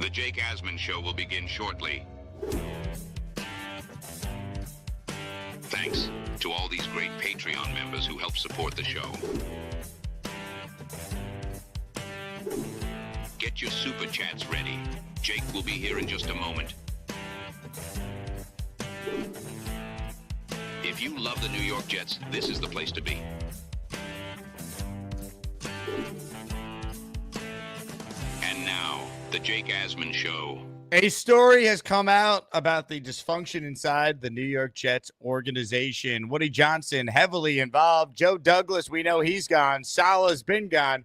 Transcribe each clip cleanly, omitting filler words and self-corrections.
The Jake Asman Show will begin shortly. Thanks to all these great Patreon members who help support the show. Get your super chats ready. Jake will be here in just a moment. If you love the New York Jets, this is the place to be. And now, the Jake Asman Show. A story has come out about the dysfunction inside the New York Jets organization. Woody Johnson heavily involved. Joe Douglas, we know he's gone. Salah's been gone.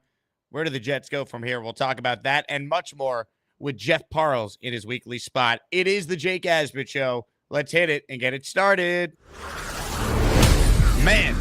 Where do the Jets go from here? We'll talk about that and much more with Jeff Parles in his weekly spot. It is the Jake Asman Show. Let's hit it and get it started. Man.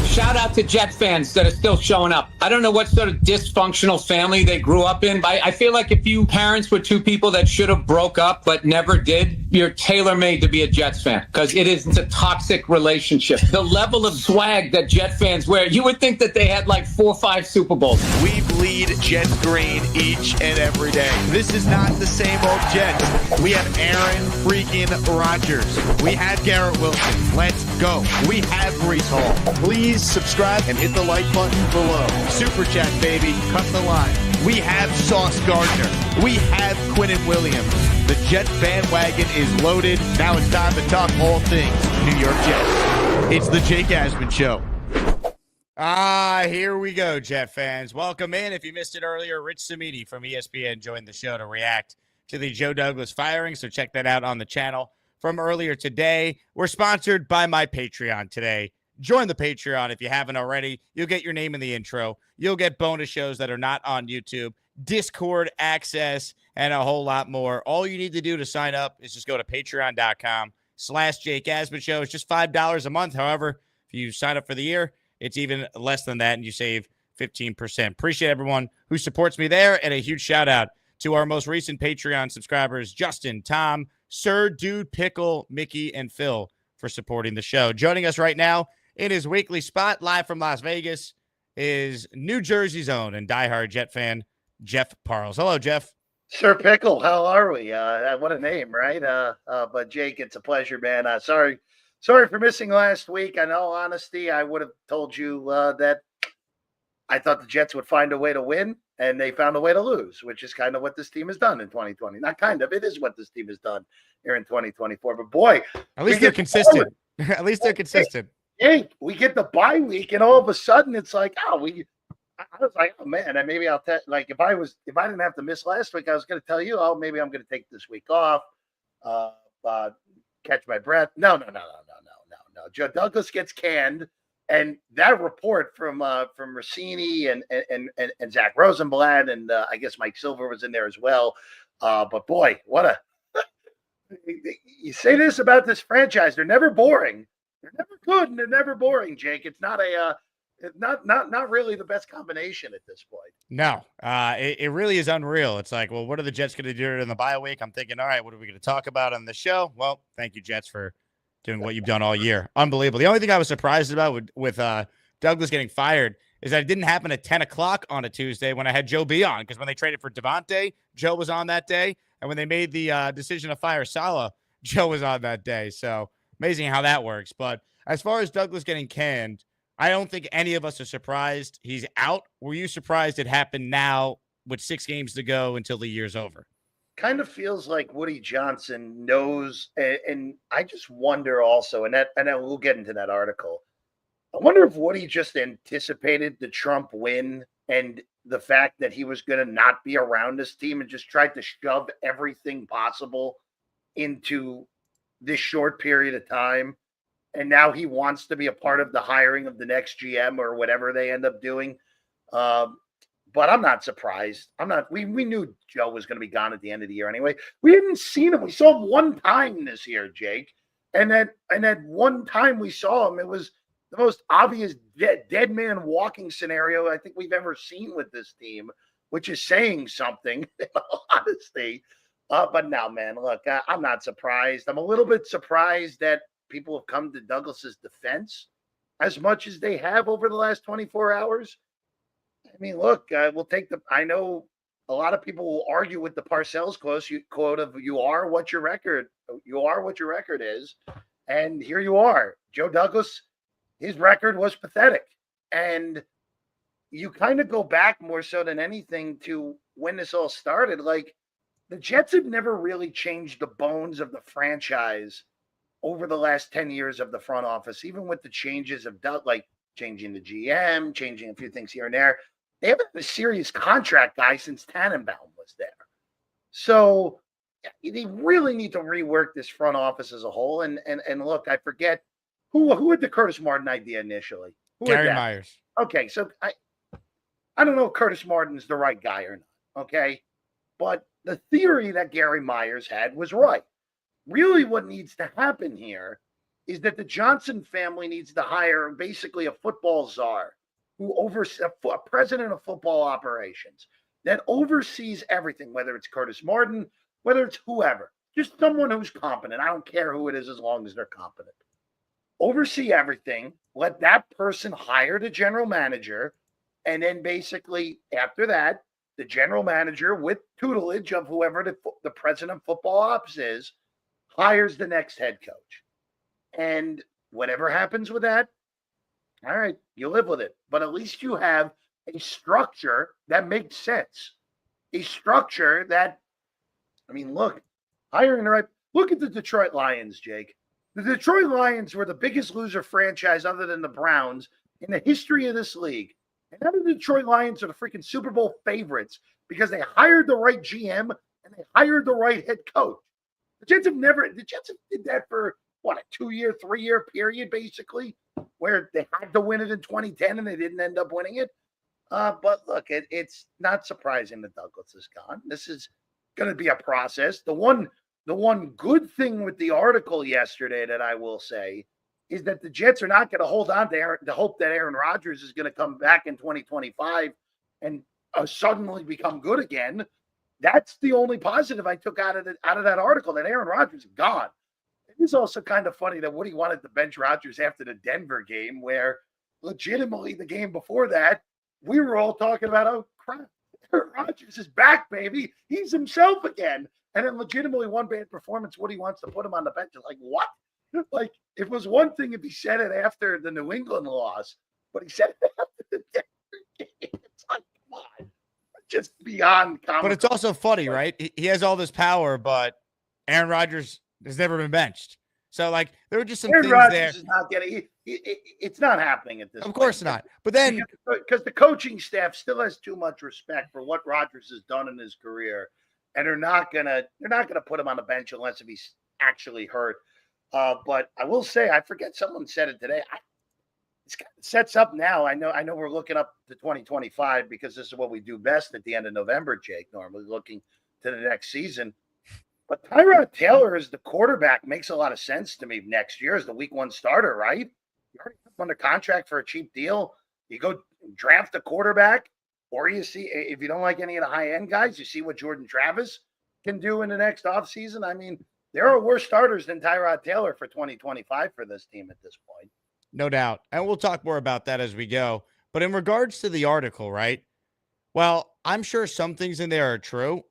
Shout out to Jet fans that are still showing up. I don't know what sort of dysfunctional family they grew up in, but I feel like if you parents were two people that should have broke up but never did, you're tailor-made to be a Jets fan because it's a toxic relationship. The level of swag that Jet fans wear, you would think that they had like 4 or 5 Super Bowls. We bleed Jets green each and every day. This is not the same old Jets. We have Aaron freaking Rodgers. We have Garrett Wilson. Let's go. We have Breece Hall. Please subscribe and hit the like button below. Super chat, baby. Cut the line. We have Sauce Gardner. We have Quinnen Williams. The Jets bandwagon is loaded. Now it's time to talk all things New York Jets. It's the Jake Asman Show. Here we go, Jet fans. Welcome in. If you missed it earlier, Rich Samiti from ESPN joined the show to react to the Joe Douglas firing, so check that out on the channel from earlier today. We're sponsored by my Patreon today. Join the Patreon if you haven't already. You'll get your name in the intro. You'll get bonus shows that are not on YouTube, Discord access, and a whole lot more. All you need to do to sign up is just go to patreon.com/Jake Asman Show. It's just $5 a month. However, if you sign up for the year, it's even less than that, and you save 15%. Appreciate everyone who supports me there, and a huge shout-out to our most recent Patreon subscribers, Justin, Tom, Sir Dude Pickle, Mickey, and Phil, for supporting the show. Joining us right now in his weekly spot, live from Las Vegas, is New Jersey's own and diehard Jet fan, Jeff Parles. Hello, Jeff. Sir Pickle, how are we? What a name, right? But Jake, it's a pleasure, man. Sorry for missing last week. In all honesty, I would have told you that I thought the Jets would find a way to win, and they found a way to lose, which is kind of what this team has done in 2020. Not kind of, it is what this team has done here in 2024. But boy, at least they're consistent. At least they're consistent. Hey, we get the bye week, and all of a sudden it's like, I was like, oh man, and maybe I'll like if I didn't have to miss last week, I was going to tell you, oh, maybe I'm going to take this week off, catch my breath. No. Joe Douglas gets canned, and that report from Rossini and Zach Rosenblatt, and I guess Mike Silver was in there as well. But boy, what a you say this about this franchise, they're never boring. They're never good and they're never boring, Jake. It's not not really the best combination at this point. No, it really is unreal. It's like, well, what are the Jets going to do in the bye week? I'm thinking, all right, what are we going to talk about on the show? Well, thank you, Jets, for doing what you've done all year. Unbelievable. The only thing I was surprised about with Douglas getting fired is that it didn't happen at 10 o'clock on a Tuesday when I had Joe B on, because when they traded for Devontae, Joe was on that day. And when they made the decision to fire Salah, Joe was on that day. So amazing how that works. But as far as Douglas getting canned, I don't think any of us are surprised he's out. Were you surprised it happened now with 6 games to go until the year's over? Kind of feels like Woody Johnson knows, and I just wonder also, and we'll get into that article. I wonder if Woody just anticipated the Trump win and the fact that he was going to not be around this team and just tried to shove everything possible into this short period of time. And now he wants to be a part of the hiring of the next GM or whatever they end up doing. But I'm not surprised. We knew Joe was going to be gone at the end of the year anyway. We hadn't seen him. We saw him one time this year, Jake. And that one time we saw him, it was the most obvious dead man walking scenario I think we've ever seen with this team, which is saying something, in all honesty. But now, man, look, I'm not surprised. I'm a little bit surprised that people have come to Douglas's defense as much as they have over the last 24 hours. mean, look, we'll take the. I know a lot of people will argue with the Parcells quote of "You are what your record. You are what your record is," and here you are, Joe Douglas. His record was pathetic, and you kind of go back more so than anything to when this all started. Like the Jets have never really changed the bones of the franchise over the last 10 years of the front office, even with the changes of like changing the GM, changing a few things here and there. They haven't had a serious contract guy since Tannenbaum was there. So they really need to rework this front office as a whole. And look, I forget who had the Curtis Martin idea initially. Gary Myers. Okay, so I don't know if Curtis Martin's the right guy or not. Okay, but the theory that Gary Myers had was right. Really, what needs to happen here is that the Johnson family needs to hire basically a football czar who oversees a president of football operations that oversees everything, whether it's Curtis Martin, whether it's whoever, just someone who's competent. I don't care who it is as long as they're competent. Oversee everything. Let that person hire the general manager. And then basically after that, the general manager with tutelage of whoever the president of football ops is, hires the next head coach. And whatever happens with that, all right, you live with it. But at least you have a structure that makes sense. A structure that, I mean, look, hiring the right, look at the Detroit Lions, Jake. The Detroit Lions were the biggest loser franchise other than the Browns in the history of this league. And now the Detroit Lions are the freaking Super Bowl favorites because they hired the right GM and they hired the right head coach. The Jets did that for what, a 2-year, 3-year period, basically, where they had to win it in 2010 and they didn't end up winning it. But look, it's not surprising that Douglas is gone. This is going to be a process. The one good thing with the article yesterday that I will say is that the Jets are not going to hold on to the hope that Aaron Rodgers is going to come back in 2025 and suddenly become good again. That's the only positive I took out of that article, that Aaron Rodgers is gone. It is also kind of funny that Woody wanted to bench Rodgers after the Denver game, where legitimately the game before that, we were all talking about, oh, crap, Aaron Rodgers is back, baby. He's himself again. And then legitimately one bad performance, Woody wants to put him on the bench. Like, what? Like, it was one thing if he said it after the New England loss, but he said it after the Denver game. It's like, come on. Just beyond comical. But it's also funny, right? He has all this power, but Aaron Rodgers has never been benched. So, like, there were just some Aaron things Rodgers there. Is not getting, it's not happening at this point. Of course not. But then, because the coaching staff still has too much respect for what Rodgers has done in his career, and they're not gonna put him on the bench unless if he's actually hurt. But I will say, I forget, someone said it today. It sets up now. I know we're looking up to 2025 because this is what we do best at the end of November, Jake, normally looking to the next season. But Tyrod Taylor as the quarterback makes a lot of sense to me next year as the week 1 starter, right? You already have him under contract for a cheap deal. You go draft a quarterback, or you see, if you don't like any of the high-end guys, you see what Jordan Travis can do in the next offseason. I mean, there are worse starters than Tyrod Taylor for 2025 for this team at this point. no doubt. And we'll talk more about that as we go. But in regards to the article, right? Well, I'm sure some things in there are true.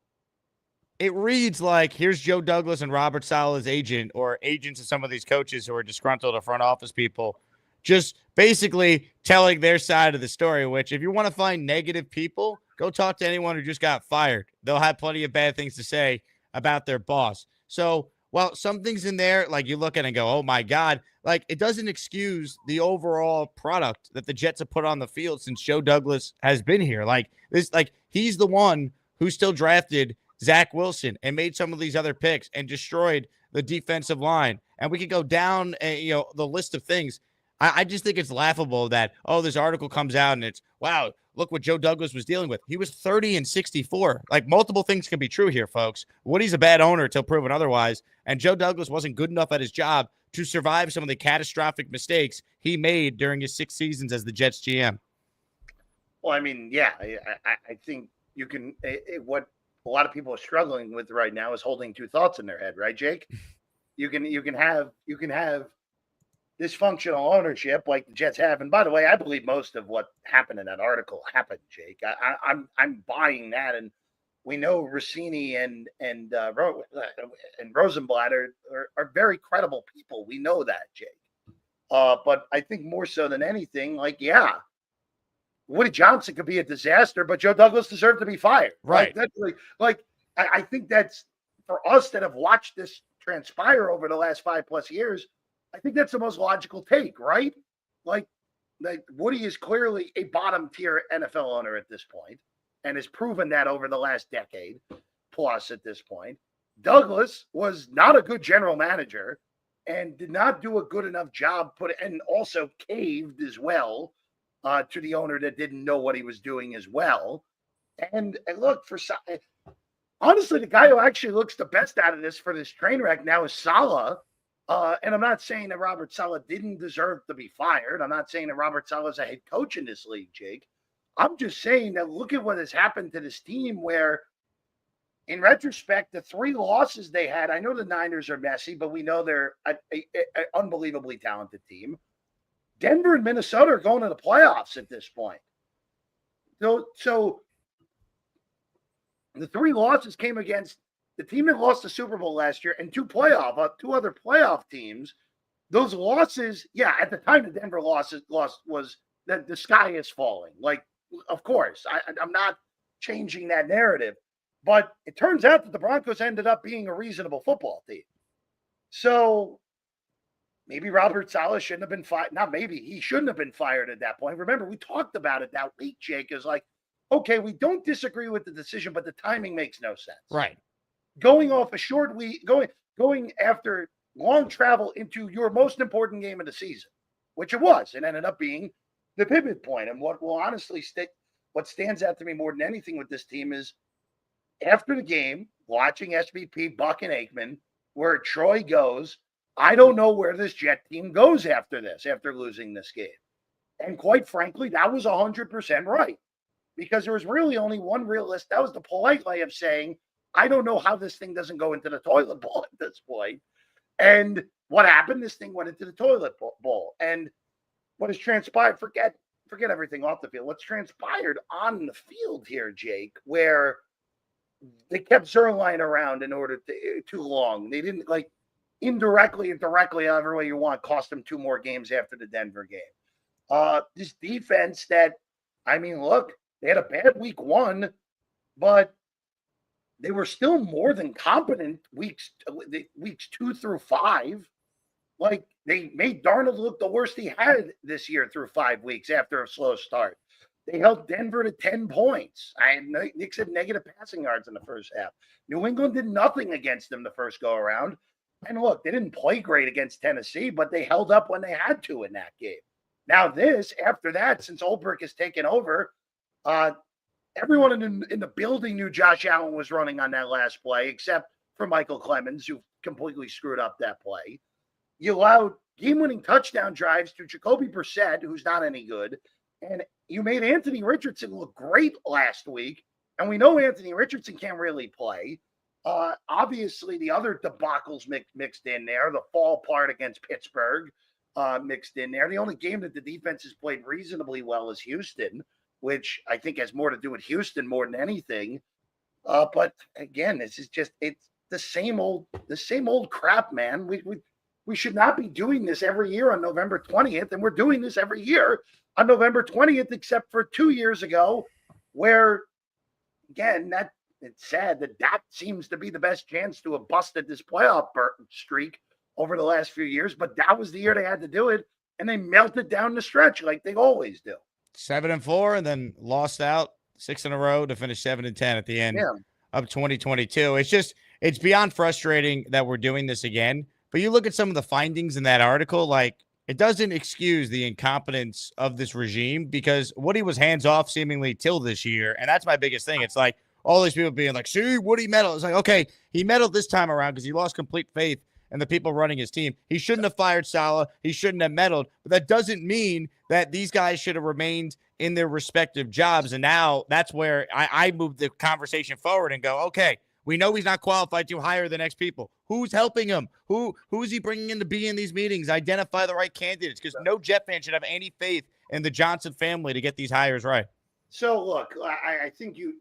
It reads like, here's Joe Douglas and Robert Saleh's agent, or agents of some of these coaches who are disgruntled or front office people, just basically telling their side of the story, which if you want to find negative people, go talk to anyone who just got fired. They'll have plenty of bad things to say about their boss. So while some things in there, like you look at and go, oh my God, like it doesn't excuse the overall product that the Jets have put on the field since Joe Douglas has been here. Like this, like he's the one who still drafted Zach Wilson and made some of these other picks and destroyed the defensive line. And we could go down, the list of things. I just think it's laughable that, oh, this article comes out and it's, wow, look what Joe Douglas was dealing with. He was 30-64. Like, multiple things can be true here, folks. Woody's a bad owner till proven otherwise, and Joe Douglas wasn't good enough at his job to survive some of the catastrophic mistakes he made during his 6 seasons as the Jets GM. Well, I mean, yeah, I think you can what a lot of people are struggling with right now is holding two thoughts in their head, right, Jake? You can have dysfunctional ownership like the Jets have. And by the way, I believe most of what happened in that article happened, Jake. I'm buying that, and we know Rossini and Rosenblatt are very credible people. We know that, Jake. But I think more so than anything, like, yeah, Woody Johnson could be a disaster, but Joe Douglas deserved to be fired. Right. I think that's, for us that have watched this transpire over the last 5+ years, I think that's the most logical take, right? Like Woody is clearly a bottom tier NFL owner at this point and has proven that over the last decade plus at this point. Douglas was not a good general manager and did not do a good enough job and also caved as well to the owner that didn't know what he was doing as well. And look, honestly, the guy who actually looks the best out of this for this train wreck now is Saleh. And I'm not saying that Robert Saleh didn't deserve to be fired. I'm not saying that Robert Saleh is a head coach in this league, Jake. I'm just saying that look at what has happened to this team where, in retrospect, the 3 losses they had, I know the Niners are messy, but we know they're an unbelievably talented team. Denver and Minnesota are going to the playoffs at this point. So the 3 losses came against the team that lost the Super Bowl last year and 2 other playoff teams. Those losses, yeah, at the time the Denver loss was that the sky is falling. Like, of course, I'm not changing that narrative. But it turns out that the Broncos ended up being a reasonable football team. So maybe Robert Saleh shouldn't have been fired. Not maybe. He shouldn't have been fired at that point. Remember, we talked about it that week, Jake, is like, okay, we don't disagree with the decision, but the timing makes no sense. Right. Going off a short week, going after long travel into your most important game of the season, which it was, and ended up being the pivot point. And what will honestly what stands out to me more than anything with this team is after the game, watching SVP, Buck, and Aikman, where Troy goes, I don't know where this Jet team goes after losing this game. And quite frankly, that was 100% right. Because there was really only one realist. That was the polite way of saying, I don't know how this thing doesn't go into the toilet bowl at this point. And what happened? This thing went into the toilet bowl. And what has transpired, forget everything off the field. What's transpired on the field here, Jake, where they kept Zerline around in order to too long. They didn't, like, indirectly or directly, however way you want, cost them 2 more games after the Denver game. This defense that, I mean, look, they had a bad week 1, but they were still more than competent weeks 2 through 5. Like, they made Darnold look the worst he had this year through 5 weeks after a slow start. They held Denver to 10 points. Nick said negative passing yards in the first half. New England did nothing against them the first go around. And look, they didn't play great against Tennessee, but they held up when they had to in that game. Now after that, since Ulbrich has taken over, everyone in the building knew Josh Allen was running on that last play, except for Michael Clemens, who completely screwed up that play. You allowed game-winning touchdown drives to Jacoby Brissett, who's not any good, and you made Anthony Richardson look great last week, and we know Anthony Richardson can't really play. Obviously, the other debacles mixed in there, the fall part against Pittsburgh mixed in there. The only game that the defense has played reasonably well is Houston, which I think has more to do with Houston more than anything. But again, it's the same old crap, man. We should not be doing this every year on November 20th, and we're doing this every year on November 20th, except for 2 years ago, where, again, it's sad that seems to be the best chance to have busted this playoff streak over the last few years, but that was the year they had to do it, and they melted down the stretch like they always do. 7-4, and then lost out 6 in a row to finish 7-10 at the end of 2022. It's beyond frustrating that we're doing this again. But you look at some of the findings in that article, like, it doesn't excuse the incompetence of this regime, because Woody was hands off seemingly till this year. And that's my biggest thing. It's like all these people being like, see, Woody meddled. It's like, okay, he meddled this time around because he lost complete faith in the people running his team. He shouldn't have fired Saleh. He shouldn't have meddled. But that doesn't mean that these guys should have remained in their respective jobs. And now that's where I move the conversation forward and go, okay, We know he's not qualified to hire the next people. Who's helping him? Who's he bringing in to be in these meetings? Identify the right candidates, because no Jet fan should have any faith in the Johnson family to get these hires right. So look, I think you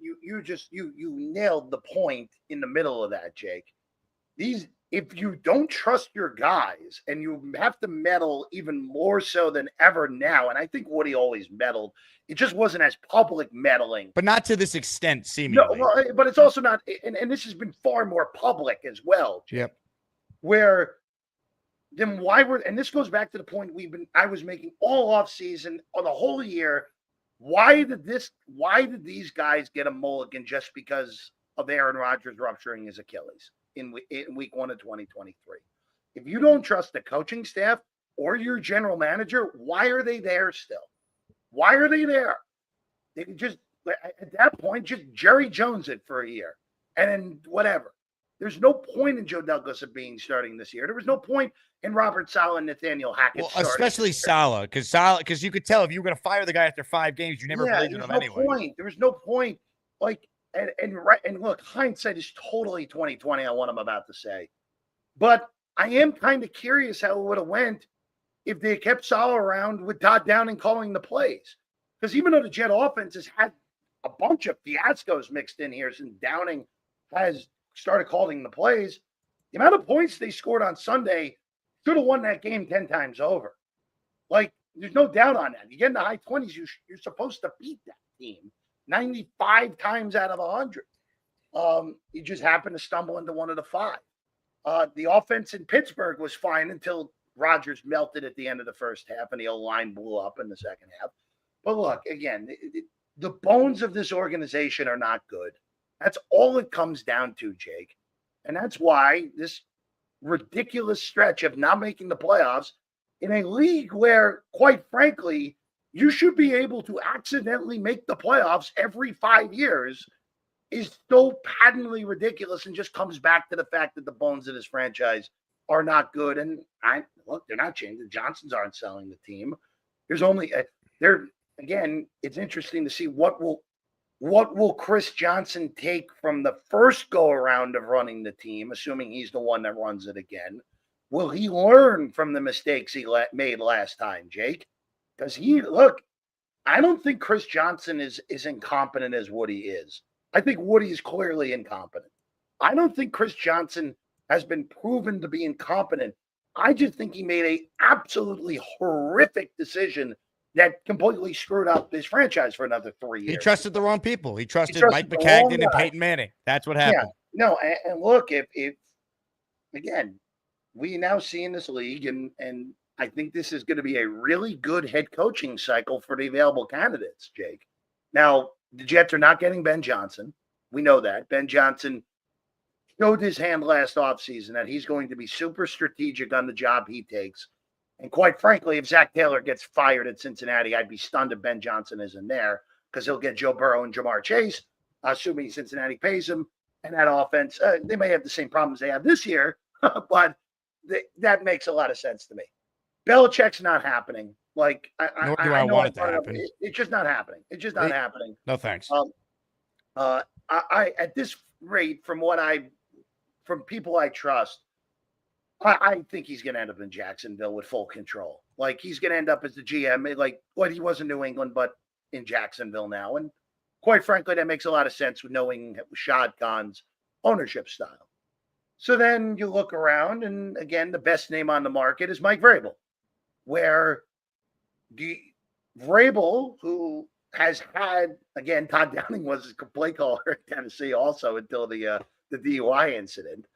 nailed the point in the middle of that, Jake. If you don't trust your guys, and you have to meddle even more so than ever now, and I think Woody always meddled, it just wasn't as public meddling. But not to this extent, seemingly. No, well, but it's also not, and this has been far more public as well. Jake, yep. Where then why were, and this goes back to the point I was making all off season or the whole year. Why did these guys get a mulligan just because of Aaron Rodgers rupturing his Achilles in week 1 of 2023? If you don't trust the coaching staff or your general manager, why are they there still? Why are they there? They just, at that point, just Jerry Jones it for a year and then whatever. There's no point in Joe Douglas starting this year. There was no point in Robert Saleh and Nathaniel Hackett. Well, especially Saleh, because you could tell if you were going to fire the guy after 5 games, you never believed in him anyway. There was no point. Like, and look, hindsight is totally 2020 on what I'm about to say. But I am kind of curious how it would have went if they kept Saleh around with Todd Downing calling the plays. Because even though the Jet offense has had a bunch of fiascos mixed in here since Downing has started calling the plays, the amount of points they scored on Sunday should have won that game 10 times over. Like, there's no doubt on that. You get in the high 20s, you're supposed to beat that team 95 times out of 100. You just happen to stumble into one of the 5. The offense in Pittsburgh was fine until Rodgers melted at the end of the first half and the O-line blew up in the second half. But look, again, the bones of this organization are not good. That's all it comes down to, Jake. And that's why this ridiculous stretch of not making the playoffs in a league where, quite frankly, you should be able to accidentally make the playoffs every 5 years is so patently ridiculous, and just comes back to the fact that the bones of this franchise are not good. And look, they're not changing. The Johnsons aren't selling the team. There's only again, it's interesting to see what will Chris Johnson take from the first go around of running the team, assuming he's the one that runs it again. Will he learn from the mistakes he made last time, Jake? Because I don't think Chris Johnson is incompetent as Woody is. I think Woody is clearly incompetent. I don't think Chris Johnson has been proven to be incompetent. I just think he made an absolutely horrific decision that completely screwed up his franchise for another 3 years. He trusted the wrong people. He trusted Mike McCagnon and Peyton Manning. That's what happened. Yeah. No, and look, if again, we now see in this league, and I think this is going to be a really good head coaching cycle for the available candidates, Jake. Now, the Jets are not getting Ben Johnson. We know that. Ben Johnson showed his hand last offseason that he's going to be super strategic on the job he takes. And quite frankly, if Zach Taylor gets fired at Cincinnati, I'd be stunned if Ben Johnson isn't there, because he'll get Joe Burrow and Jamar Chase, assuming Cincinnati pays him. And that offense, they may have the same problems they have this year, but that makes a lot of sense to me. Belichick's not happening. Like, Nor do I want it to happen. It's just not happening. It's just not happening. No thanks. I at this rate, from people I trust, I think he's going to end up in Jacksonville with full control. Like, he's going to end up as the GM, like what he was in New England, but in Jacksonville now. And quite frankly, that makes a lot of sense with knowing Shad Khan's ownership style. So then you look around, and again, the best name on the market is Mike Vrabel, where Vrabel, who has had, again, Todd Downing was his play caller at Tennessee also until the DUI incident.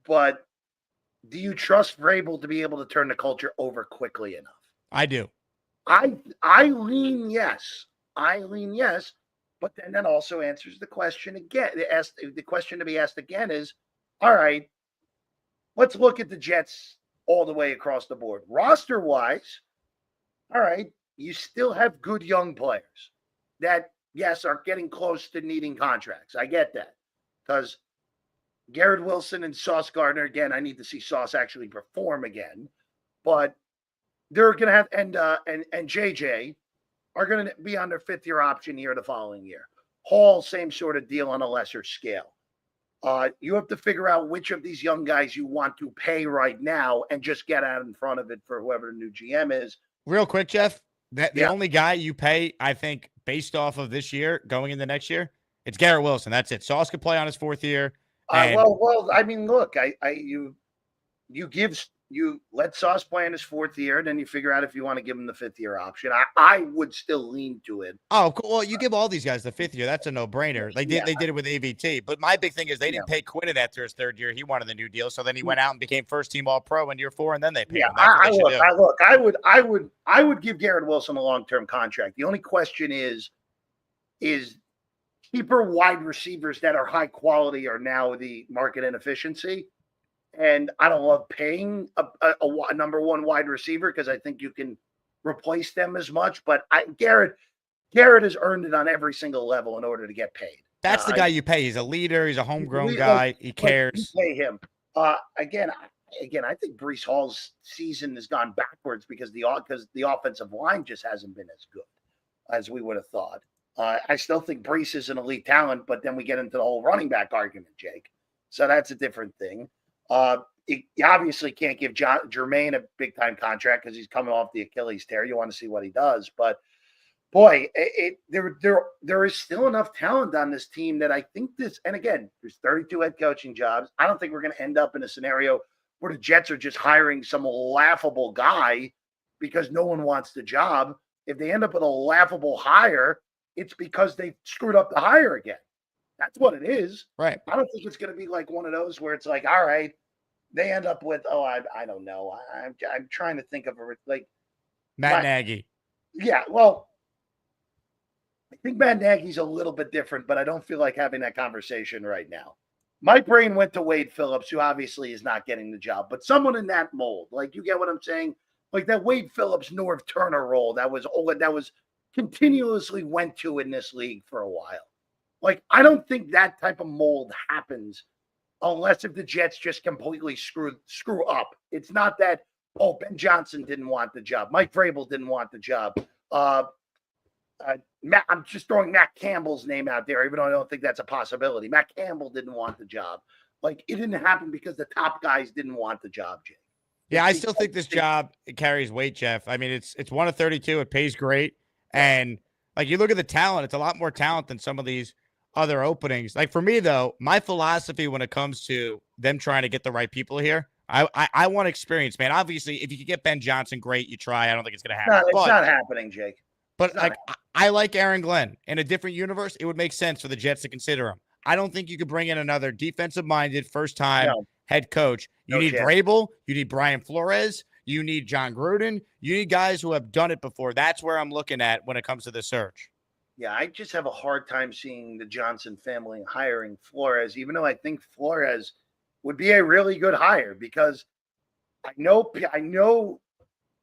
But do you trust Vrabel to be able to turn the culture over quickly enough? I do. I lean yes. But then that also answers the question again. The question to be asked again is, all right, let's look at the Jets all the way across the board. Roster-wise, all right, you still have good young players that, yes, are getting close to needing contracts. I get that. Because Garrett Wilson and Sauce Gardner, again, I need to see Sauce actually perform again. But they're going to have, and JJ are going to be on their 5th-year option here the following year. Hall, same sort of deal on a lesser scale. You have to figure out which of these young guys you want to pay right now and just get out in front of it for whoever the new GM is. Real quick, Jeff, the Yeah. only guy you pay, I think, based off of this year going into next year, it's Garrett Wilson. That's it. Sauce could play on his 4th year. And Well, I mean, look, you let Sauce play in his 4th year, then you figure out if you want to give him the 5th year option. I would still lean to it. oh, cool. Well, you give all these guys the 5th year. That's a no-brainer. They did it with AVT. But my big thing is they didn't pay Quinnen after his 3rd year. He wanted the new deal. So then he went out and became first-team All-Pro in year 4, and then they paid him. That's what they should do. I would give Garrett Wilson a long-term contract. The only question is keeper wide receivers that are high quality are now the market inefficiency. And I don't love paying a number 1 wide receiver because I think you can replace them as much. But Garrett has earned it on every single level in order to get paid. That's the guy you pay. He's a leader. He's a homegrown guy. He cares. Pay him. Again, I think Breece Hall's season has gone backwards because the offensive line just hasn't been as good as we would have thought. I still think Breece is an elite talent, but then we get into the whole running back argument, Jake. So that's a different thing. You obviously can't give Jermaine a big time contract because he's coming off the Achilles tear. You want to see what he does, but boy, there is still enough talent on this team that I think this. And again, there's 32 head coaching jobs. I don't think we're going to end up in a scenario where the Jets are just hiring some laughable guy because no one wants the job. If they end up with a laughable hire, it's because they screwed up the hire again. That's what it is. Right. I don't think it's going to be like one of those where it's like, all right, they end up with, I don't know. I'm trying to think of Matt Nagy. Yeah, well, I think Matt Nagy's a little bit different, but I don't feel like having that conversation right now. My brain went to Wade Phillips, who obviously is not getting the job, but someone in that mold. Like, you get what I'm saying? Like that Wade Phillips, Norv Turner role that was continuously went to in this league for a while. Like, I don't think that type of mold happens unless if the Jets just completely screw up. It's not that, Ben Johnson didn't want the job. Mike Vrabel didn't want the job. I'm just throwing Matt Campbell's name out there, even though I don't think that's a possibility. Matt Campbell didn't want the job. Like, it didn't happen because the top guys didn't want the job, Jay. Yeah, I still think this job carries weight, Jeff. I mean, it's 1 of 32. It pays great. And, like, you look at the talent, it's a lot more talent than some of these other openings. Like, for me, though, my philosophy when it comes to them trying to get the right people here, I want experience, man. Obviously, if you could get Ben Johnson, great. You try. I don't think it's going to happen. No, it's not happening, Jake. But, like, I like Aaron Glenn. In a different universe, it would make sense for the Jets to consider him. I don't think you could bring in another defensive-minded, first-time head coach. You need Vrabel. You need Brian Flores. You need John Gruden. You need guys who have done it before. That's where I'm looking at when it comes to the search. Yeah, I just have a hard time seeing the Johnson family hiring Flores, even though I think Flores would be a really good hire because I know,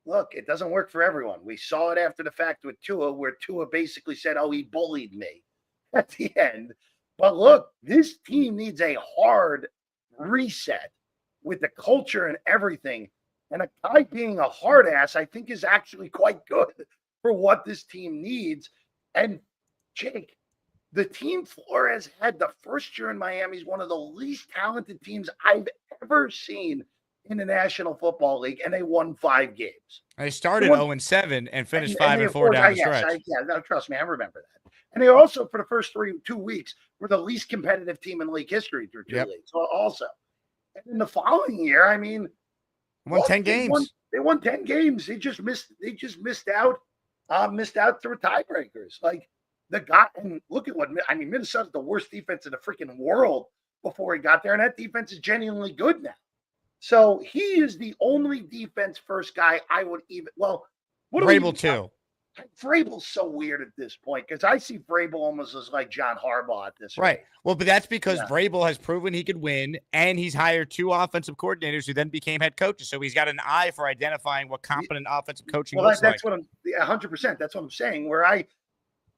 look, it doesn't work for everyone. We saw it after the fact with Tua, where Tua basically said, he bullied me at the end. But look, this team needs a hard reset with the culture and everything. And a guy being a hard ass, I think, is actually quite good for what this team needs. And Jake, the team Flores had the first year in Miami is one of the least talented teams I've ever seen in the National Football League, and they won 5 games. They started 0-7 and finished 5-4 down the stretch. Trust me, I remember that. And they also, for the first 2 weeks, were the least competitive team in league history through 2 leagues. Also, and in the following year, I mean, won 10 games. They won 10 games. They just missed out. Missed out through tiebreakers. Like the guy, and look at Minnesota's the worst defense in the freaking world before he got there, and that defense is genuinely good now. So he is the only defense first guy I would even. Well, what Vrabel too. Vrabel's so weird at this point because I see Vrabel almost as like John Harbaugh at this right. Point. Well, but that's because Vrabel has proven he could win, and he's hired 2 offensive coordinators who then became head coaches. So he's got an eye for identifying what competent offensive coaching looks that's like. What I'm 100%. That's what I'm saying.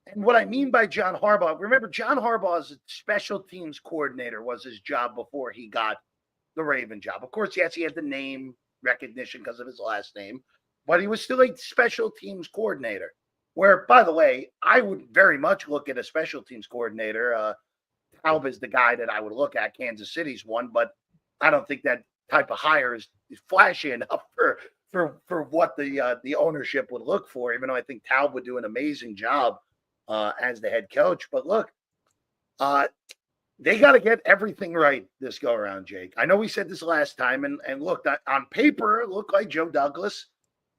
And what I mean by John Harbaugh, remember John Harbaugh as a special teams coordinator was his job before he got the Raven job. Of course, yes, he had the name recognition because of his last name, but he was still a special teams coordinator. Where, by the way, I would very much look at a special teams coordinator. Taub is the guy that I would look at. Kansas City's one, but I don't think that type of hire is flashy enough for what the ownership would look for, even though I think Taub would do an amazing job as the head coach. But look, they got to get everything right this go around, Jake. I know we said this last time, and look, on paper, it looked like Joe Douglas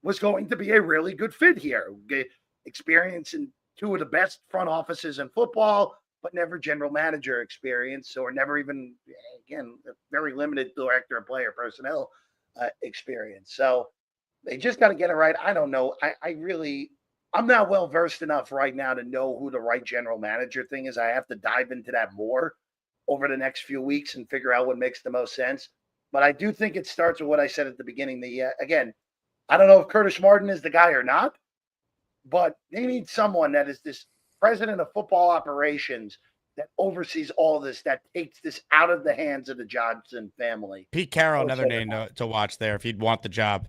was going to be a really good fit here. Experience in two of the best front offices in football, but never general manager experience, or never even, again, very limited director of player personnel experience. So they just got to get it right. I don't know. I'm not well versed enough right now to know who the right general manager thing is. I have to dive into that more over the next few weeks and figure out what makes the most sense. But I do think it starts with what I said at the beginning. Again, I don't know if Curtis Martin is the guy or not, but they need someone that is this president of football operations that oversees all this, that takes this out of the hands of the Johnson family. Pete Carroll, another name to watch there if he'd want the job.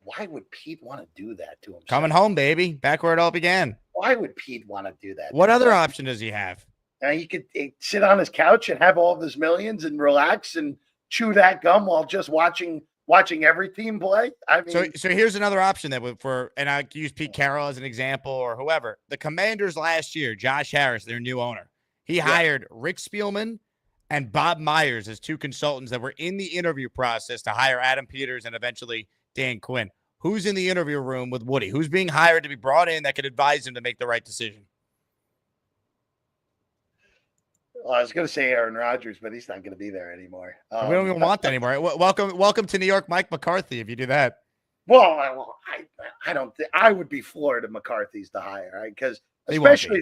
Why would Pete want to do that to himself? Coming home, baby. Back where it all began. Why would Pete want to do that? What other option does he have? He could sit on his couch and have all of his millions and relax and chew that gum while just watching every team play. I mean, so here's another option and I use Pete Carroll as an example or whoever. The Commanders last year, Josh Harris, their new owner, he hired Rick Spielman and Bob Myers as two consultants that were in the interview process to hire Adam Peters and eventually Dan Quinn. Who's in the interview room with Woody? Who's being hired to be brought in that could advise him to make the right decision? Well, I was going to say Aaron Rodgers, but he's not going to be there anymore. We don't even want that anymore. Welcome to New York, Mike McCarthy, if you do that. Well, I don't think I would be floored if McCarthy's the hire, right? Because especially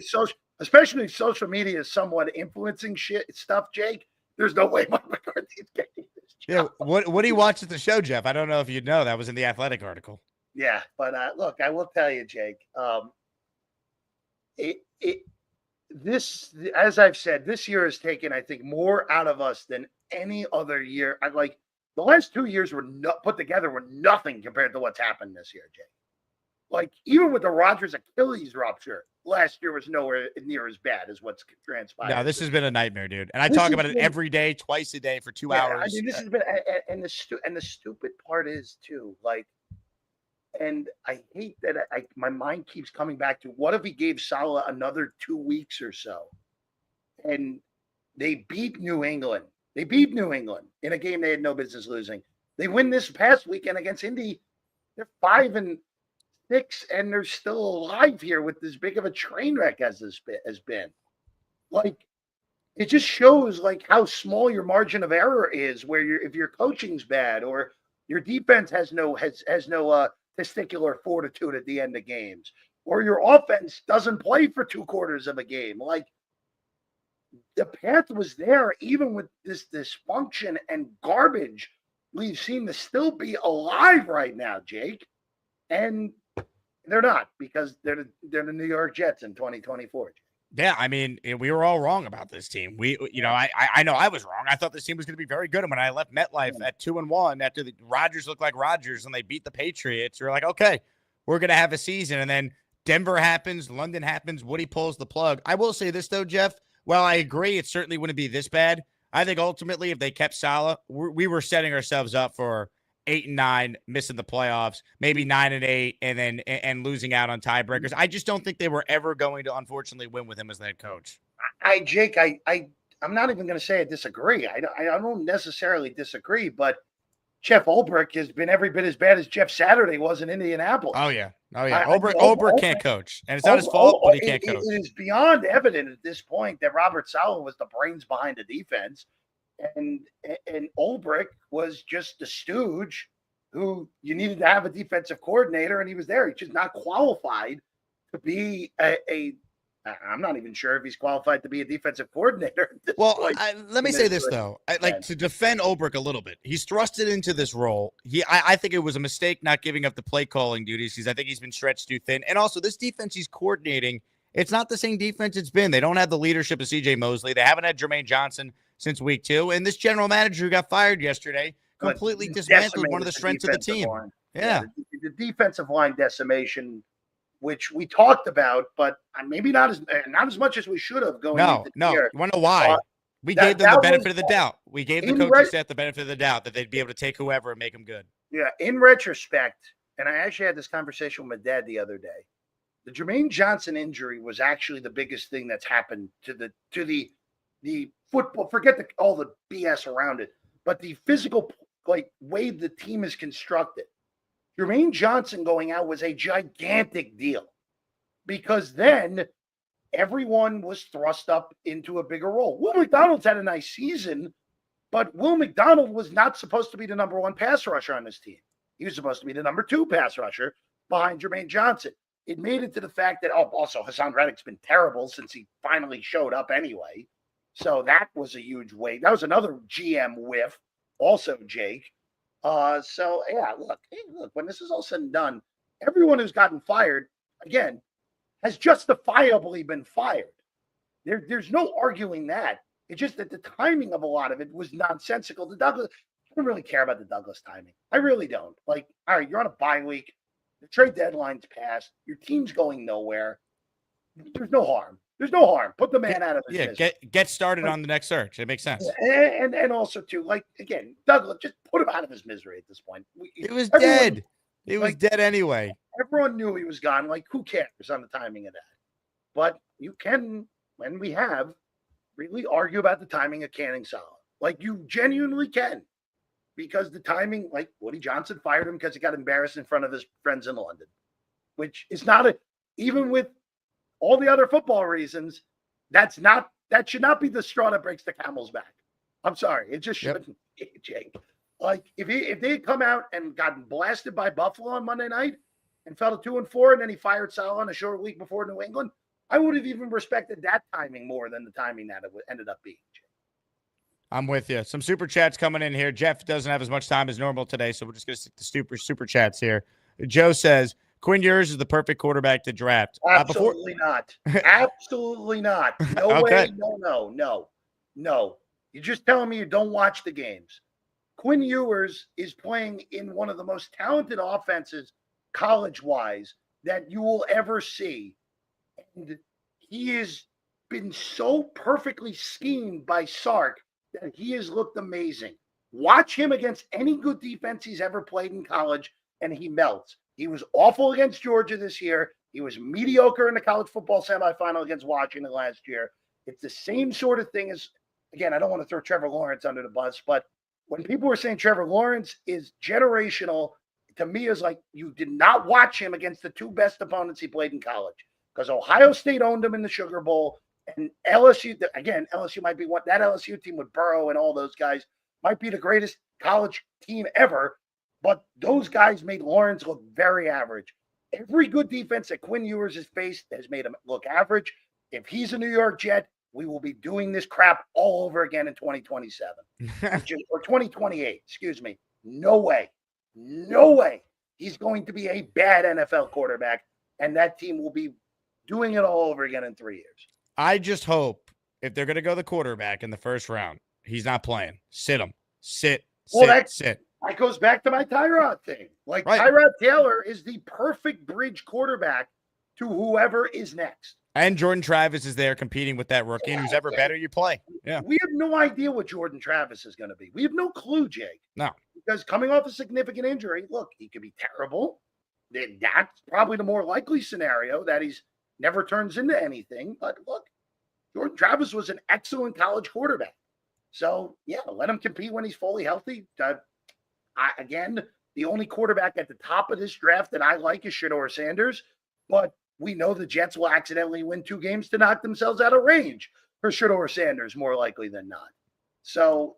social media is somewhat influencing stuff, Jake. There's no way Mike McCarthy's getting this job. Yeah, what do you watch at the show, Jeff? I don't know if you'd know. That was in the Athletic article. Yeah, but look, I will tell you, Jake. This, as I've said, this year has taken, I think, more out of us than any other year. The last 2 years were put together were nothing compared to what's happened this year, Jake. Like, even with the Rodgers Achilles rupture, last year was nowhere near as bad as what's transpired. No, this has been a nightmare, dude. And I talk about it every day, twice a day for 2 hours. I mean, this has been, and the stupid part is too, like, and I hate that my mind keeps coming back to what if he gave Saleh another 2 weeks or so, and they beat New England. They beat New England in a game they had no business losing. They win this past weekend against Indy. They're 5-6, and they're still alive here with this big of a train wreck as this has been. Like, it just shows like how small your margin of error is. Where if your coaching's bad or your defense has no testicular fortitude at the end of games, or your offense doesn't play for 2 quarters of a game. Like, the path was there, even with this dysfunction and garbage. We seem to still be alive right now, Jake. And they're not, because they're the New York Jets in 2024. Yeah, I mean, we were all wrong about this team. I know I was wrong. I thought this team was going to be very good. And when I left MetLife at 2-1 after the Rodgers looked like Rodgers and they beat the Patriots, we were like, okay, we're going to have a season. And then Denver happens, London happens, Woody pulls the plug. I will say this, though, Jeff. Well, I agree it certainly wouldn't be this bad. I think ultimately if they kept Saleh, we were setting ourselves up for 8-9, missing the playoffs, maybe 9-8, and then losing out on tiebreakers. I just don't think they were ever going to, unfortunately, win with him as the head coach. Jake, I'm not even going to say I disagree. I don't necessarily disagree, but Jeff Ulbrich has been every bit as bad as Jeff Saturday was in Indianapolis. Oh yeah. Ulbrich can't coach, and it's not his fault, but he can't coach. It is beyond evident at this point that Robert Saleh was the brains behind the defense. And Ulbrich was just a stooge who you needed to have a defensive coordinator, and he was there. He's just not qualified to be I'm not even sure if he's qualified to be a defensive coordinator. Well, let me say this, though. To defend Ulbrich a little bit. He's thrusted into this role. I think it was a mistake not giving up the play calling duties because I think he's been stretched too thin. And also, this defense he's coordinating, it's not the same defense it's been. They don't have the leadership of C.J. Mosley. They haven't had Jermaine Johnson since week 2. And this general manager who got fired yesterday completely dismantled one of the strengths of the team. Line. Yeah. The defensive line decimation which we talked about, but maybe not as much as we should have going into the year. You want to know why? We gave them the benefit of the doubt. We gave the coaching staff the benefit of the doubt that they'd be able to take whoever and make them good. Yeah, in retrospect, and I actually had this conversation with my dad the other day. The Jermaine Johnson injury was actually the biggest thing that's happened to the football. Forget all the BS around it, but the physical way the team is constructed. Jermaine Johnson going out was a gigantic deal because then everyone was thrust up into a bigger role. Will McDonald's had a nice season, but Will McDonald was not supposed to be the number one pass rusher on this team. He was supposed to be the number two pass rusher behind Jermaine Johnson. It made it to the fact that, also Hassan Reddick's been terrible since he finally showed up anyway. So that was a huge weight. That was another GM whiff, also Jake. Look, when this is all said and done, everyone who's gotten fired, again, has justifiably been fired. There's no arguing that. It's just that the timing of a lot of it was nonsensical. I don't really care about the Douglas timing. I really don't. All right, you're on a bye week. The trade deadline's passed. Your team's going nowhere. There's no harm. Put the man out of his misery. Get started on the next search. It makes sense. And also, too, again, Douglas, just put him out of his misery at this point. It was dead. It was dead anyway. Everyone knew he was gone. Who cares on the timing of that? But you can, when we have, really argue about the timing of Canning Salah. You genuinely can. Because the timing, Woody Johnson fired him because he got embarrassed in front of his friends in London, which is even with all the other football reasons, that should not be the straw that breaks the camel's back. I'm sorry. It just shouldn't be, Jake. If they had come out and gotten blasted by Buffalo on Monday night and fell to 2-4, and then he fired Salah on a short week before New England, I would have even respected that timing more than the timing that it ended up being, Jake. I'm with you. Some super chats coming in here. Jeff doesn't have as much time as normal today, so we're just going to stick to super chats here. Joe says, Quinn Ewers is the perfect quarterback to draft. Absolutely not. Absolutely not. No Okay. way. No. You're just telling me you don't watch the games. Quinn Ewers is playing in one of the most talented offenses college-wise that you will ever see. And he has been so perfectly schemed by Sark that he has looked amazing. Watch him against any good defense he's ever played in college, and he melts. He was awful against Georgia this year. He was mediocre in the college football semifinal against Washington last year. It's the same sort of thing as, again, I don't want to throw Trevor Lawrence under the bus, but when people were saying Trevor Lawrence is generational, to me is you did not watch him against the two best opponents he played in college, because Ohio State owned him in the Sugar Bowl. And LSU, again, LSU might be that LSU team with Burrow and all those guys might be the greatest college team ever, but those guys made Lawrence look very average. Every good defense that Quinn Ewers has faced has made him look average. If he's a New York Jet, we will be doing this crap all over again in 2027 or 2028. Excuse me. No way. He's going to be a bad NFL quarterback, and that team will be doing it all over again in 3 years. I just hope if they're going to go the quarterback in the first round, he's not playing. Sit him. Sit. That goes back to my Tyrod thing. Right. Tyrod Taylor is the perfect bridge quarterback to whoever is next. And Jordan Travis is there competing with that rookie. And who's ever better, you play. Yeah. We have no idea what Jordan Travis is going to be. We have no clue, Jake. No. Because coming off a significant injury, look, he could be terrible. That's probably the more likely scenario, that he's never turns into anything. But look, Jordan Travis was an excellent college quarterback. So, let him compete when he's fully healthy. Again, the only quarterback at the top of this draft that I like is Shedeur Sanders. But we know the Jets will accidentally win 2 games to knock themselves out of range for Shedeur Sanders, more likely than not. So,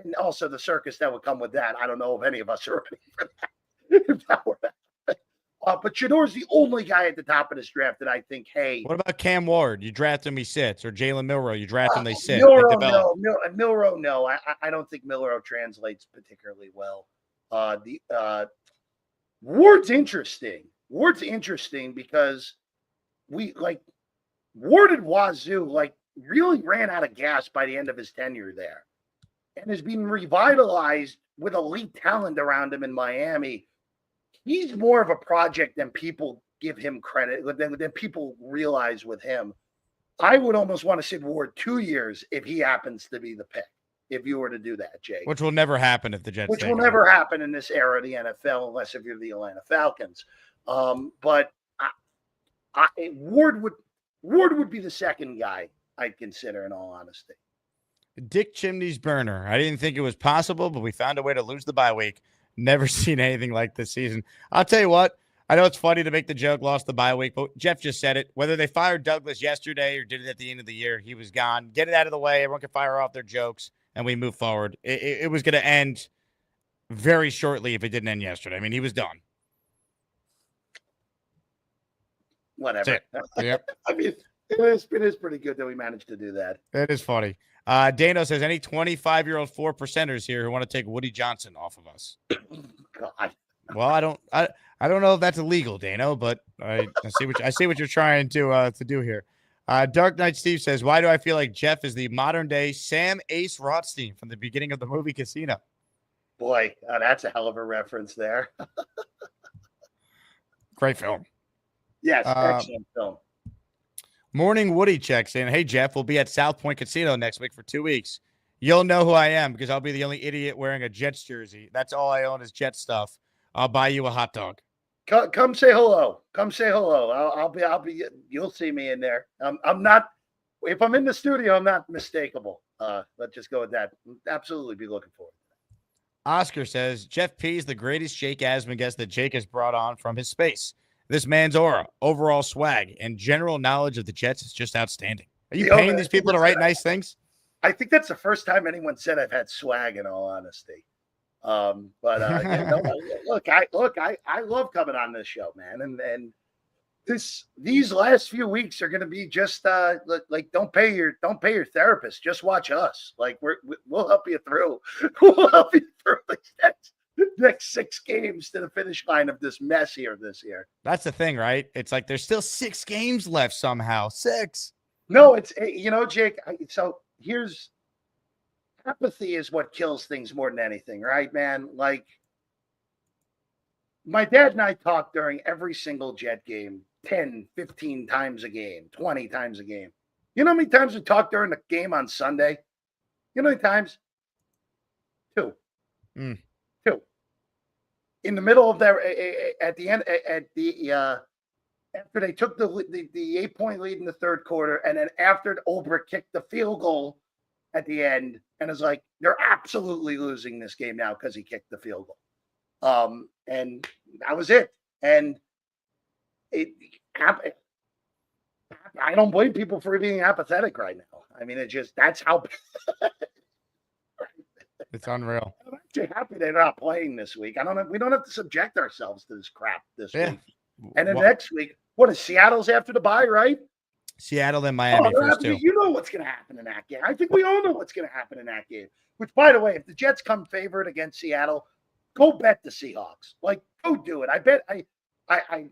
and also the circus that would come with that. I don't know if any of us are ready for that. If that were that. But Shedeur's the only guy at the top of this draft that I think, hey. What about Cam Ward? You draft him, he sits. Or Jalen Milrow, you draft him, they sit. Milrow, no. I don't think Milrow translates particularly well. Ward's interesting. Ward's interesting because Ward at Wazoo, really ran out of gas by the end of his tenure there and has been revitalized with elite talent around him in Miami. He's more of a project than people give him credit. Then people realize with him, I would almost want to Sid Ward 2 years if he happens to be the pick. If you were to do that, Jake. Which will never happen if the Jets. Which will never happen in this era of the NFL, unless if you're the Atlanta Falcons. But Ward would be the second guy I'd consider, in all honesty. Dick Chimney's burner. I didn't think it was possible, but we found a way to lose the bye week. Never seen anything like this season. I'll tell you what. I know it's funny to make the joke, lost the bye week, but Jeff just said it. Whether they fired Douglas yesterday or did it at the end of the year, he was gone. Get it out of the way. Everyone can fire off their jokes, and we move forward. It was going to end very shortly if it didn't end yesterday. I mean, he was done. Whatever. Yep. I mean, it is pretty good that we managed to do that. It is funny. Dano says, any 25-year-old 4%ers here who want to take Woody Johnson off of us? God. Well, I don't know if that's illegal, Dano, but I see what you're trying to do here. Dark Knight Steve says, why do I feel like Jeff is the modern day Sam Ace Rothstein from the beginning of the movie Casino? Boy, that's a hell of a reference there. Great film. Yes, excellent film. Morning Woody checks in. Hey, Jeff, we'll be at South Point Casino next week for 2 weeks. You'll know who I am because I'll be the only idiot wearing a Jets jersey. That's all I own is Jets stuff. I'll buy you a hot dog. Come say hello. Come say hello. I'll be. You'll see me in there. I'm not. If I'm in the studio, I'm not mistakable. Let's just go with that. Absolutely, be looking forward. Oscar says Jeff P is the greatest Jake Asman guest that Jake has brought on from his space. This man's aura, overall swag, and general knowledge of the Jets is just outstanding. Are you paying these people to write nice things? I think that's the first time anyone said I've had swag, in all honesty. Look, I love coming on this show, man, and these last few weeks are going to be just like don't pay your therapist, just watch us. Like we'll help you through. We'll help you through the next 6 games to the finish line of this mess here this year. That's the thing, right? It's like there's still 6 games left somehow. 6. No, it's Jake. So here's. Apathy is what kills things more than anything, right, man? Like, my dad and I talk during every single Jet game 10, 15 times a game, 20 times a game. You know how many times we talk during the game on Sunday? You know how many times? 2. 2. In the middle of their, at the end, after they took the 8-point lead in the third quarter, and then after Ulbrich kicked the field goal at the end, and it's like, they're absolutely losing this game now because he kicked the field goal. And that was it. And I don't blame people for being apathetic right now. I mean, that's how. It's unreal. I'm actually happy they're not playing this week. We don't have to subject ourselves to this crap this week. And then next week, what is Seattle's after the bye, right? Seattle and Miami first, too. You know what's going to happen in that game. I think we all know what's going to happen in that game. Which, by the way, if the Jets come favored against Seattle, go bet the Seahawks. Like, go do it. I bet I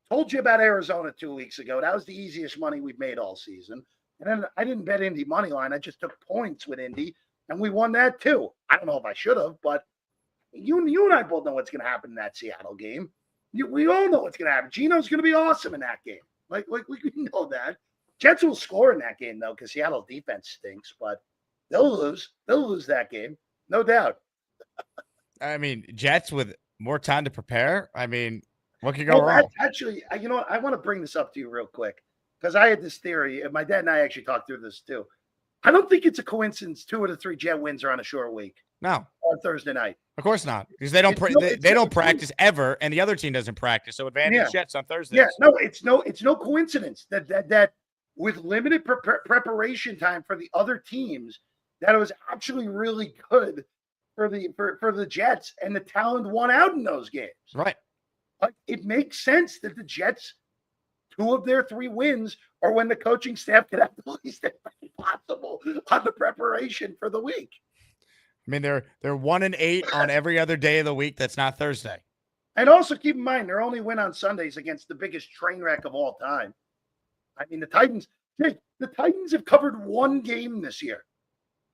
told you about Arizona 2 weeks ago. That was the easiest money we've made all season. And then I didn't bet Indy money line. I just took points with Indy, and we won that too. I don't know if I should have, but you and I both know what's going to happen in that Seattle game. We all know what's going to happen. Geno's going to be awesome in that game. Like we know that. Jets will score in that game, though, because Seattle defense stinks, but they'll lose. They'll lose that game, no doubt. I mean, Jets with more time to prepare. I mean, what could go wrong? Actually, you know what? I want to bring this up to you real quick because I had this theory, and my dad and I actually talked through this too. I don't think it's a coincidence 2 of the 3 Jet wins are on a short week. No. On Thursday night. Of course not, because they don't they don't practice ever, and the other team doesn't practice. So advantage Jets on Thursday. Yeah, no, it's no coincidence that with limited preparation time for the other teams, that it was actually really good for the Jets, and the talent won out in those games. Right. Like, it makes sense that the Jets, 2 of their 3 wins are when the coaching staff could have the least impact possible on the preparation for the week. I mean, they're 1-8 on every other day of the week that's not Thursday. And also keep in mind, their only win on Sundays against the biggest train wreck of all time. I mean, the Titans have covered 1 game this year.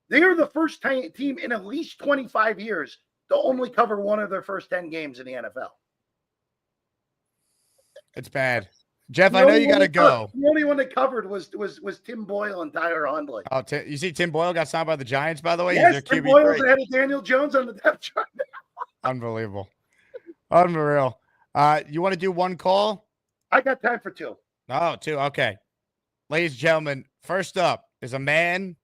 They are the first team in at least 25 years to only cover 1 of their first 10 games in the NFL. It's bad. Jeff, The I know only you one got to that go. The only one that covered was Tim Boyle and Tyler Hundley. Oh, you see Tim Boyle got signed by the Giants, by the way? He's Yes, their Tim QB3. Boyle's ahead of Daniel Jones on the depth chart. Unbelievable. Unreal. You want to do one call? I got time for two. Oh, two. Okay. Ladies and gentlemen, first up is a man.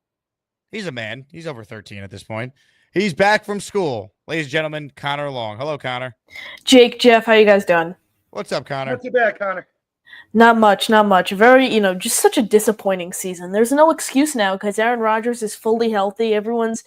He's a man. He's over 13 at this point. He's back from school. Ladies and gentlemen, Connor Long. Hello, Connor. Jake, Jeff, how you guys doing? What's up, Connor? Not too bad, Connor. Not much. Very, just such a disappointing season. There's no excuse now because Aaron Rodgers is fully healthy. Everyone's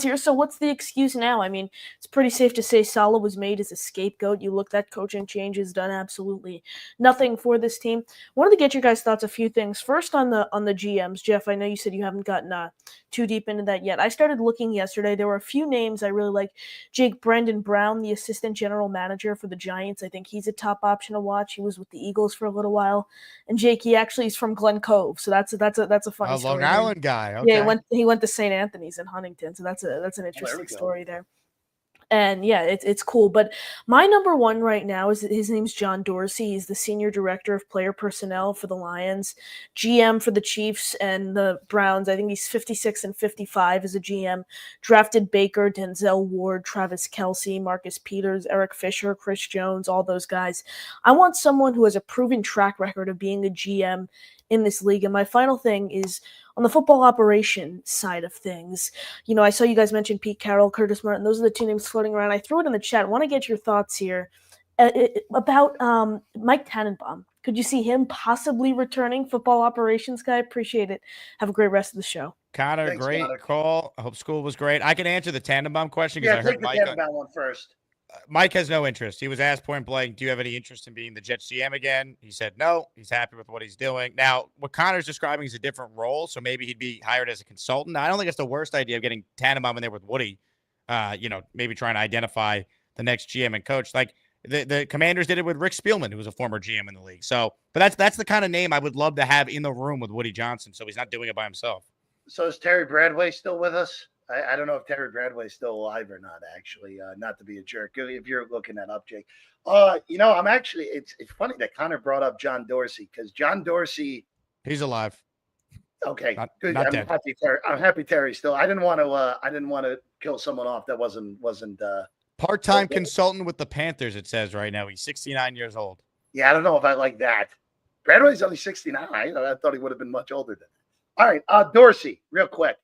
here. So what's the excuse now? I mean, it's pretty safe to say Saleh was made as a scapegoat. You look, that coaching change has done absolutely nothing for this team. Wanted to get your guys' thoughts a few things. First on the GMs, Jeff. I know you said you haven't gotten too deep into that yet. I started looking yesterday. There were a few names I really like. Jake Brendan Brown, the assistant general manager for the Giants. I think he's a top option to watch. He was with the Eagles for a little while. And Jake, he actually is from Glen Cove, so that's a funny story. Long Island guy. Okay. Yeah, he went to St. Anthony's in Huntington, so that's an interesting story there. And yeah, it's cool. But my number one right now is his name's John Dorsey. He's the senior director of player personnel for the Lions, GM for the Chiefs and the Browns. I think he's 56 and 55 as a GM. Drafted Baker, Denzel Ward, Travis Kelce, Marcus Peters, Eric Fisher, Chris Jones, all those guys. I want someone who has a proven track record of being a GM in this league. And my final thing is on the football operation side of things. I saw you guys mention Pete Carroll, Curtis Martin. Those are the two names floating around. I threw it in the chat. I want to get your thoughts here about Mike Tannenbaum. Could you see him possibly returning, football operations guy? Appreciate it. Have a great rest of the show. Connor, Thanks, great Connor. call. I hope school was great. I can answer the Tannenbaum question because Yeah, I heard take the Mike. Tannenbaum one first. Mike has no interest. He was asked point blank, do you have any interest in being the Jets GM again? He said no. He's happy with what he's doing. Now, what Connor's describing is a different role, so maybe he'd be hired as a consultant. Now, I don't think it's the worst idea of getting Tannenbaum in there with Woody, maybe trying to identify the next GM and coach. Like the Commanders did it with Rick Spielman, who was a former GM in the league. So, but that's the kind of name I would love to have in the room with Woody Johnson, so he's not doing it by himself. So is Terry Bradway still with us? I don't know if Terry Bradway's still alive or not, actually. Not to be a jerk. If you're looking that up, Jake. I'm actually, it's funny that Connor brought up John Dorsey because John Dorsey. He's alive. Okay, good. Not dead. I'm happy Terry's still. I didn't want to kill someone off that wasn't part-time consultant with the Panthers, it says right now. He's 69 years old. Yeah, I don't know if I like that. Bradway's only 69. I thought he would have been much older than that. All right, Dorsey, real quick.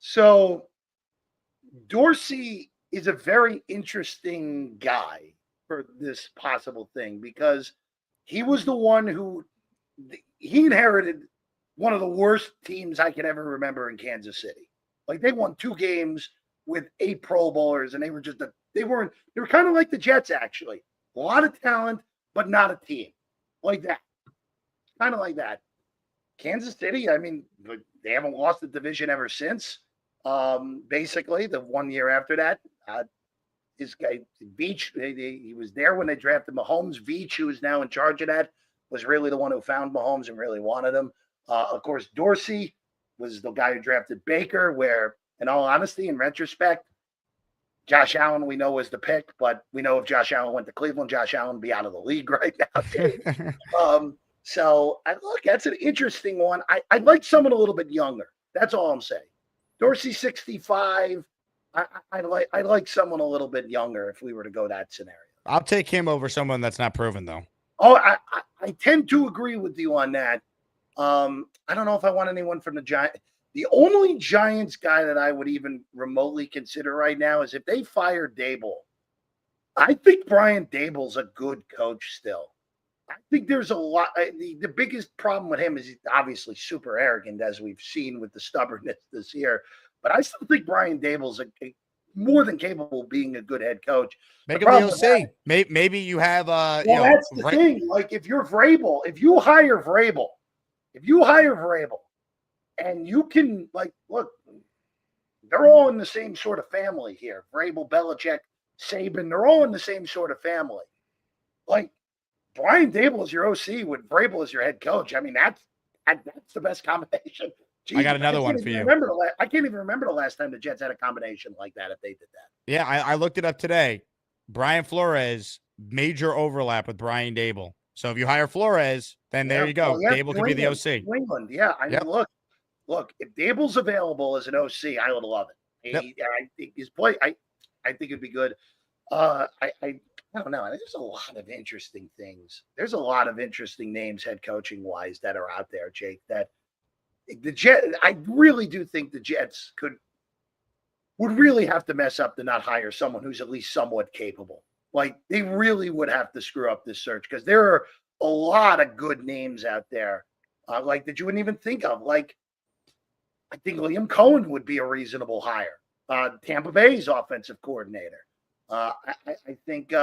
So Dorsey is a very interesting guy for this possible thing because he was the one he inherited one of the worst teams I can ever remember in Kansas City. Like they won 2 games with 8 Pro Bowlers and they were kind of like the Jets, actually. A lot of talent, but not a team like that. Kind of like that. Kansas City, I mean, they haven't lost the division ever since. Basically, the 1 year after that, this guy Veach, he was there when they drafted Mahomes. Veach, who is now in charge of that, was really the one who found Mahomes and really wanted him. Of course, Dorsey was the guy who drafted Baker, where, in all honesty, in retrospect, Josh Allen we know was the pick, but we know if Josh Allen went to Cleveland, Josh Allen would be out of the league right now. So look, that's an interesting one. I'd like someone a little bit younger. That's all I'm saying. Dorsey 65. I like someone a little bit younger if we were to go that scenario. I'll take him over someone that's not proven though. Oh, I tend to agree with you on that. I don't know if I want anyone from the Giants. The only Giants guy that I would even remotely consider right now is if they fire Dable. I think Brian Dable's a good coach still. I think there's a lot. The biggest problem with him is he's obviously super arrogant, as we've seen with the stubbornness this year. But I still think Brian Dable's more than capable of being a good head coach. Make him the OC. Maybe you have. That's the thing. Like if you're Vrabel, if you hire Vrabel, and you can look, they're all in the same sort of family here. Vrabel, Belichick, Saban, they're all in the same sort of family. Like. Brian Dable is your OC with Vrabel as your head coach. I mean, that's the best combination. Jeez, I got another one for you. I can't even remember the last time the Jets had a combination like that if they did that. Yeah, I looked it up today. Brian Flores, major overlap with Brian Dable. So if you hire Flores, then there you go. Well, yeah, Dable could be the OC. New England, yeah. I mean, look. If Dable's available as an OC, I would love it. I think his play. I think it'd be good. I don't know. There's a lot of interesting things. There's a lot of interesting names, head coaching wise, that are out there, Jake. That the Jet. I really do think the Jets would really have to mess up to not hire someone who's at least somewhat capable. Like, they really would have to screw up this search because there are a lot of good names out there, like that you wouldn't even think of. Like, I think Liam Cohen would be a reasonable hire. Tampa Bay's offensive coordinator. I think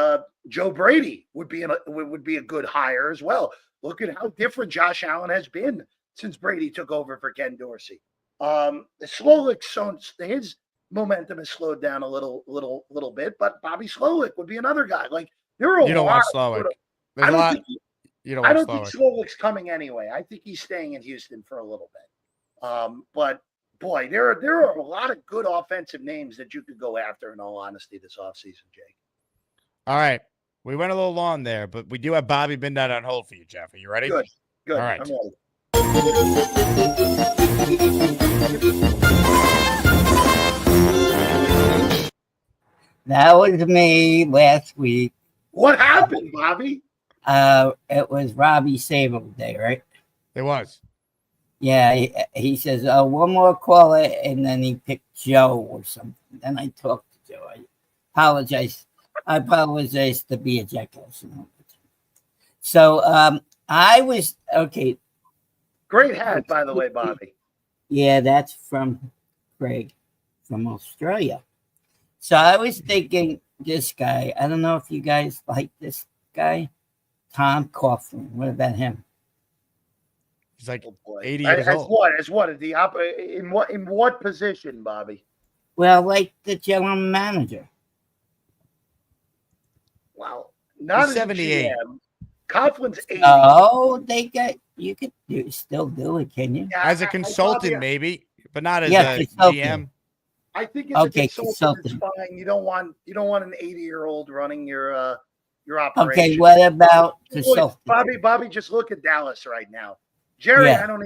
Joe Brady would be a good hire as well. Look at how different Josh Allen has been since Brady took over for Ken Dorsey. His momentum has slowed down a little bit, but Bobby Slowick would be another guy. Like, there are you don't want Slowick. I don't think Slowick. Slowick's coming anyway. I think he's staying in Houston for a little bit. But boy, there are a lot of good offensive names that you could go after, in all honesty, this offseason, Jake. All right. We went a little long there, but we do have Bobby Bindot on hold for you, Jeff. Are you ready? Good. All right. I'm ready. That was me last week. What happened, Bobby? It was Robbie Sable Day, right? It was. Yeah, he says, one more caller, and then he picked Joe or something. Then I talked to Joe. I apologize to be a jackass. So I was, okay. Great hat, by the way, Bobby. Yeah, that's from Craig from Australia. So I was thinking this guy, I don't know if you guys like this guy, Tom Coughlin. What about him? He's like 80 years old. In what position, Bobby? Well, like the general manager. Wow. Not He's 78. Coughlin's 80. Oh, you could still do it, can you? Yeah, As a consultant, maybe, but not as a consultant. GM. I think it's a consultant. It's fine. You don't want an 80-year-old running your operation. Okay, what about consultant? Bobby, just look at Dallas right now. Jerry, I don't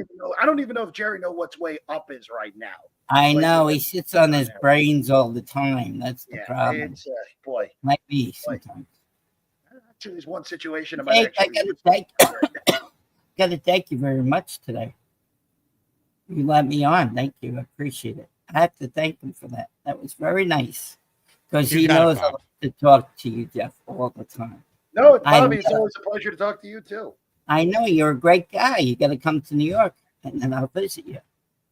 even know if Jerry knows what's way up is right now. I know he sits on his brains all the time. That's the problem. It's boy, might be sometimes. Actually, there's one situation about I gotta thank you very much today. You let me on. Thank you. I appreciate it. I have to thank him for that. That was very nice because he knows I like to talk to you, Jeff, all the time. No, Bobby, it's always a pleasure to talk to you too. I know you're a great guy. You got to come to New York, and then I'll visit you.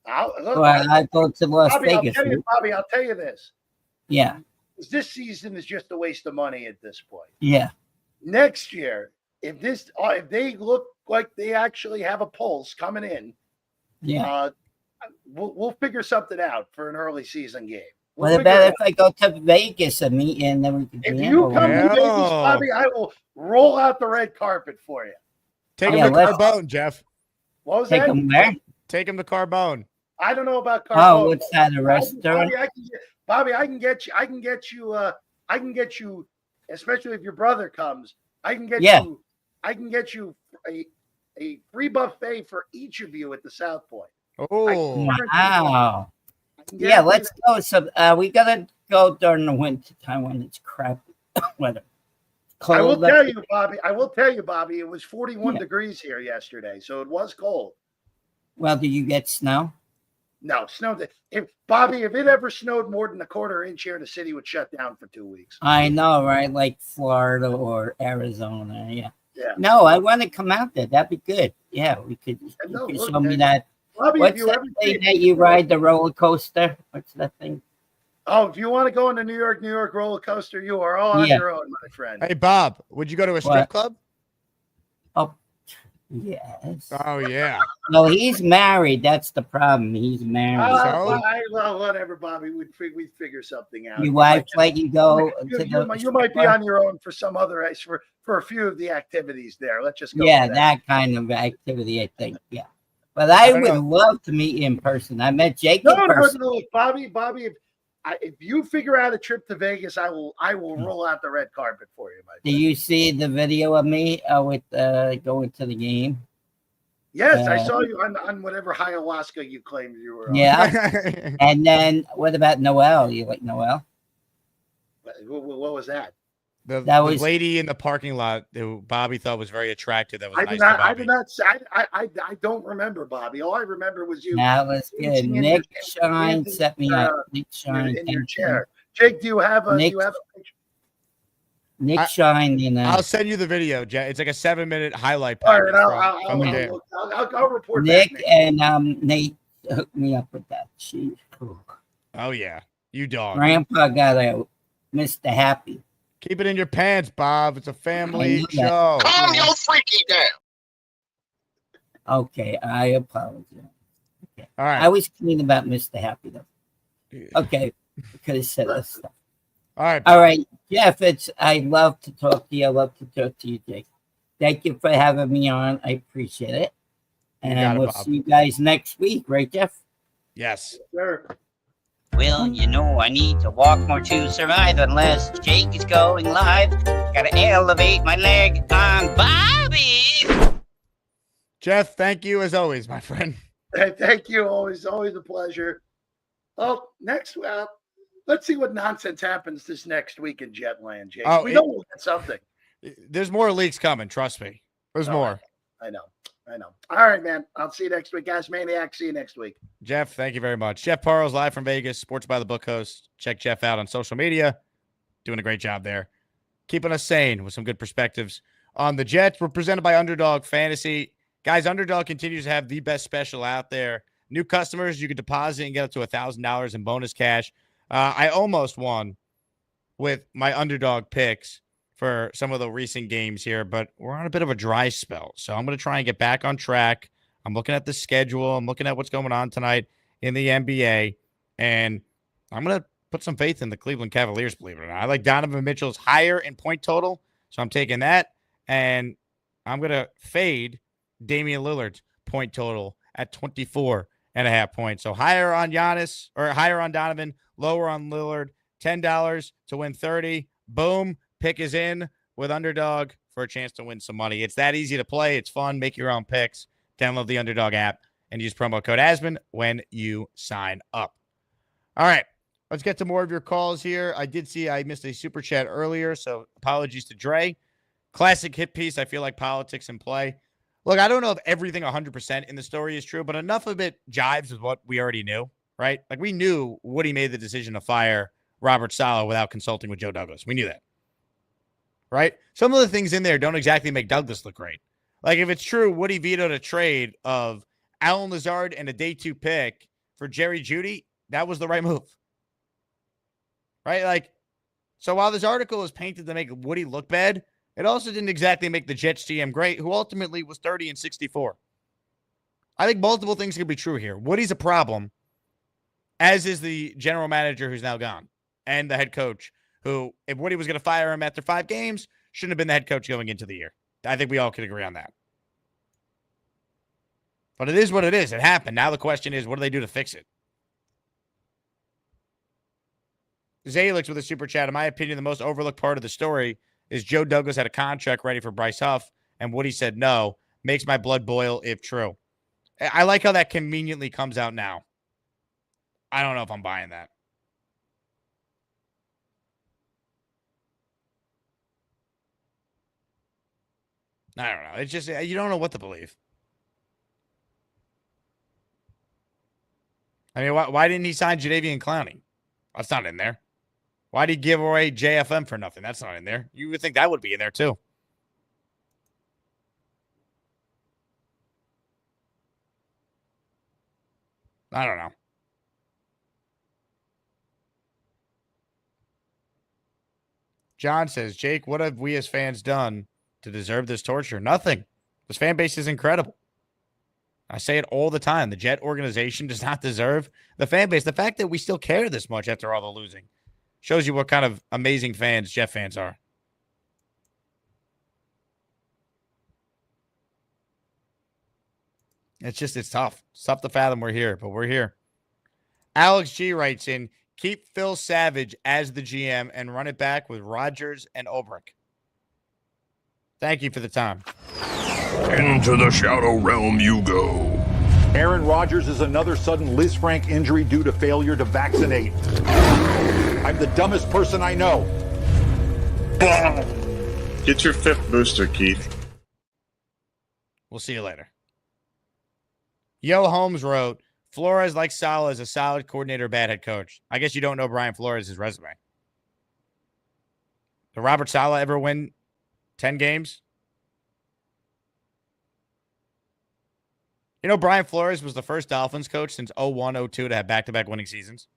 I go to Las Vegas. Bobby, I'll tell you this. Yeah. This season is just a waste of money at this point. Yeah. Next year, if they look like they actually have a pulse coming in, we'll figure something out for an early season game. What about if I go to Vegas and meet you, and then we can? If you come to Vegas, Bobby, I will roll out the red carpet for you. Take him to Carbone, Jeff. What was that? Take him where? Take him to Carbone. I don't know about Carbone. Oh, what's that? A restaurant? Bobby, I can get you. Especially if your brother comes, I can get you a free buffet for each of you at the South Point. Oh, wow. Yeah, let's go. So we gotta go during the winter time when it's crappy weather. I will tell you, Bobby, it was 41 degrees here yesterday, so it was cold. Well, did you get snow? No, snow. If it ever snowed more than a quarter inch here, the city would shut down for 2 weeks. I know, right? Like Florida or Arizona. Yeah. Yeah. No, I want to come out there. That'd be good. Yeah, we could. You could show me that. Bobby, what's that thing that you ride the roller coaster? What's that thing? Oh, if you want to go on the New York roller coaster, you are all on your own, my friend. Hey, Bob, would you go to a strip club? Oh, yes. Oh, yeah. No, he's married. That's the problem. He's married. Well, whatever, Bobby. We'd figure something out. Your wife let you go you might be on your own for some other for a few of the activities there. Let's just go. Yeah, that kind of activity, I think. Yeah. But I would love to meet you in person. I met Jake in person. No, Bobby, if you figure out a trip to Vegas, I will roll out the red carpet for you, my friend. Do you see the video of me with going to the game? Yes, I saw you on whatever ayahuasca you claimed you were on. Yeah. And then what about Noel? You like Noel? What was that? The was lady in the parking lot who Bobby thought was very attractive. That was nice to Bobby. I did not. I don't remember Bobby. All I remember was you. That was good. Nick Shine set me up. Nick Shine in your chair. Jake, do you have a picture? Nick Shine, I'll send you the video, Jay. It's like a 7-minute highlight. All right, I'll report Nick back, and Nate hooked me up with that. She's cool. Oh yeah, you dog. Grandpa got a Mr. Happy. Keep it in your pants, Bob. It's a family show. Calm your freaky down. Okay, I apologize. Okay. All right. I was clean about Mr. Happy though. Okay, could have said that stuff. All right, Jeff. I love to talk to you. I love to talk to you, Jake. Thank you for having me on. I appreciate it. And we'll see you guys next week, right, Jeff? Yes. Sure. Well, you know, I need to walk more to survive unless Jake is going live. Gotta elevate my leg on Bobby. Jeff, thank you as always, my friend. Thank you. Always a pleasure. Oh, next, let's see what nonsense happens this next week in Jetland, Jake. We know we'll get something. There's more leaks coming. Trust me. There's more. I know. All right, man. I'll see you next week, guys. Maniac, see you next week. Jeff, thank you very much. Jeff Parles, live from Vegas, Sports by the Book host. Check Jeff out on social media. Doing a great job there. Keeping us sane with some good perspectives on the Jets. We're presented by Underdog Fantasy. Guys, Underdog continues to have the best special out there. New customers, you can deposit and get up to $1,000 in bonus cash. I almost won with my Underdog picks for some of the recent games here, but we're on a bit of a dry spell. So I'm going to try and get back on track. I'm looking at the schedule. I'm looking at what's going on tonight in the NBA, and I'm going to put some faith in the Cleveland Cavaliers, believe it or not. I like Donovan Mitchell's higher in point total, so I'm taking that, and I'm going to fade Damian Lillard's point total at 24.5 points. So higher on Giannis, or higher on Donovan, lower on Lillard. $10 to win 30. Boom. Pick is in with Underdog for a chance to win some money. It's that easy to play. It's fun. Make your own picks. Download the Underdog app and use promo code Asman when you sign up. All right. Let's get to more of your calls here. I did see I missed a super chat earlier, so apologies to Dre. Classic hit piece. I feel like politics in play. Look, I don't know if everything 100% in the story is true, but enough of it jives with what we already knew, right? Like we knew Woody made the decision to fire Robert Saleh without consulting with Joe Douglas. We knew that. Right? Some of the things in there don't exactly make Douglas look great. Like if it's true, Woody vetoed a trade of Alan Lazard and a day 2 pick for Jerry Jeudy. That was the right move. Right? Like, so while this article is painted to make Woody look bad, it also didn't exactly make the Jets GM great, who ultimately was 30-64. I think multiple things could be true here. Woody's a problem, as is the general manager who's now gone, and the head coach, who, if Woody was going to fire him after 5 games, shouldn't have been the head coach going into the year. I think we all could agree on that. But it is what it is. It happened. Now the question is, what do they do to fix it? Zalix with a super chat. In my opinion, the most overlooked part of the story is Joe Douglas had a contract ready for Bryce Huff, and Woody said no. Makes my blood boil if true. I like how that conveniently comes out now. I don't know if I'm buying that. I don't know. It's just, you don't know what to believe. I mean, why didn't he sign Jadeveon Clowney? That's not in there. Why did he give away JFM for nothing? That's not in there. You would think that would be in there too. I don't know. John says, Jake, what have we as fans done to deserve this torture? Nothing. This fan base is incredible. I say it all the time. The Jet organization does not deserve the fan base. The fact that we still care this much after all the losing shows you what kind of amazing fans Jet fans are. It's tough. It's tough to fathom we're here, but we're here. Alex G writes in, Keep Phil Savage as the GM and run it back with Rodgers and Ulbrich. Thank you for the time. Into the shadow realm you go. Aaron Rodgers is another sudden Liz Frank injury due to failure to vaccinate. I'm the dumbest person I know. Get your 5th booster, Keith. We'll see you later. Yo Holmes wrote, Flores, like Saleh, is a solid coordinator, bad head coach. I guess you don't know Brian Flores' resume. Did Robert Saleh ever win 10 games? You know, Brian Flores was the first Dolphins coach since 01-02 to have back-to-back winning seasons.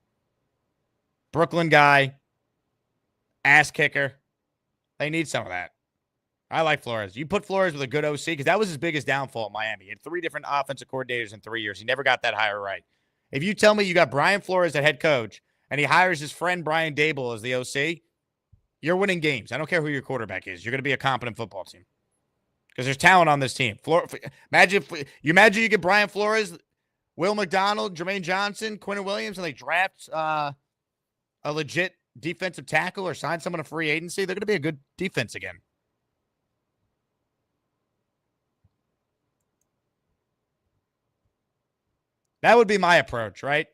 Brooklyn guy, ass kicker. They need some of that. I like Flores. You put Flores with a good OC because that was his biggest downfall in Miami. He had 3 different offensive coordinators in 3 years. He never got that hire right. If you tell me you got Brian Flores at head coach and he hires his friend Brian Dable as the OC, you're winning games. I don't care who your quarterback is. You're going to be a competent football team because there's talent on this team. Imagine you get Brian Flores, Will McDonald, Jermaine Johnson, Quentin Williams, and they draft a legit defensive tackle or sign someone to free agency. They're going to be a good defense again. That would be my approach, right?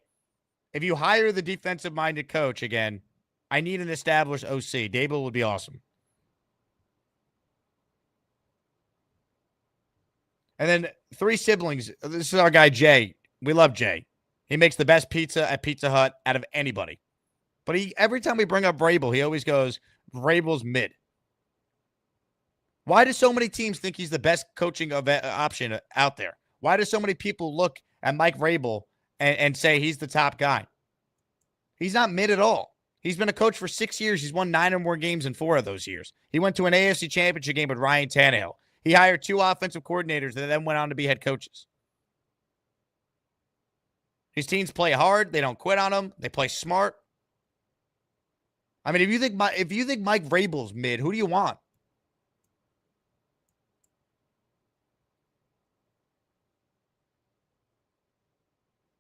If you hire the defensive-minded coach again, I need an established OC. Dable would be awesome. And then 3 siblings. This is our guy, Jay. We love Jay. He makes the best pizza at Pizza Hut out of anybody. But every time we bring up Vrabel, he always goes, Vrabel's mid. Why do so many teams think he's the best coaching option out there? Why do so many people look at Mike Vrabel and say he's the top guy? He's not mid at all. He's been a coach for 6 years. He's won 9 or more games in 4 of those years. He went to an AFC championship game with Ryan Tannehill. He hired 2 offensive coordinators that then went on to be head coaches. His teams play hard. They don't quit on them. They play smart. I mean, if you think Mike Vrabel's mid, who do you want?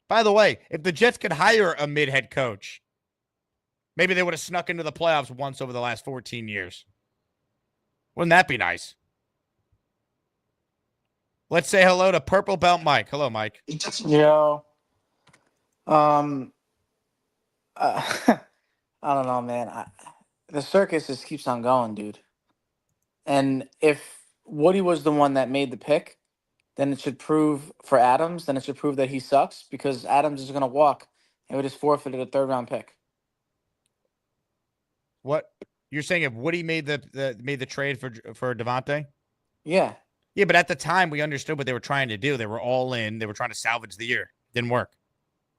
By the way, if the Jets could hire a mid head coach, maybe they would have snuck into the playoffs once over the last 14 years. Wouldn't that be nice? Let's say hello to Purple Belt Mike. Hello, Mike. Yo. I don't know, man. The circus just keeps on going, dude. And if Woody was the one that made the pick, then it should prove for Adams, then it should prove that he sucks because Adams is going to walk and we just forfeited a 3rd-round pick. What? You're saying if Woody made the trade for Devontae? Yeah. Yeah, but at the time we understood what they were trying to do. They were all in. They were trying to salvage the year. Didn't work.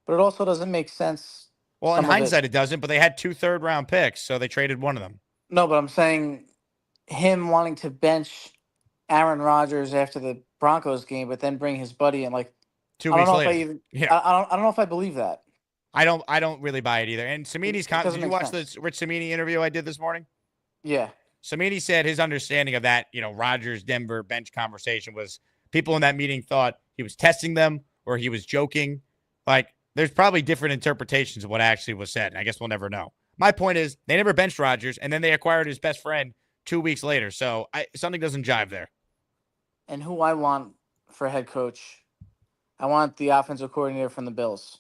But it also doesn't make sense. Well, in hindsight, it doesn't, but they had 2 third-round picks, so they traded one of them. No, but I'm saying him wanting to bench Aaron Rodgers after the Broncos game, but then bring his buddy in like 2 weeks later. I don't know if I believe that. I don't really buy it either. And Samini's did you watch the Rich Samini interview I did this morning? Yeah. Samini said his understanding of that, Rodgers Denver bench conversation was people in that meeting thought he was testing them or he was joking. Like, there's probably different interpretations of what actually was said. And I guess we'll never know. My point is they never benched Rodgers, and then they acquired his best friend 2 weeks later. So something doesn't jive there. And who I want for head coach, I want the offensive coordinator from the Bills.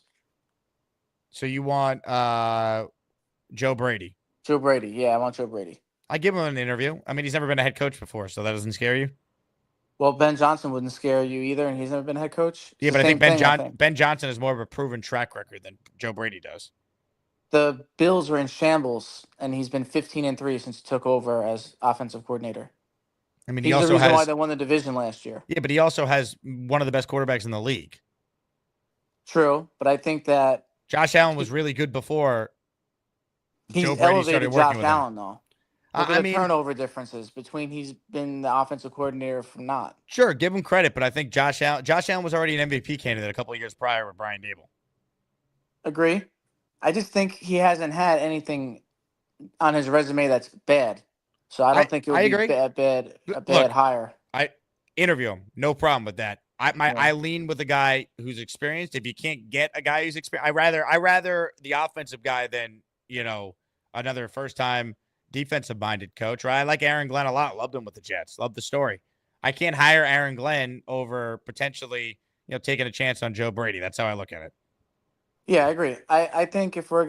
So you want Joe Brady? Joe Brady. Yeah, I want Joe Brady. I give him an interview. I mean, he's never been a head coach before, so that doesn't scare you? Well, Ben Johnson wouldn't scare you either, and he's never been a head coach. Yeah, but I think Ben Johnson has more of a proven track record than Joe Brady does. The Bills are in shambles, and he's been 15-3 since he took over as offensive coordinator. I mean, he's the reason why they won the division last year. Yeah, but he also has one of the best quarterbacks in the league. True, but I think that Josh Allen was really good before Joe Brady started working with him. Though. Look at the turnover differences between he's been the offensive coordinator from not. Sure, give him credit, but I think Josh Allen was already an MVP candidate a couple of years prior with Brian Dable. Agree. I just think he hasn't had anything on his resume that's bad. So I don't think it would be a bad hire. I interview him. No problem with that. I lean with the guy who's experienced. If you can't get a guy who's experienced, I rather the offensive guy than another first time defensive minded coach. Right? I like Aaron Glenn a lot. Loved him with the Jets. Loved the story. I can't hire Aaron Glenn over potentially taking a chance on Joe Brady. That's how I look at it. Yeah, I agree. I think if we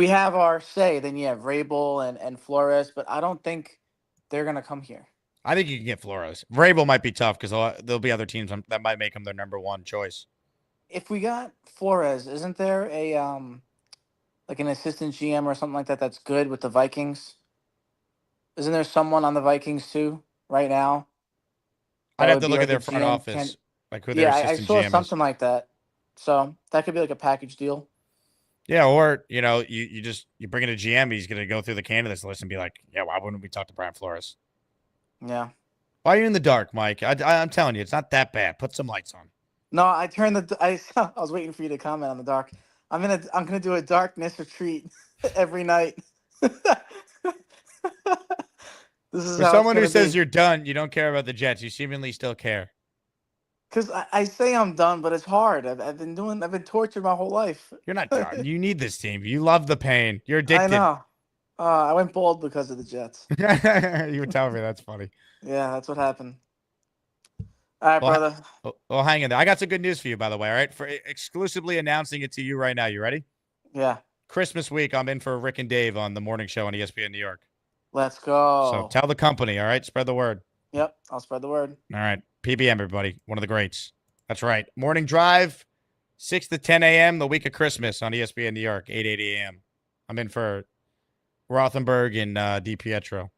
have our say, then yeah, Vrabel and Flores, but I don't think they're gonna come here. I think you can get Flores. Vrabel might be tough because there'll be other teams that might make him their number one choice. If we got Flores, isn't there a like an assistant GM or something like that that's good with the Vikings? Isn't there someone on the Vikings too right now? I'd have to look at their front office, like who their assistant I saw GM something like that. So that could be like a package deal. Yeah, or you bring in a GM, he's gonna go through the candidates list and be like, yeah, why wouldn't we talk to Brian Flores? Yeah. Why are you in the dark, Mike? I'm telling you, it's not that bad. Put some lights on. No, I was waiting for you to comment on the dark. I'm gonna do a darkness retreat every night. This is for someone who says you're done. You don't care about the Jets. You seemingly still care. Because I say I'm done, but it's hard. I've been tortured my whole life. You're not done. You need this team. You love the pain. You're addicted. I know. I went bald because of the Jets. You were telling me that's funny. Yeah, that's what happened. All right, brother. Well, hang in there. I got some good news for you, by the way. All right, for exclusively announcing it to you right now. You ready? Yeah. Christmas week, I'm in for Rick and Dave on the morning show on ESPN New York. Let's go. So tell the company. All right, spread the word. Yep, I'll spread the word. All right, PBM, everybody. One of the greats. That's right. Morning drive, 6 to 10 a.m. the week of Christmas on ESPN New York, 8 a.m. I'm in for Rothenberg and DiPietro.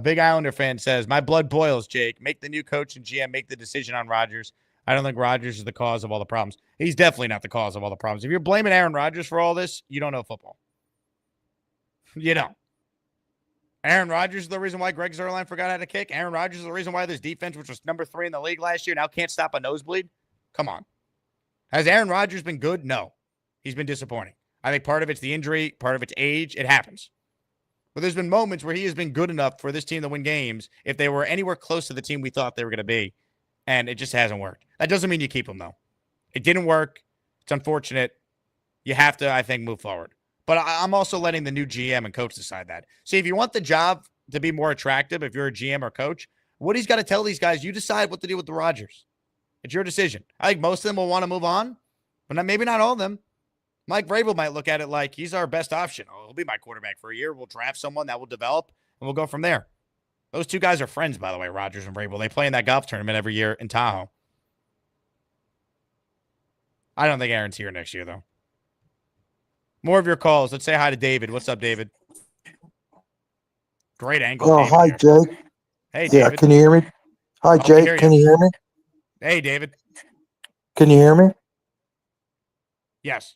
Big Islander fan says, my blood boils, Jake. Make the new coach and GM make the decision on Rodgers. I don't think Rodgers is the cause of all the problems. He's definitely not the cause of all the problems. If you're blaming Aaron Rodgers for all this, you don't know football. You don't. Aaron Rodgers is the reason why Greg Zuerlein forgot how to kick. Aaron Rodgers is the reason why this defense, which was number 3 in the league last year, now can't stop a nosebleed. Come on. Has Aaron Rodgers been good? No. He's been disappointing. I think part of it's the injury, part of it's age. It happens. But there's been moments where he has been good enough for this team to win games if they were anywhere close to the team we thought they were going to be, and it just hasn't worked. That doesn't mean you keep him, though. It didn't work. It's unfortunate. You have to, I think, move forward. But I'm also letting the new GM and coach decide that. See, if you want the job to be more attractive, if you're a GM or coach, what he's got to tell these guys, you decide what to do with the Rodgers. It's your decision. I think most of them will want to move on, but maybe not all of them. Mike Vrabel might look at it like he's our best option. Oh, he'll be my quarterback for a year. We'll draft someone that will develop, and we'll go from there. Those two guys are friends, by the way, Rodgers and Vrabel. They play in that golf tournament every year in Tahoe. I don't think Aaron's here next year, though. More of your calls. Let's say hi to David. What's up, David? Great angle. Oh, hi, here. Jake. Hey, David. Yeah, can you hear me? Hi, Jake. Can you hear me? Hey, David. Can you hear me? Yes.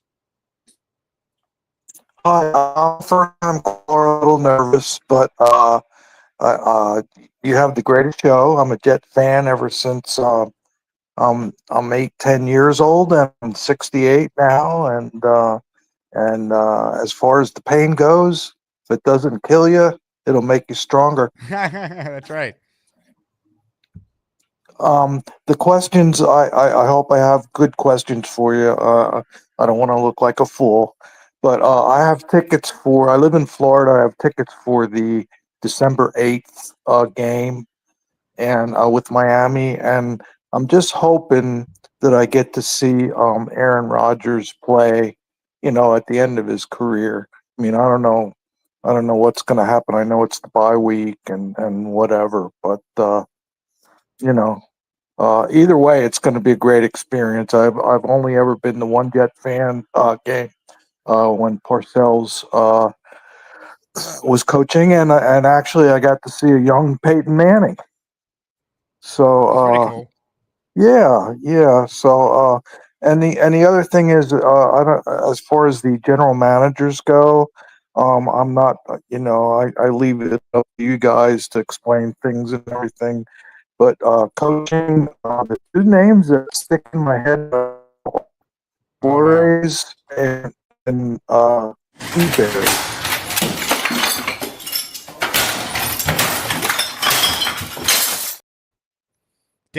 Hi. First, I'm a little nervous, but you have the greatest show. I'm a Jet fan ever since I'm 10 years old, and I'm 68 now, and as far as the pain goes, if it doesn't kill you, it'll make you stronger. That's right. The questions, I hope I have good questions for you. I don't want to look like a fool, but I have tickets I live in Florida. I have tickets for the December 8th game and with Miami, and I'm just hoping that I get to see Aaron Rodgers play, at the end of his career. I mean, I don't know what's going to happen. I know it's the bye week and whatever, but either way, it's going to be a great experience. I've only ever been to one Jet fan game when Parcells was coaching, and actually I got to see a young Peyton Manning. So yeah. So and the other thing is, I don't, as far as the general managers go, I'm not, I leave it up to you guys to explain things and everything. But coaching, the two names that stick in my head are Flores and Eberle.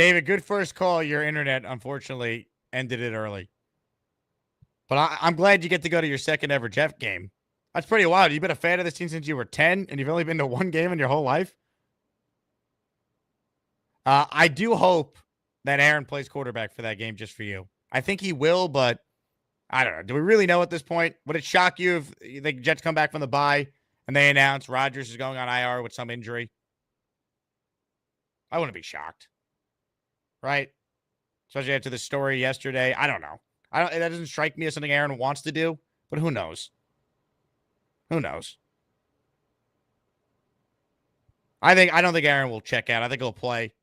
David, good first call. Your internet, unfortunately, ended it early. But I'm glad you get to go to your second ever Jeff game. That's pretty wild. You've been a fan of this team since you were 10, and you've only been to one game in your whole life? I do hope that Aaron plays quarterback for that game just for you. I think he will, but I don't know. Do we really know at this point? Would it shock you if the Jets come back from the bye and they announce Rodgers is going on IR with some injury? I wouldn't be shocked. Right? Especially after the story yesterday. I don't know. That doesn't strike me as something Aaron wants to do, but who knows? Who knows? I don't think Aaron will check out. I think he'll play,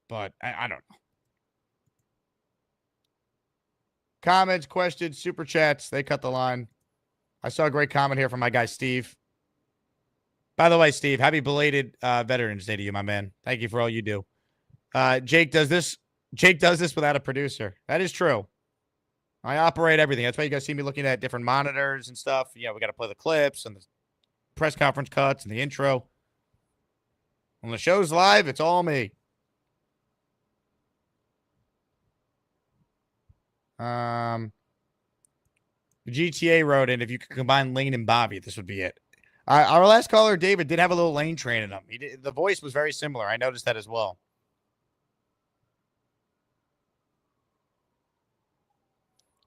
but I don't know. Comments, questions, super chats, they cut the line. I saw a great comment here from my guy Steve. By the way, Steve, happy belated Veterans Day to you, my man. Thank you for all you do. Jake does this without a producer. That is true. I operate everything. That's why you guys see me looking at different monitors and stuff. We got to play the clips and the press conference cuts and the intro. When the show's live, it's all me. GTA wrote in, if you could combine Lane and Bobby, this would be it. Our last caller, David, did have a little Lane train in him. The voice was very similar. I noticed that as well.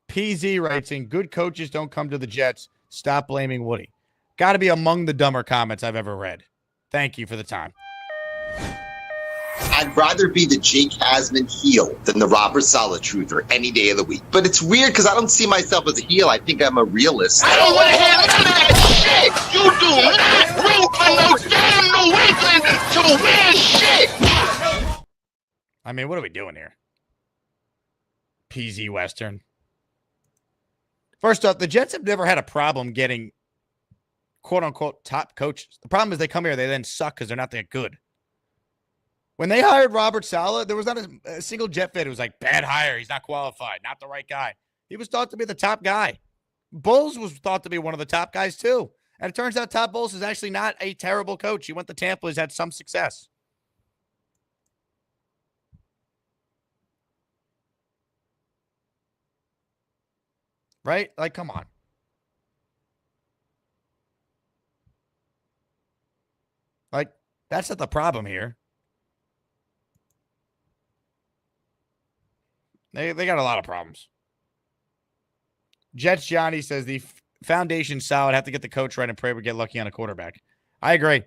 PZ writes in, good coaches don't come to the Jets. Stop blaming Woody. Got to be among the dumber comments I've ever read. Thank you for the time. I'd rather be the Jake Asman heel than the Robert Saleh truther any day of the week. But it's weird because I don't see myself as a heel. I think I'm a realist. I don't want to hear none of that shit. You do not root for no damn New England to win shit. I mean, what are we doing here? PZ Western. First off, the Jets have never had a problem getting quote-unquote top coaches. The problem is they come here, they then suck because they're not that good. When they hired Robert Saleh, there was not a single Jet fan who was like, bad hire, he's not qualified, not the right guy. He was thought to be the top guy. Bowles was thought to be one of the top guys too. And it turns out Todd Bowles is actually not a terrible coach. He went to Tampa, he's had some success. Right? Like, come on. Like, that's not the problem here. They got a lot of problems. Jets Johnny says the foundation's solid. Have to get the coach right and pray we get lucky on a quarterback. I agree.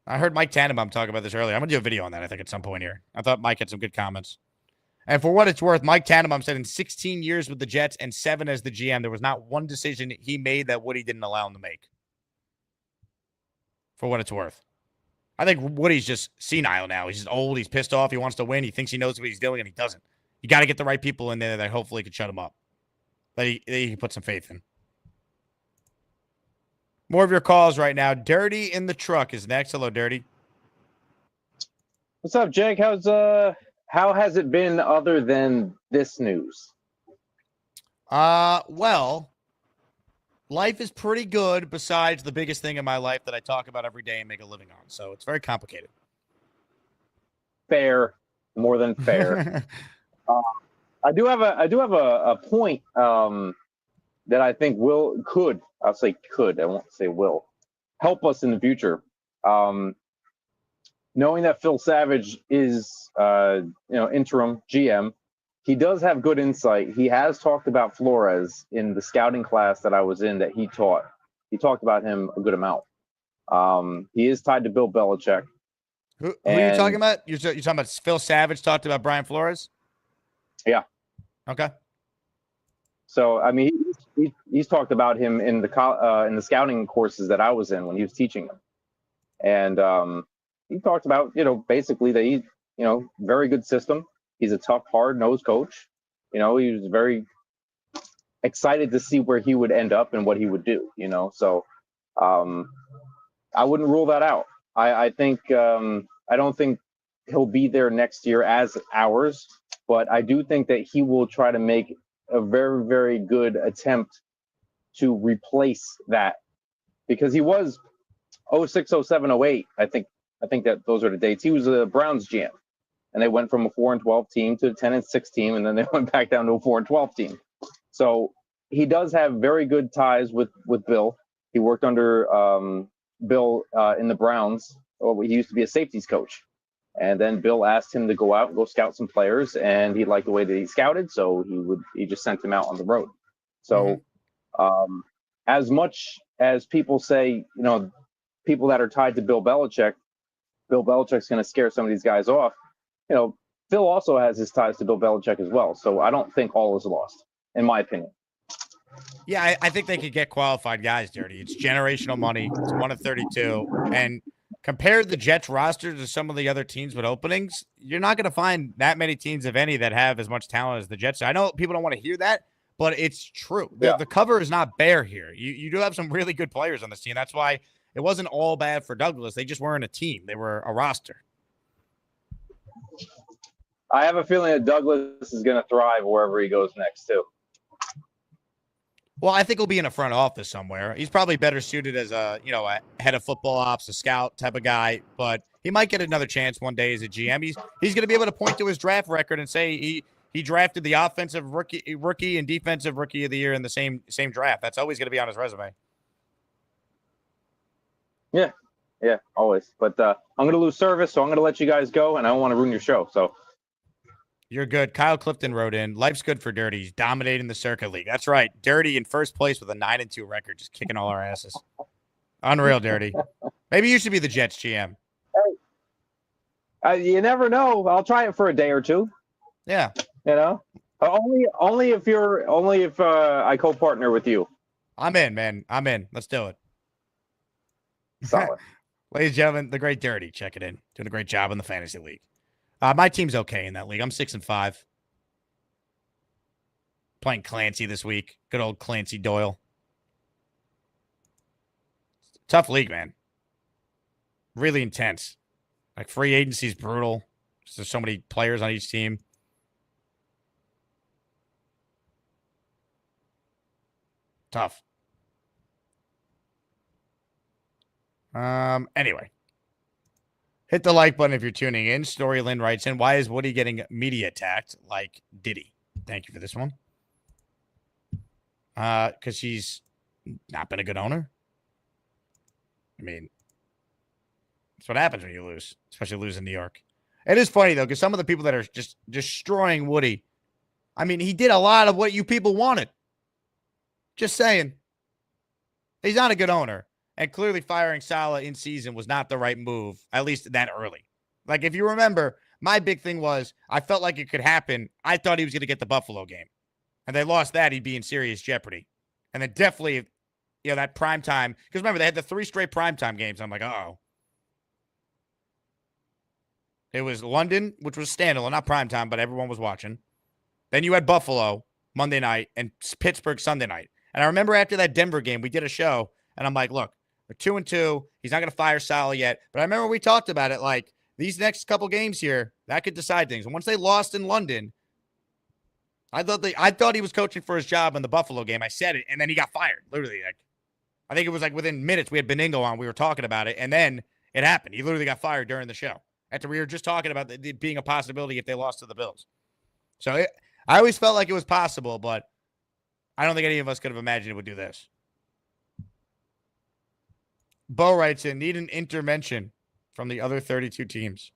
I heard Mike Tannenbaum talk about this earlier. I'm going to do a video on that, I think, at some point here. I thought Mike had some good comments. And for what it's worth, Mike Tannenbaum said in 16 years with the Jets and 7 as the GM, there was not one decision he made that Woody didn't allow him to make. For what it's worth. I think Woody's just senile now. He's just old. He's pissed off. He wants to win. He thinks he knows what he's doing, and he doesn't. You got to get the right people in there that hopefully could shut him up. That he can put some faith in. More of your calls right now. Dirty in the truck is next. Hello, Dirty. What's up, Jake? How has it been other than this news? Well, life is pretty good besides the biggest thing in my life that I talk about every day and make a living on. So it's very complicated. Fair, more than fair. I do have a point that I think could I won't say will help us in the future. Knowing that Phil Savage is interim GM, he does have good insight. He has talked about Flores in the scouting class that I was in that he taught. He talked about him a good amount. He is tied to Bill Belichick. Who are you talking about? You're talking about Phil Savage talked about Brian Flores? Yeah. Okay. So I mean, he's talked about him in the scouting courses that I was in when he was teaching them, and he talked about basically that he very good system. He's a tough, hard-nosed coach. He was very excited to see where he would end up and what he would do. So I wouldn't rule that out. I think I don't think he'll be there next year as ours, but I do think that he will try to make a very, very good attempt to replace that, because he was 06, 07, 08. I think that those are the dates. He was a Browns GM. and they went from a 4-12 team to a 10-6 team, and then they went back down to a 4-12 team. So he does have very good ties with Bill. He worked under Bill in the Browns. He used to be a safeties coach. And then Bill asked him to go out and go scout some players, and he liked the way that he scouted, so he just sent him out on the road. So as much as people say, people that are tied to Bill Belichick's going to scare some of these guys off. Phil also has his ties to Bill Belichick as well. So I don't think all is lost, in my opinion. Yeah, I think they could get qualified guys, Dirty. It's generational money. It's 1 of 32. And compared the Jets roster to some of the other teams with openings, you're not going to find that many teams, if any, that have as much talent as the Jets. I know people don't want to hear that, but it's true. The cover is not bare here. You do have some really good players on this team. That's why it wasn't all bad for Douglas. They just weren't a team. They were a roster. I have a feeling that Douglas is going to thrive wherever he goes next, too. Well, I think he'll be in a front office somewhere. He's probably better suited as a head of football ops, a scout type of guy, but he might get another chance one day as a GM. He's going to be able to point to his draft record and say he drafted the offensive rookie and defensive rookie of the year in the same draft. That's always going to be on his resume. Yeah, always. But I'm going to lose service, so I'm going to let you guys go, and I don't want to ruin your show. So you're good. Kyle Clifton wrote in, life's good for Dirty. He's dominating the Circuit League. That's right. Dirty in first place with a 9-2 record, just kicking all our asses. Unreal, Dirty. Maybe you should be the Jets GM. You never know. I'll try it for a day or two. Yeah. Only if I co-partner with you. I'm in, man. I'm in. Let's do it. Solid. Ladies and gentlemen, the great Dirty. Check it in. Doing a great job in the fantasy league. My team's okay in that league. I'm 6-5. Playing Clancy this week. Good old Clancy Doyle. Tough league, man. Really intense. Like, free agency's brutal. There's so many players on each team. Tough. Anyway. Hit the like button if you're tuning in. Story Lynn writes in, why is Woody getting media attacked like Diddy? Thank you for this one. Because he's not been a good owner. I mean, that's what happens when you lose, especially lose in New York. It is funny, though, because some of the people that are just destroying Woody, I mean, he did a lot of what you people wanted. Just saying. He's not a good owner. And clearly firing Saleh in season was not the right move, at least that early. Like, if you remember, my big thing was I felt like it could happen. I thought he was going to get the Buffalo game. And they lost that, he'd be in serious jeopardy. And then definitely, that primetime. Because remember, they had the 3 straight primetime games. I'm like, uh-oh. It was London, which was standalone, not primetime, but everyone was watching. Then you had Buffalo Monday night and Pittsburgh Sunday night. And I remember after that Denver game, we did a show, and I'm like, look, they're 2-2. He's not going to fire Saleh yet. But I remember we talked about it, like, these next couple games here, that could decide things. And once they lost in London, I thought he was coaching for his job in the Buffalo game. I said it, and then he got fired. Literally, I think it was like within minutes we had Beningo on. We were talking about it, and then it happened. He literally got fired during the show. After we were just talking about it being a possibility if they lost to the Bills. So I always felt like it was possible, but I don't think any of us could have imagined it would do this. Bo writes in, need an intervention from the other 32 teams.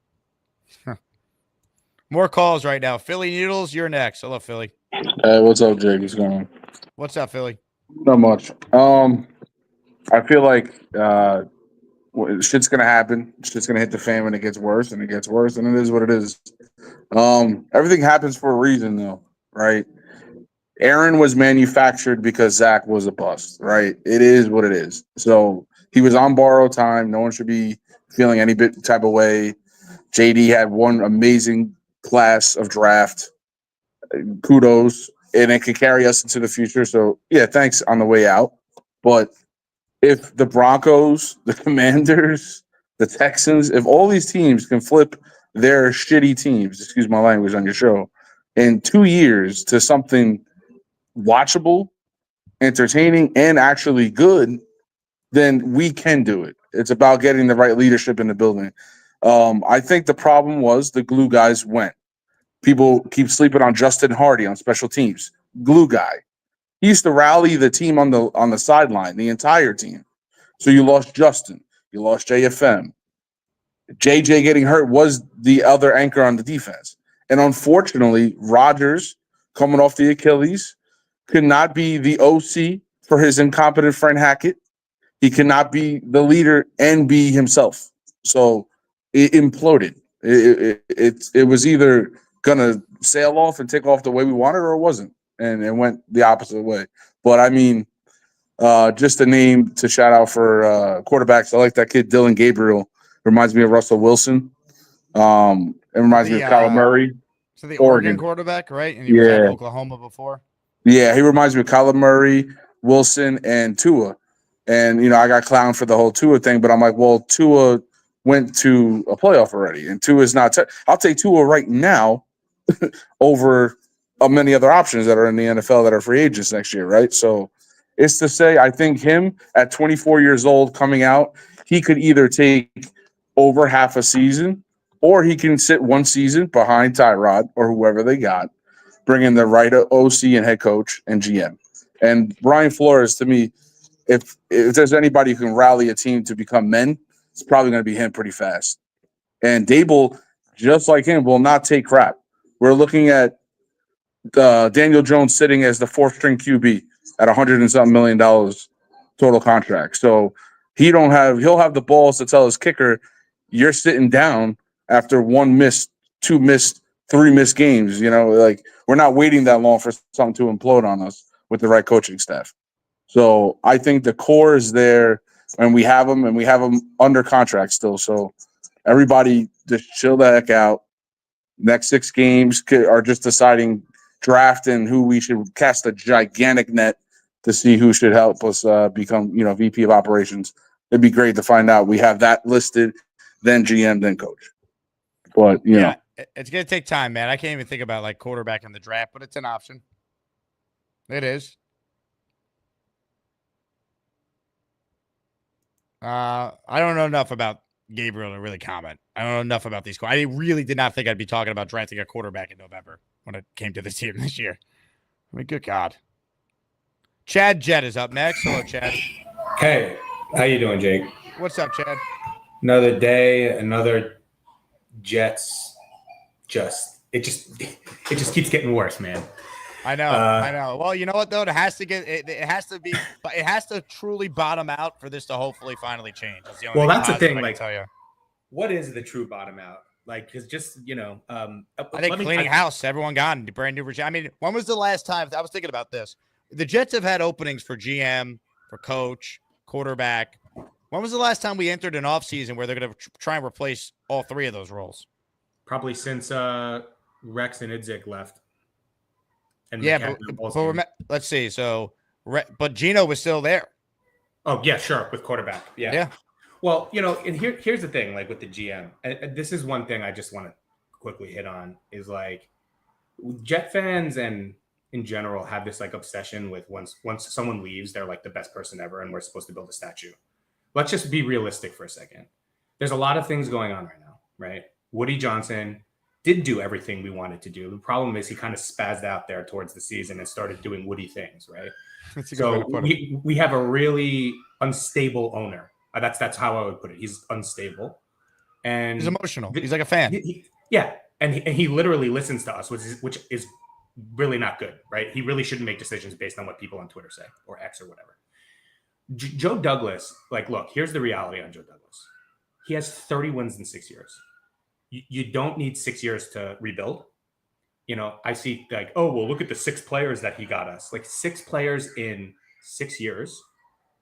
More calls right now. Philly Needles, you're next. Hello, Philly. Hey, what's up, Jake? What's going on? What's up, Philly? Not much. I feel like shit's gonna happen. Shit's gonna hit the fan when it gets worse, and it gets worse, and it is what it is. Everything happens for a reason, though, right? Aaron was manufactured because Zach was a bust, right? It is what it is. So he was on borrowed time. No one should be feeling any bit type of way. JD had one amazing class of draft. Kudos. And it can carry us into the future. So, yeah, thanks on the way out. But if the Broncos, the Commanders, the Texans, if all these teams can flip their shitty teams, excuse my language on your show, in 2 years to something watchable, entertaining, and actually good, then we can do it. It's about getting the right leadership in the building. I think the problem was the glue guys went. People keep sleeping on Justin Hardy on special teams. Glue guy. He used to rally the team on the sideline, the entire team. So you lost Justin. You lost JFM. JJ getting hurt was the other anchor on the defense. And unfortunately, Rodgers, coming off the Achilles, could not be the OC for his incompetent friend Hackett. He cannot be the leader and be himself. So it imploded. It was either going to sail off and take off the way we wanted or it wasn't. And it went the opposite way. But, I mean, just a name to shout out for quarterbacks. I like that kid, Dylan Gabriel. Reminds me of Russell Wilson. It reminds me of Kyler Murray. So the Oregon quarterback, right? And he was at Oklahoma before. Yeah, he reminds me of Kyler Murray, Wilson, and Tua. And, I got clowned for the whole Tua thing, but I'm like, well, Tua went to a playoff already, and Tua is not I'll take Tua right now over many other options that are in the NFL that are free agents next year, right? So it's to say, I think him at 24 years old coming out, he could either take over half a season or he can sit one season behind Tyrod or whoever they got, bring in the right OC and head coach and GM. And Brian Flores, to me, if there's anybody who can rally a team to become men, it's probably going to be him pretty fast. And Dable, just like him, will not take crap. We're looking at Daniel Jones sitting as the fourth-string QB at $100 and something million total contract. So he'll have the balls to tell his kicker, you're sitting down after one missed, two missed, three missed games. We're not waiting that long for something to implode on us with the right coaching staff. So I think the core is there, and we have them under contract still. So everybody just chill the heck out. Next 6 games are just deciding draft and who we should cast a gigantic net to see who should help us become, VP of operations. It'd be great to find out. We have that listed, then GM, then coach. But, it's going to take time, man. I can't even think about like quarterback in the draft, but it's an option. It is. I don't know enough about Gabriel to really comment. I don't know enough about these. I really did not think I'd be talking about drafting a quarterback in November when it came to this team this year. I mean, good God. Chad Jett is up next. Hello, Chad. Hey, how you doing, Jake? What's up, Chad? Another day, another Jets. It just keeps getting worse, man. I know. Well, you know what though? It has to truly bottom out for this to hopefully finally change. That's the thing. Like, what is the true bottom out? Like, because I think cleaning house. Everyone gone. Brand new regime. I mean, when was the last time? I was thinking about this. The Jets have had openings for GM, for coach, quarterback. When was the last time we entered an offseason where they're going to try and replace all 3 of those roles? Probably since Rex and Idzik left. And but let's see. So, but Gino was still there. Oh yeah, sure, with quarterback. Yeah. Well, and here's the thing, like with the GM, and this is one thing I just want to quickly hit on is like Jet fans and in general have this like obsession with once someone leaves, they're like the best person ever, and we're supposed to build a statue. Let's just be realistic for a second. There's a lot of things going on right now, right? Woody Johnson did do everything we wanted to do. The problem is he kind of spazzed out there towards the season and started doing Woody things, right? So we have a really unstable owner. That's how I would put it. He's unstable. And he's emotional. He's like a fan. And he literally listens to us, which is really not good, right? He really shouldn't make decisions based on what people on Twitter say or X or whatever. Joe Douglas, like, look, here's the reality on Joe Douglas. He has 30 wins in 6 years. You don't need 6 years to rebuild. I see like, oh, well, look at the 6 players that he got us. Like 6 players in 6 years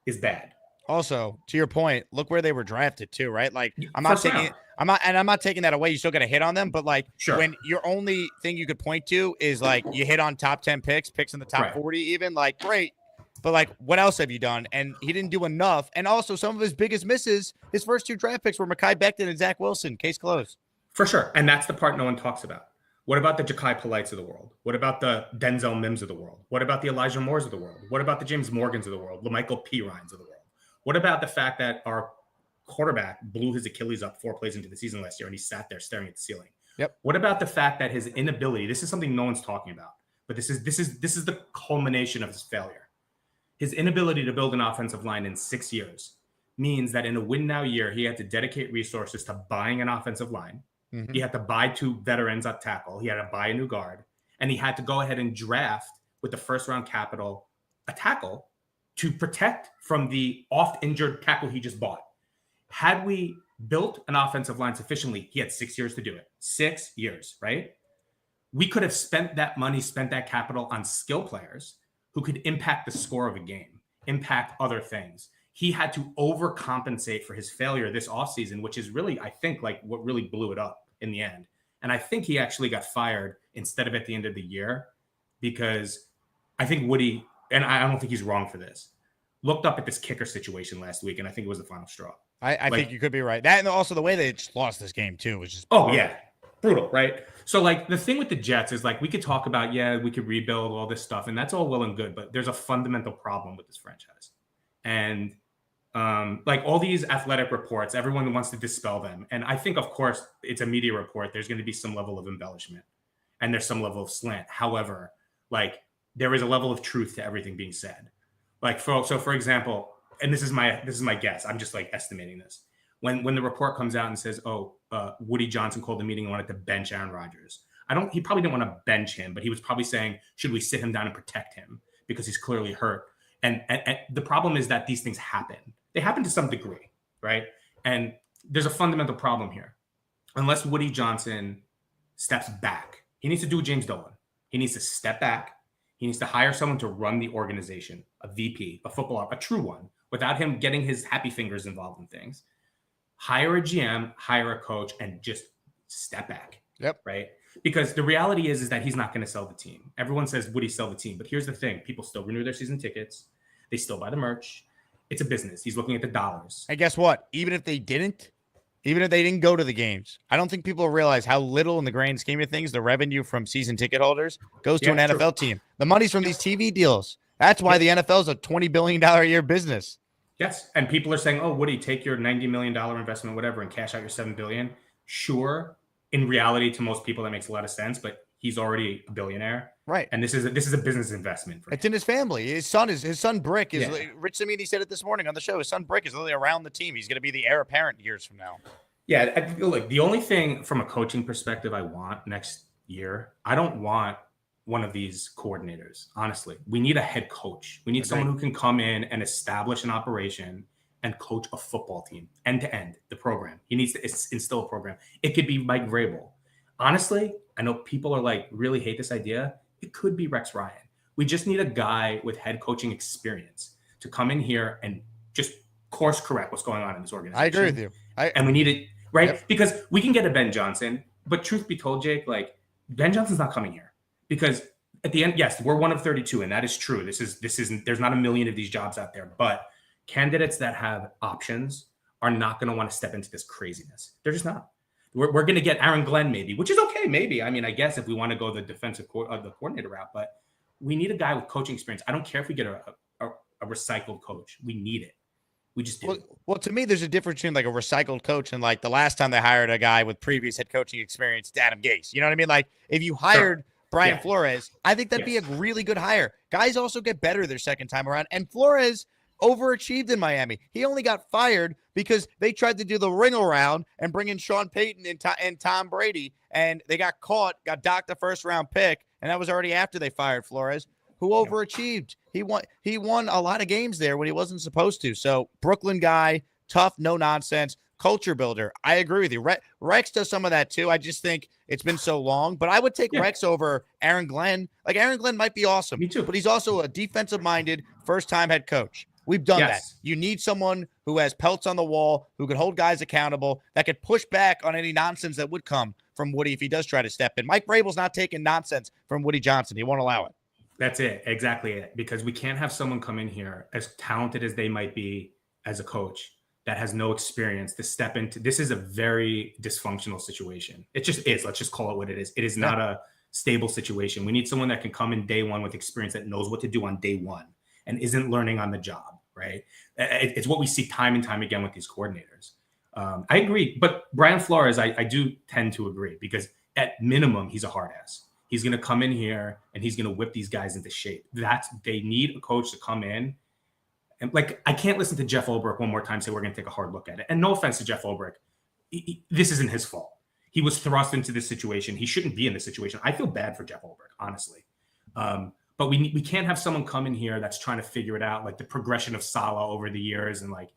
is bad. Also, to your point, look where they were drafted too, right? Like I'm not taking that away. You still got to hit on them, but like when your only thing you could point to is like you hit on top 10 picks in the top 40, even like great. But like, what else have you done? And he didn't do enough. And also some of his biggest misses, his first 2 draft picks were Mekhi Becton and Zach Wilson. Case closed. For sure. And that's the part no one talks about. What about the Ja'Kai Polites of the world? What about the Denzel Mims of the world? What about the Elijah Moores of the world? What about the James Morgans of the world? The Michael P. Ryans of the world? What about the fact that our quarterback blew his Achilles up 4 plays into the season last year, and he sat there staring at the ceiling. Yep. What about the fact that his inability, this is something no one's talking about, but this is the culmination of his failure. His inability to build an offensive line in 6 years means that in a win now year, he had to dedicate resources to buying an offensive line. Mm-hmm. He had to buy 2 veterans at tackle. He had to buy a new guard, and he had to go ahead and draft with the first round capital a tackle to protect from the oft injured tackle he just bought. Had we built an offensive line sufficiently, he had 6 years to do it. 6 years, right? We could have spent that money, spent that capital on skill players who could impact the score of a game, impact other things. He had to overcompensate for his failure this offseason, which is really, I think, like what really blew it up in the end. And I think he actually got fired instead of at the end of the year, because I think Woody, and I don't think he's wrong for this, looked up at this kicker situation last week, and I think it was the final straw. I think you could be right. That, and also the way they just lost this game too was just brutal, right? So like the thing with the Jets is like we could talk about, we could rebuild all this stuff, and that's all well and good, but there's a fundamental problem with this franchise. And like all these athletic reports, everyone wants to dispel them. And I think, of course, it's a media report. There's going to be some level of embellishment and there's some level of slant. However, like there is a level of truth to everything being said. Like for example, and this is my guess, I'm just like estimating this. When the report comes out and says, Woody Johnson called the meeting and wanted to bench Aaron Rodgers. He probably didn't want to bench him, but he was probably saying, should we sit him down and protect him because he's clearly hurt? And the problem is that these things happen. They happen to some degree, right? And there's a fundamental problem here. Unless Woody Johnson steps back, he needs to do James Dolan. He needs to step back. He needs to hire someone to run the organization, a VP, a true one, without him getting his happy fingers involved in things. Hire a GM, hire a coach, and just step back. Yep. Right? Because the reality is that he's not going to sell the team. Everyone says, would he sell the team? But here's the thing. People still renew their season tickets. They still buy the merch. It's a business. He's looking at the dollars. And guess what? Even if they didn't go to the games, I don't think people realize how little in the grand scheme of things the revenue from season ticket holders goes to an NFL team. The money's from these TV deals. That's why the NFL is a $20 billion a year business. Yes. And people are saying, oh, Woody, take your $90 million investment, whatever, and cash out your $7 billion. Sure. In reality, to most people, that makes a lot of sense, but he's already a billionaire. Right. And this is a business investment. It's in his family. His son Brick is Rich Samini said it this morning on the show. His son Brick is literally around the team. He's going to be the heir apparent years from now. Yeah. Look, the only thing from a coaching perspective I want next year, I don't want one of these coordinators. Honestly, we need a head coach. We need someone who can come in and establish an operation and coach a football team end to end, the program. He needs to instill a program. It could be Mike Vrabel. Honestly, I know people are like really hate this idea. It could be Rex Ryan. We just need a guy with head coaching experience to come in here and just course correct what's going on in this organization. I agree with you. And we need it, right? Because we can get a Ben Johnson, but truth be told, Jake, like Ben Johnson's not coming here because at the end, yes, we're one of 32, and that is true. This isn't. There's not a million of these jobs out there, but candidates that have options are not going to want to step into this craziness. They're just not. We're going to get Aaron Glenn maybe, which is okay. Maybe. I mean, I guess if we want to go the defensive the coordinator route, but we need a guy with coaching experience. I don't care if we get a recycled coach. We need it. We just do. Well, to me, there's a difference between like a recycled coach and like the last time they hired a guy with previous head coaching experience, Adam Gase. You know what I mean? Like if you hired Brian Flores, I think that'd be a really good hire. Guys also get better their second time around. And Flores overachieved in Miami. He only got fired because they tried to do the ring around and bring in Sean Payton and Tom Brady, and they got caught, got docked the first round pick, and that was already after they fired Flores, who overachieved. He won a lot of games there when he wasn't supposed to. So Brooklyn guy, tough, no nonsense, culture builder. I agree with you. Rex does some of that too. I just think it's been so long, but I would take Rex over Aaron Glenn. Like Aaron Glenn might be awesome. Me too. But he's also a defensive-minded first-time head coach. We've done that. You need someone who has pelts on the wall, who can hold guys accountable, that could push back on any nonsense that would come from Woody if he does try to step in. Mike Vrabel's not taking nonsense from Woody Johnson. He won't allow it. That's it. Exactly it. Because we can't have someone come in here as talented as they might be as a coach that has no experience to step into. This is a very dysfunctional situation. It just is. Let's just call it what it is. It is not a stable situation. We need someone that can come in day one with experience that knows what to do on day one and isn't learning on the job, right? It's what we see time and time again with these coordinators. I agree, but Brian Flores, I do tend to agree, because at minimum, he's a hard ass. He's going to come in here and he's going to whip these guys into shape. They need a coach to come in. And like, I can't listen to Jeff Ulbrich one more time say we're going to take a hard look at it. And no offense to Jeff Ulbrich, this isn't his fault. He was thrust into this situation. He shouldn't be in this situation. I feel bad for Jeff Ulbrich, honestly. But we can't have someone come in here that's trying to figure it out, like the progression of Salah over the years, and like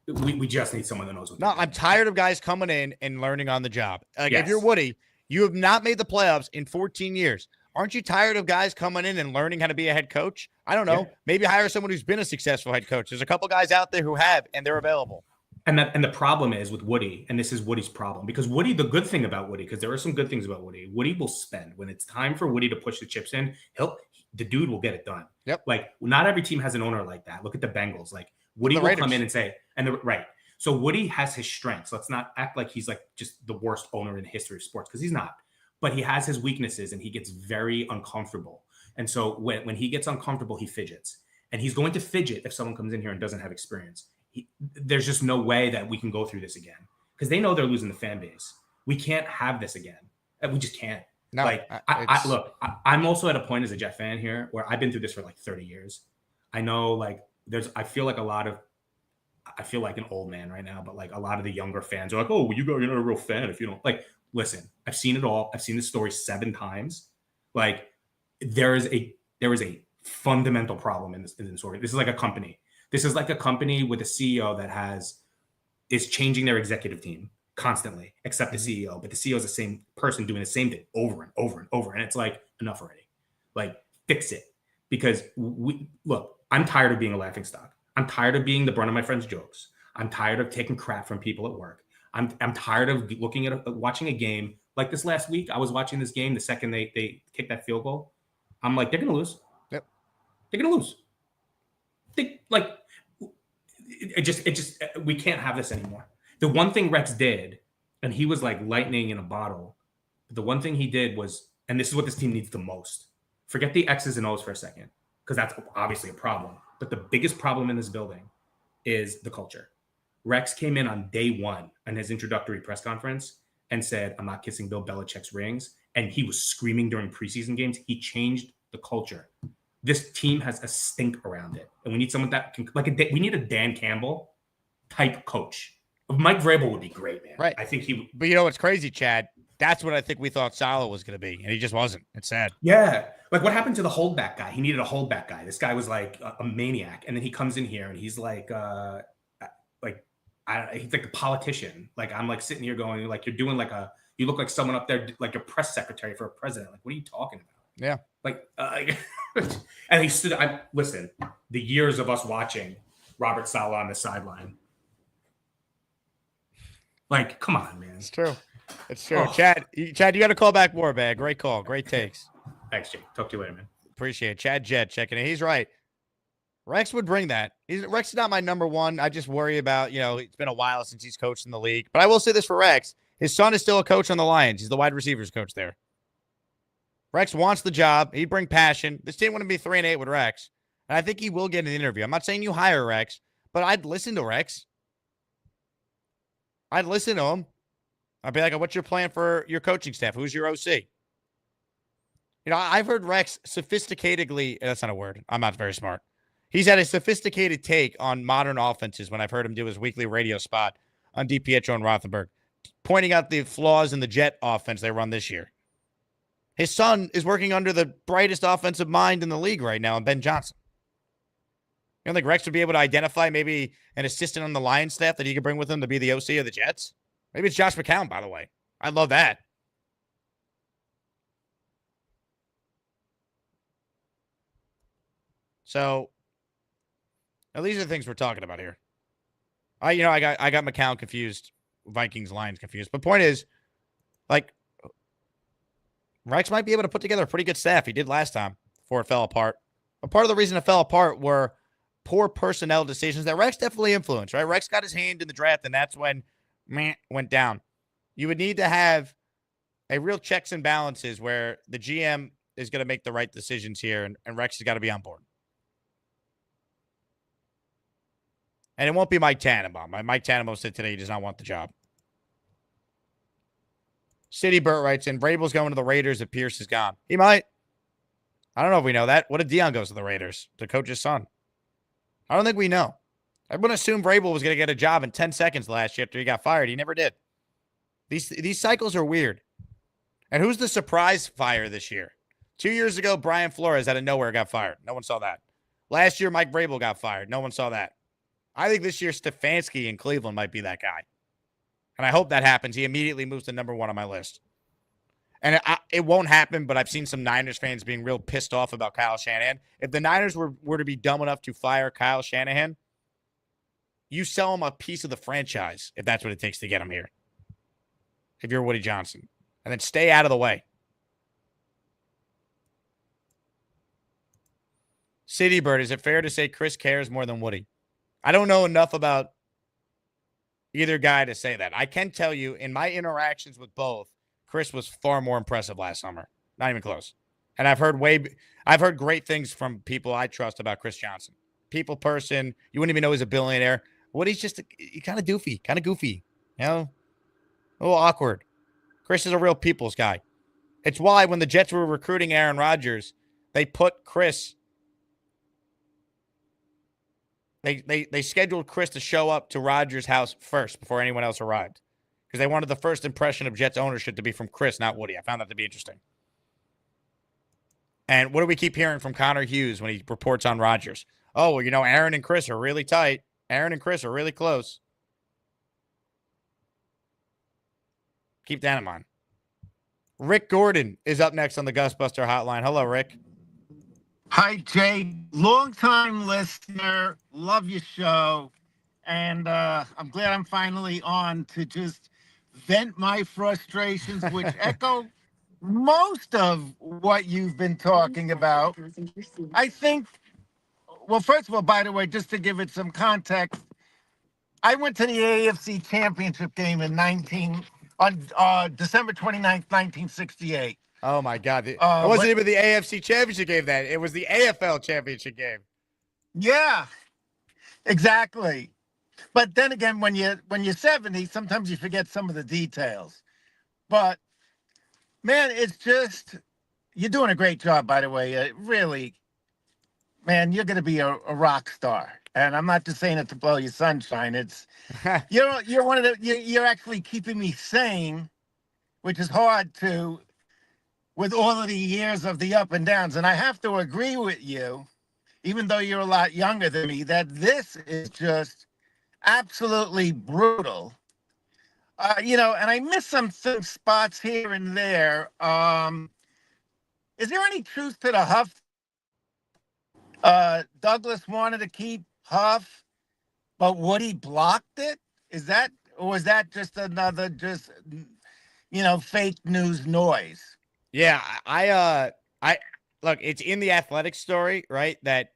we just need someone that knows what. No, I'm tired of guys coming in and learning on the job. Like Yes. if you're Woody, you have not made the playoffs in 14 years. Aren't you tired of guys coming in and learning how to be a head coach? I don't know. Yeah. Maybe hire someone who's been a successful head coach. There's a couple guys out there who have, and they're available. And the problem is with Woody, and this is Woody's problem, because Woody, the good thing about Woody, because there are some good things about Woody, Woody will spend when it's time for Woody to push the chips in. The dude will get it done. Yep. Like, not every team has an owner like that. Look at the Bengals. Like, Woody will come in and say, right. So Woody has his strengths. Let's not act like he's like just the worst owner in the history of sports, because he's not. But he has his weaknesses, and he gets very uncomfortable. And so when he gets uncomfortable, he fidgets. And he's going to fidget if someone comes in here and doesn't have experience. There's just no way that we can go through this again, because they know they're losing the fan base. We can't have this again. We just can't. No, like, I'm also at a point as a Jet fan here where I've been through this for like 30 years. I know, like, I feel like an old man right now, but like a lot of the younger fans are like, oh, well, you're not a real fan if you don't. Like, listen, I've seen it all. I've seen this story 7 times. Like, there is a fundamental problem in this story. This is like a company. This is like a company with a CEO that is changing their executive team constantly, except the CEO. But the CEO is the same person doing the same thing over and over and over. And it's like, enough already. Like, fix it. Because I'm tired of being a laughingstock. I'm tired of being the brunt of my friends' jokes. I'm tired of taking crap from people at work. I'm tired of watching a game like this last week. I was watching this game the second they kicked that field goal. I'm like, they're gonna lose. Yep. They're gonna lose. We can't have this anymore. The one thing Rex did, and he was like lightning in a bottle. The one thing he did was, and this is what this team needs the most. Forget the X's and O's for a second, because that's obviously a problem. But the biggest problem in this building is the culture. Rex came in on day 1 on his introductory press conference and said, I'm not kissing Bill Belichick's rings. And he was screaming during preseason games. He changed the culture. This team has a stink around it. And we need someone that can, we need a Dan Campbell type coach. Mike Vrabel would be great, man. Right. I think he would. But you know what's crazy, Chad? That's what I think we thought Salah was going to be, and he just wasn't. It's sad. Yeah. Like, what happened to the holdback guy? He needed a holdback guy. This guy was like a maniac. And then he comes in here and he's like he's like a politician. Like, I'm like sitting here going, like, you're doing you look like someone up there, like a press secretary for a president. Like, what are you talking about? Yeah. Like, and he stood, listen, the years of us watching Robert Saleh on the sideline. Like, come on, man. It's true. It's true. Oh. Chad, you got to call back more, man. Great call. Great takes. Thanks, Jake. Talk to you later, man. Appreciate it. Chad Jett checking in. He's right. Rex would bring that. Rex is not my number one. I just worry about, it's been a while since he's coached in the league. But I will say this for Rex. His son is still a coach on the Lions. He's the wide receivers coach there. Rex wants the job. He'd bring passion. This team wouldn't be 3-8 with Rex. And I think he will get an interview. I'm not saying you hire Rex, but I'd listen to Rex. I'd listen to him. I'd be like, what's your plan for your coaching staff? Who's your OC? I've heard Rex sophisticatedly, that's not a word. I'm not very smart. He's had a sophisticated take on modern offenses when I've heard him do his weekly radio spot on DiPietro and Rothenberg, pointing out the flaws in the Jet offense they run this year. His son is working under the brightest offensive mind in the league right now, Ben Johnson. You don't think Rex would be able to identify maybe an assistant on the Lions staff that he could bring with him to be the OC of the Jets? Maybe it's Josh McCown, by the way. I'd love that. So, now these are the things we're talking about here. I got McCown confused, Vikings, Lions confused. But point is, like, Rex might be able to put together a pretty good staff. He did last time before it fell apart. But part of the reason it fell apart were poor personnel decisions that Rex definitely influenced, right? Rex got his hand in the draft, and that's when went down. You would need to have a real checks and balances where the GM is going to make the right decisions here, and Rex has got to be on board. And it won't be Mike Tannenbaum. Mike Tannenbaum said today he does not want the job. City Burt writes in, Vrabel's going to the Raiders if Pierce is gone. He might. I don't know if we know that. What if Dion goes to the Raiders, the coach's son? I don't think we know. Everyone assumed Vrabel was going to get a job in 10 seconds last year after he got fired. He never did. These cycles are weird. And who's the surprise fire this year? 2 years ago, Brian Flores out of nowhere got fired. No one saw that. Last year, Mike Vrabel got fired. No one saw that. I think this year, Stefanski in Cleveland might be that guy. And I hope that happens. He immediately moves to number one on my list. And it won't happen, but I've seen some Niners fans being real pissed off about Kyle Shanahan. If the Niners were to be dumb enough to fire Kyle Shanahan, you sell him a piece of the franchise if that's what it takes to get him here. If you're Woody Johnson. And then stay out of the way. City Bird, is it fair to say Chris cares more than Woody? I don't know enough about either guy to say that. I can tell you, in my interactions with both, Chris was far more impressive last summer. Not even close. And I've heard great things from people I trust about Chris Johnson. People, person, you wouldn't even know he's a billionaire. Woody's just kind of goofy, you know, a little awkward. Chris is a real people's guy. It's why when the Jets were recruiting Aaron Rodgers, they put Chris. They scheduled Chris to show up to Rodgers' house first before anyone else arrived. Because they wanted the first impression of Jets ownership to be from Chris, not Woody. I found that to be interesting. And what do we keep hearing from Connor Hughes when he reports on Rodgers? Oh, well, you know, Aaron and Chris are really tight. Aaron and Chris are really close. Keep that in mind. Rick Gordon is up next on the Gusbuster Hotline. Hello, Rick. Hi, Jay. Long-time listener. Love your show. And I'm glad I'm finally on to just vent my frustrations, which echo most of what you've been talking about. I think, well, first of all, by the way, just to give it some context, I went to the AFC Championship game on December 29th, 1968. Oh, my God. It wasn't even the AFC Championship game then. It was the AFL Championship game. Yeah, exactly. But then again, when you're 70, sometimes you forget some of the details. But, man, it's just, you're doing a great job, by the way. Really, man, you're going to be a rock star. And I'm not just saying it to blow your sunshine. It's you're one of the you're actually keeping me sane, which is hard to with all of the years of the up and downs. And I have to agree with you, even though you're a lot younger than me, that this is just absolutely brutal. And I miss some spots here and there. Is there any truth to the Huff? Douglas wanted to keep Huff, but Woody blocked it. Or was that just another fake news noise? Yeah, I look, it's in the Athletic story, right? That,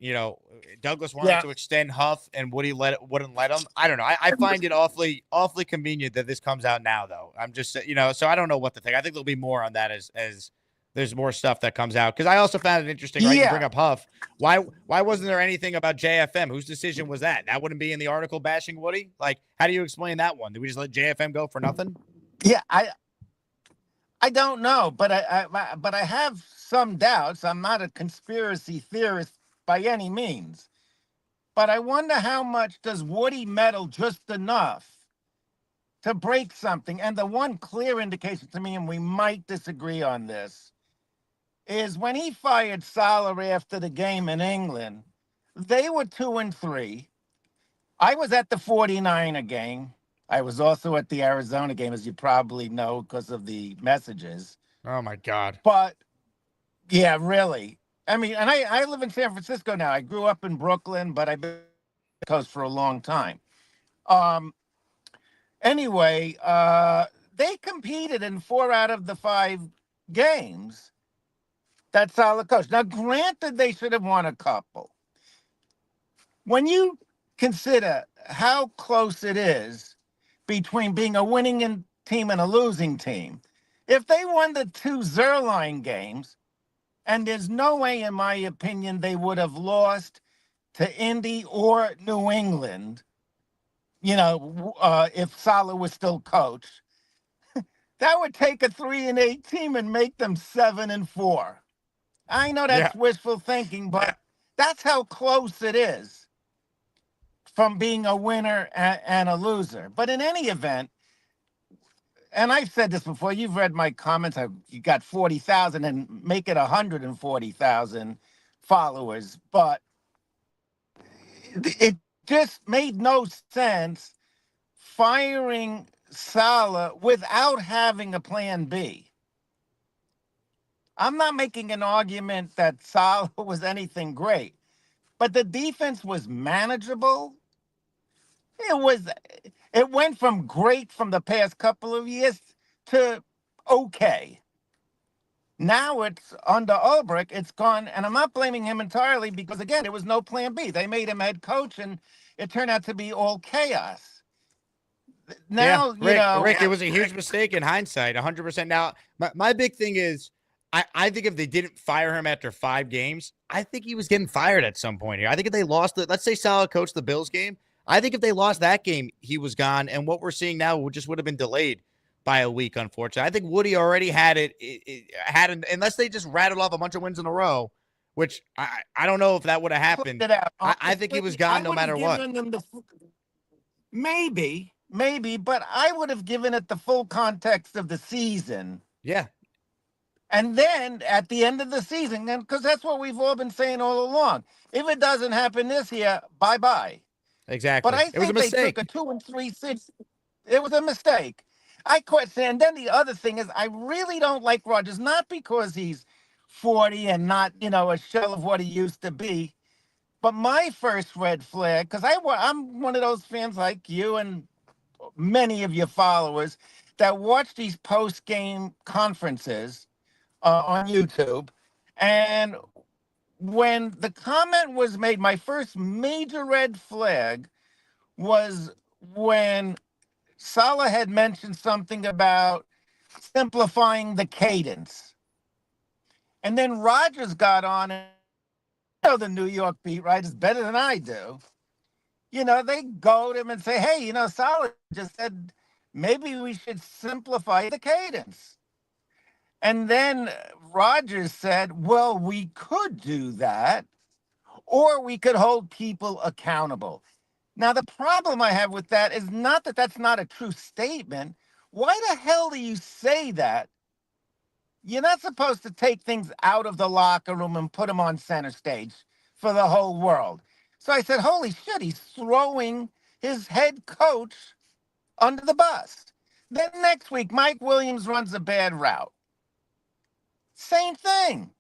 Douglas wanted to extend Huff and Woody wouldn't let him. I don't know. I find it awfully convenient that this comes out now, though. I'm just, so I don't know what to think. I think there'll be more on that as there's more stuff that comes out. Because I also found it interesting, right? You bring up Huff. Why wasn't there anything about JFM? Whose decision was that? That wouldn't be in the article bashing Woody? Like, how do you explain that one? Did we just let JFM go for nothing? Yeah, I don't know, but I have some doubts. I'm not a conspiracy theorist by any means. But I wonder how much does Woody meddle just enough to break something? And the one clear indication to me, and we might disagree on this, is when he fired Salah after the game in England, they were 2-3. I was at the 49er game. I was also at the Arizona game, as you probably know, because of the messages. Oh, my God. But, yeah, really. I mean, and I live in San Francisco now. I grew up in Brooklyn, but I've been on the coast for a long time. Anyway, they competed in 4 out of the 5 games that Salah coached. Now, granted, they should have won a couple. When you consider how close it is between being a winning team and a losing team, if they won the 2 Zerline games, and there's no way, in my opinion, they would have lost to Indy or New England, if Salah was still coach, that would take a 3-8 team and make them 7-4. I know that's wishful thinking, but that's how close it is from being a winner and a loser. But in any event, and I've said this before, you've read my comments. You got 40,000 and make it 140,000 followers, but it just made no sense firing Salah without having a plan B. I'm not making an argument that Salah was anything great, but the defense was manageable. It went from great from the past couple of years to okay. Now it's under Ulbrich, it's gone, and I'm not blaming him entirely because, again, there was no plan B. They made him head coach, and it turned out to be all chaos. Now, Rick, it was a huge mistake in hindsight, 100%. Now, my big thing is, I think if they didn't fire him after 5 games, I think he was getting fired at some point here. I think if they lost let's say Salah coached the Bills game, I think if they lost that game, he was gone, and what we're seeing now would have been delayed by a week, unfortunately. I think Woody already had it unless they just rattled off a bunch of wins in a row, which I don't know if that would have happened. I think he was gone no matter what. Maybe, but I would have given it the full context of the season. Yeah. And then at the end of the season, because that's what we've all been saying all along, if it doesn't happen this year, bye-bye. Exactly. But I think they took a 2-3-6. It was a mistake. I question. And then the other thing is, I really don't like Rodgers, not because he's 40 and not, a shell of what he used to be. But my first red flag, because I'm one of those fans like you and many of your followers that watch these post-game conferences on YouTube. And when the comment was made, my first major red flag was when Salah had mentioned something about simplifying the cadence. And then Rodgers got on, and the New York beat writers better than I do. They go to him and say, hey, Salah just said maybe we should simplify the cadence. And then Rodgers said, well, we could do that, or we could hold people accountable. Now, the problem I have with that is not that that's not a true statement. Why the hell do you say that? You're not supposed to take things out of the locker room and put them on center stage for the whole world. So I said, holy shit, he's throwing his head coach under the bus. Then next week, Mike Williams runs a bad route. Same thing.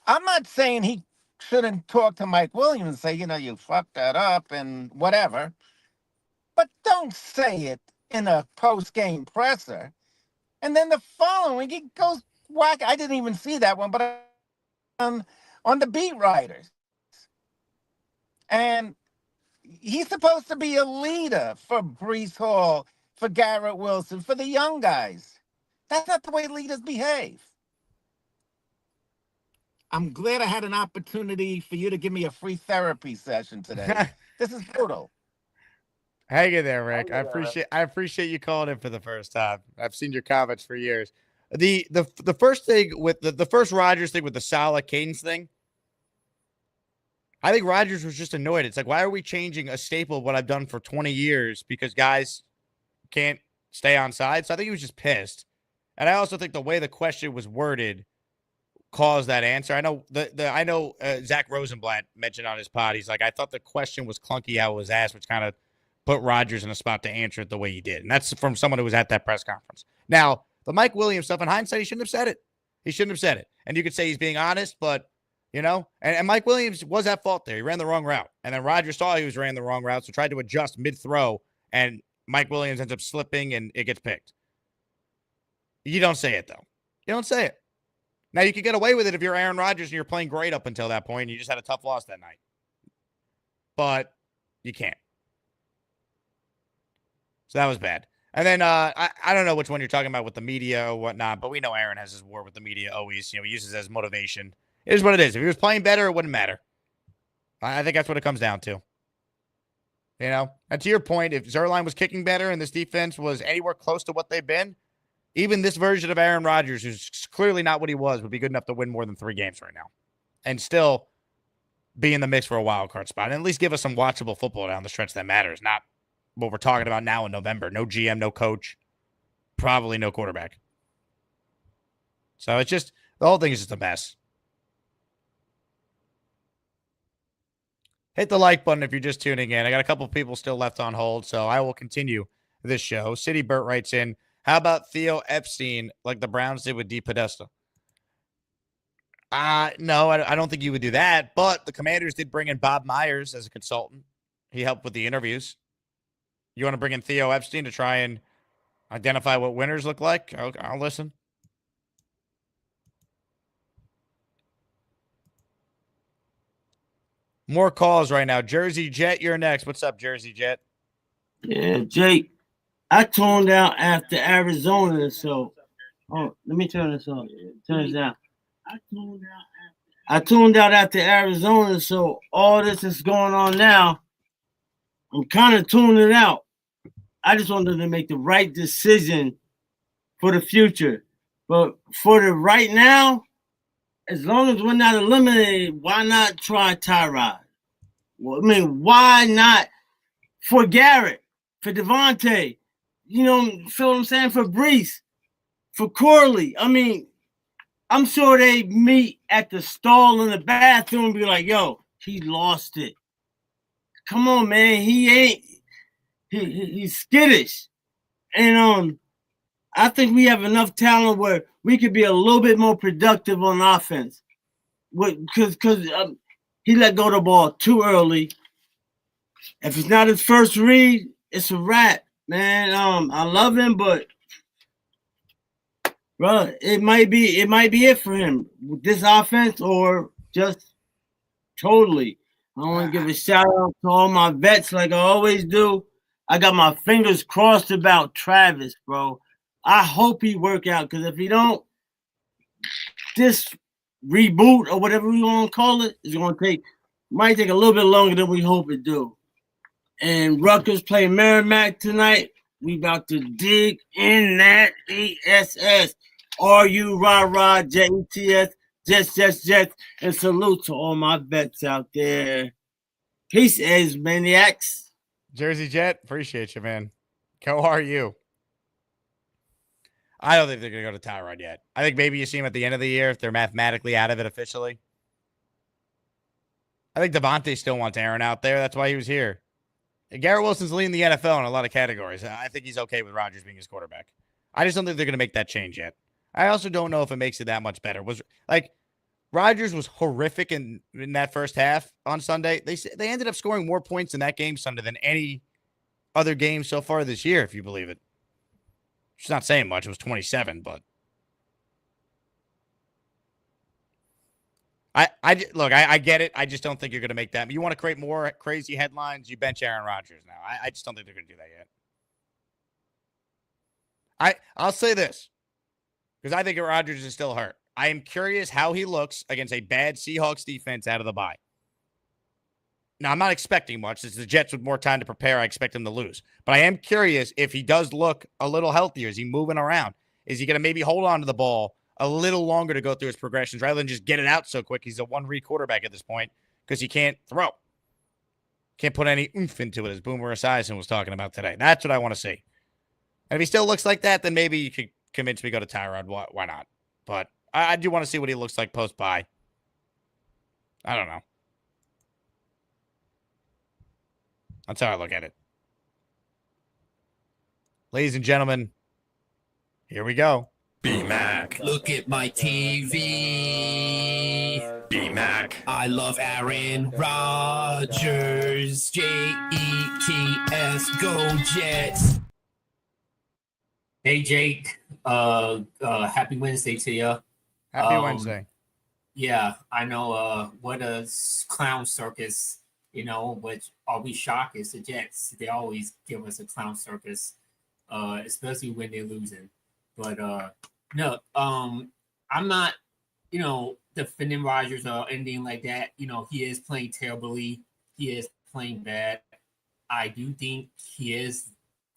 I'm not saying he shouldn't talk to Mike Williams and say, you fucked that up and whatever. But don't say it in a post-game presser. And then the following week, he goes whack. I didn't even see that one, but on the beat writers. And he's supposed to be a leader for Breece Hall, for Garrett Wilson, for the young guys. That's not the way leaders behave. I'm glad I had an opportunity for you to give me a free therapy session today. This is brutal. Hang in there, Rick. I appreciate you calling in for the first time. I've seen your comments for years. The first thing with the first Rodgers thing with the Salah cadence thing, I think Rodgers was just annoyed. It's like, why are we changing a staple of what I've done for 20 years because guys can't stay on side? So I think he was just pissed. And I also think the way the question was worded caused that answer. I know Zach Rosenblatt mentioned on his pod, he's like, I thought the question was clunky how it was asked, which kind of put Rodgers in a spot to answer it the way he did. And that's from someone who was at that press conference. Now, the Mike Williams stuff, in hindsight, he shouldn't have said it. He shouldn't have said it. And you could say he's being honest, but, and Mike Williams was at fault there. He ran the wrong route. And then Rodgers saw he was ran the wrong route, so tried to adjust mid-throw, and Mike Williams ends up slipping, and it gets picked. You don't say it, though. You don't say it. Now, you could get away with it if you're Aaron Rodgers and you're playing great up until that point and you just had a tough loss that night. But you can't. So that was bad. And then I don't know which one you're talking about with the media or whatnot, but we know Aaron has his war with the media always. He uses it as motivation. It is what it is. If he was playing better, it wouldn't matter. I think that's what it comes down to. You know, and to your point, if Zerline was kicking better and this defense was anywhere close to what they've been, even this version of Aaron Rodgers, who's clearly not what he was, would be good enough to win more than 3 games right now and still be in the mix for a wild card spot and at least give us some watchable football down the stretch that matters, not what we're talking about now in November. No GM, no coach, probably no quarterback. So it's just, the whole thing is just a mess. Hit the like button if you're just tuning in. I got a couple people still left on hold, so I will continue this show. City Burt writes in, how about Theo Epstein like the Browns did with D. Podesta? No, I don't think you would do that, but the Commanders did bring in Bob Myers as a consultant. He helped with the interviews. You want to bring in Theo Epstein to try and identify what winners look like? Okay, I'll listen. More calls right now. Jersey Jet, you're next. What's up, Jersey Jet? Yeah, Jake, I tuned out after Arizona, so let me turn this on. Turn this down. I tuned out after Arizona, so all this is going on now. I'm kind of tuning out. I just wanted to make the right decision for the future. But for the right now, as long as we're not eliminated, why not try Tyrod? Well, I mean, why not for Garrett, for Devontae? You know, feel what I'm saying? For Brees, for Corley. I mean, I'm sure they meet at the stall in the bathroom and be like, yo, he lost it. Come on, man. He's skittish. And I think we have enough talent where we could be a little bit more productive on offense. Because he let go of the ball too early. If it's not his first read, it's a wrap, man. I love him, but bro, it might be it for him with this offense or just totally. I want to give a shout out to all my vets like I always do. I got my fingers crossed about Travis, bro. I hope he work out because if he don't, this reboot or whatever we want to call it is going to might take a little bit longer than we hope it do. And Rutgers play Merrimack tonight. We about to dig in that ESS. RU rah rah JETS Jets, and salute to all my vets out there. Peace, as maniacs. Jersey Jet, appreciate you, man. How are you? I don't think they're going to go to Tyrod yet. I think maybe you see him at the end of the year if they're mathematically out of it officially. I think Devontae still wants Aaron out there. That's why he was here. And Garrett Wilson's leading the NFL in a lot of categories. I think he's okay with Rodgers being his quarterback. I just don't think they're going to make that change yet. I also don't know if it makes it that much better. Rodgers was horrific in that first half on Sunday. They ended up scoring more points in that game Sunday than any other game so far this year, if you believe it. It's not saying much. It was 27, but I get it. I just don't think you're going to make that. You want to create more crazy headlines, you bench Aaron Rodgers now. I just don't think they're going to do that yet. I'll say this, because I think Rodgers is still hurt. I am curious how he looks against a bad Seahawks defense out of the bye. Now, I'm not expecting much. It's the Jets with more time to prepare. I expect him to lose. But I am curious if he does look a little healthier. Is he moving around? Is he going to maybe hold on to the ball a little longer to go through his progressions rather than just get it out so quick? He's a one-read quarterback at this point because he can't throw. Can't put any oomph into it, as Boomer Esiason was talking about today. That's what I want to see. And if he still looks like that, then maybe you could convince me to go to Tyrod. Why not? But I do want to see what he looks like post-bye. I don't know. That's how I look at it. Ladies and gentlemen, here we go. B-Mac, look at my TV. B-Mac, I love Aaron Rodgers. Jets, go Jets. Hey Jake, happy Wednesday to you. Happy Wednesday. Yeah, I know. What a clown circus. Which are we shocked is the Jets. They always give us a clown circus, especially when they're losing. But no, I'm not, defending Rodgers or anything like that. He is playing terribly. He is playing bad. I do think he is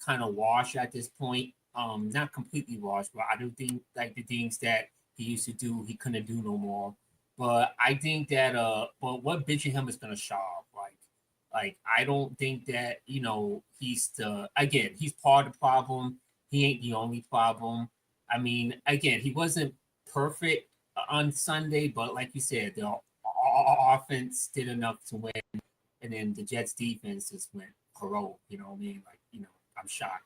kind of washed at this point. Not completely washed, but I do think like the things that he used to do, he couldn't do no more. But I think that but what bitching him is gonna show up. Like I don't think that, he's he's part of the problem. He ain't the only problem. I mean, again, he wasn't perfect on Sunday, but like you said, the offense did enough to win, and then the Jets defense just went heroic. You know what I mean? Like, I'm shocked,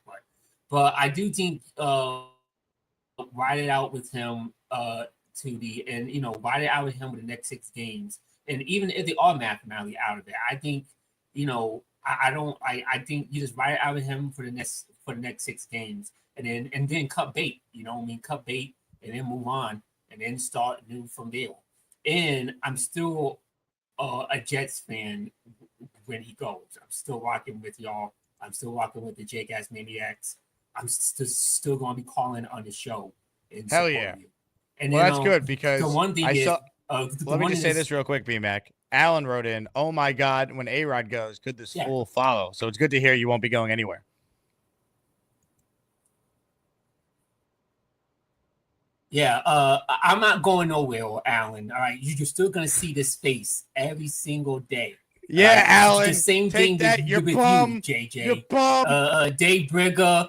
but I do think ride it out with him ride it out with him with the next 6 games, and even if they are mathematically out of it, I think I think you just ride it out with him for the next 6 games, and then cut bait. Cut bait, and then move on, and then start new from there. And I'm still a Jets fan when he goes. I'm still rocking with y'all. I'm still rocking with the Jake Ass Maniacs. I'm still going to be calling on the show. Hell yeah. You. And well, then, that's good because the one thing let me just say is, this real quick, B-Mac. Alan wrote in, oh my God, when A-Rod goes, could this fool follow? So it's good to hear you won't be going anywhere. Yeah, I'm not going nowhere, Alan. All right, you're still going to see this face every single day. Yeah, Alan. The same take thing that. You're with bum. you, JJ. You're bum. Dave Brigger,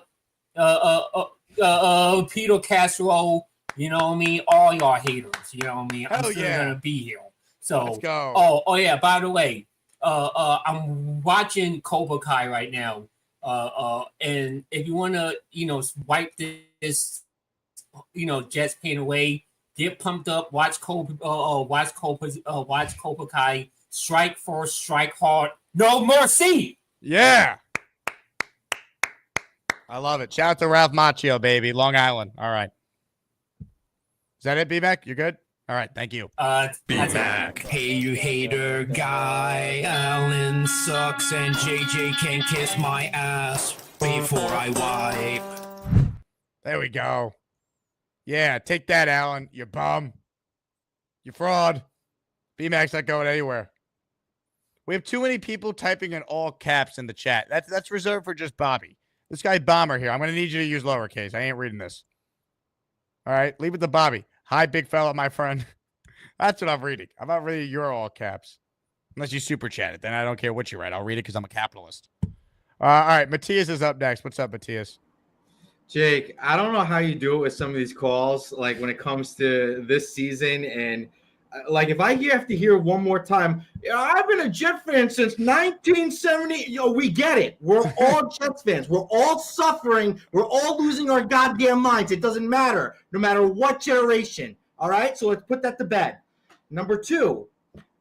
Peter Casserole, you know what I mean? All y'all haters, you know what I mean? I'm still going to be here. So, let's go. Oh, yeah, by the way, I'm watching Cobra Kai right now. And if you want to, wipe this, Jets pain away, get pumped up, watch Cobra Kai. Strike first, strike hard, no mercy. Yeah. I love it. Shout out to Ralph Macchio, baby. Long Island. All right. Is that it, B-Mac? You're good? All right. Thank you. B-Mac. Hey, you hater guy. Alan sucks and JJ can kiss my ass before I wipe. There we go. Yeah, take that, Alan. You bum. You fraud. B-Mac's not going anywhere. We have too many people typing in all caps in the chat. That's reserved for just Bobby. This guy Bomber here. I'm going to need you to use lowercase. I ain't reading this. All right, leave it to Bobby. Hi, big fella, my friend. That's what I'm reading. I'm not reading your all caps. Unless you super chat it. Then I don't care what you write. I'll read it because I'm a capitalist. All right, Matthias is up next. What's up, Matthias? Jake, I don't know how you do it with some of these calls, like when it comes to this season. And like if I have to hear one more time, I've been a Jet fan since 1970. We get it. We're all Jets fans. We're all suffering. We're all losing our goddamn minds. It doesn't matter, no matter what generation. All right, so let's put that to bed. Number 2,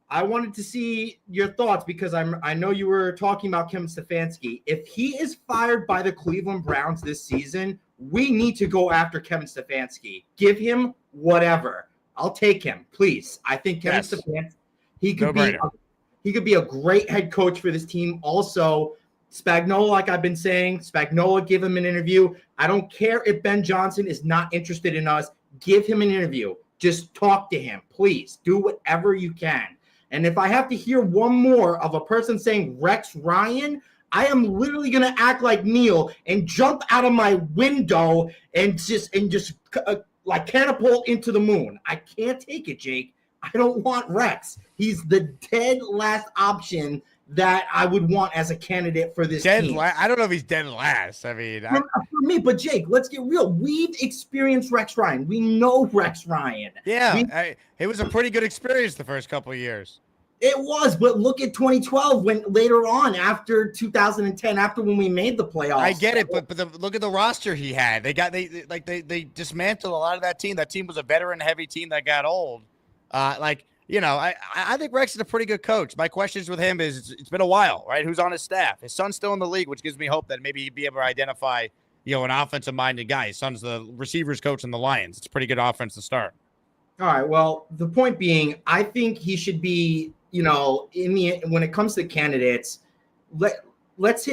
I wanted to see your thoughts because I know you were talking about Kevin Stefanski. If he is fired by the Cleveland Browns this season, we need to go after Kevin Stefanski. Give him whatever. I'll take him, please. I think Kevin Stefanski, he could be a great head coach for this team. Also, Spagnuolo, like I've been saying, give him an interview. I don't care if Ben Johnson is not interested in us. Give him an interview. Just talk to him, please. Do whatever you can. And if I have to hear one more of a person saying Rex Ryan, I am literally going to act like Neil and jump out of my window and just like catapult into the moon. I can't take it, Jake. I don't want Rex. He's the dead last option that I would want as a candidate for this team. I don't know if he's dead last. I mean, for me, but Jake, let's get real. We've experienced Rex Ryan. We know Rex Ryan. Yeah, it was a pretty good experience the first couple of years. It was, but look at 2012 when later on after 2010, after when we made the playoffs. I get it, but look at the roster he had. They dismantled a lot of that team. That team was a veteran-heavy team that got old. I think Rex is a pretty good coach. My questions with him is it's been a while, right? Who's on his staff? His son's still in the league, which gives me hope that maybe he'd be able to identify, an offensive-minded guy. His son's the receivers coach in the Lions. It's a pretty good offense to start. All right. Well, the point being, I think he should be, when it comes to candidates, let's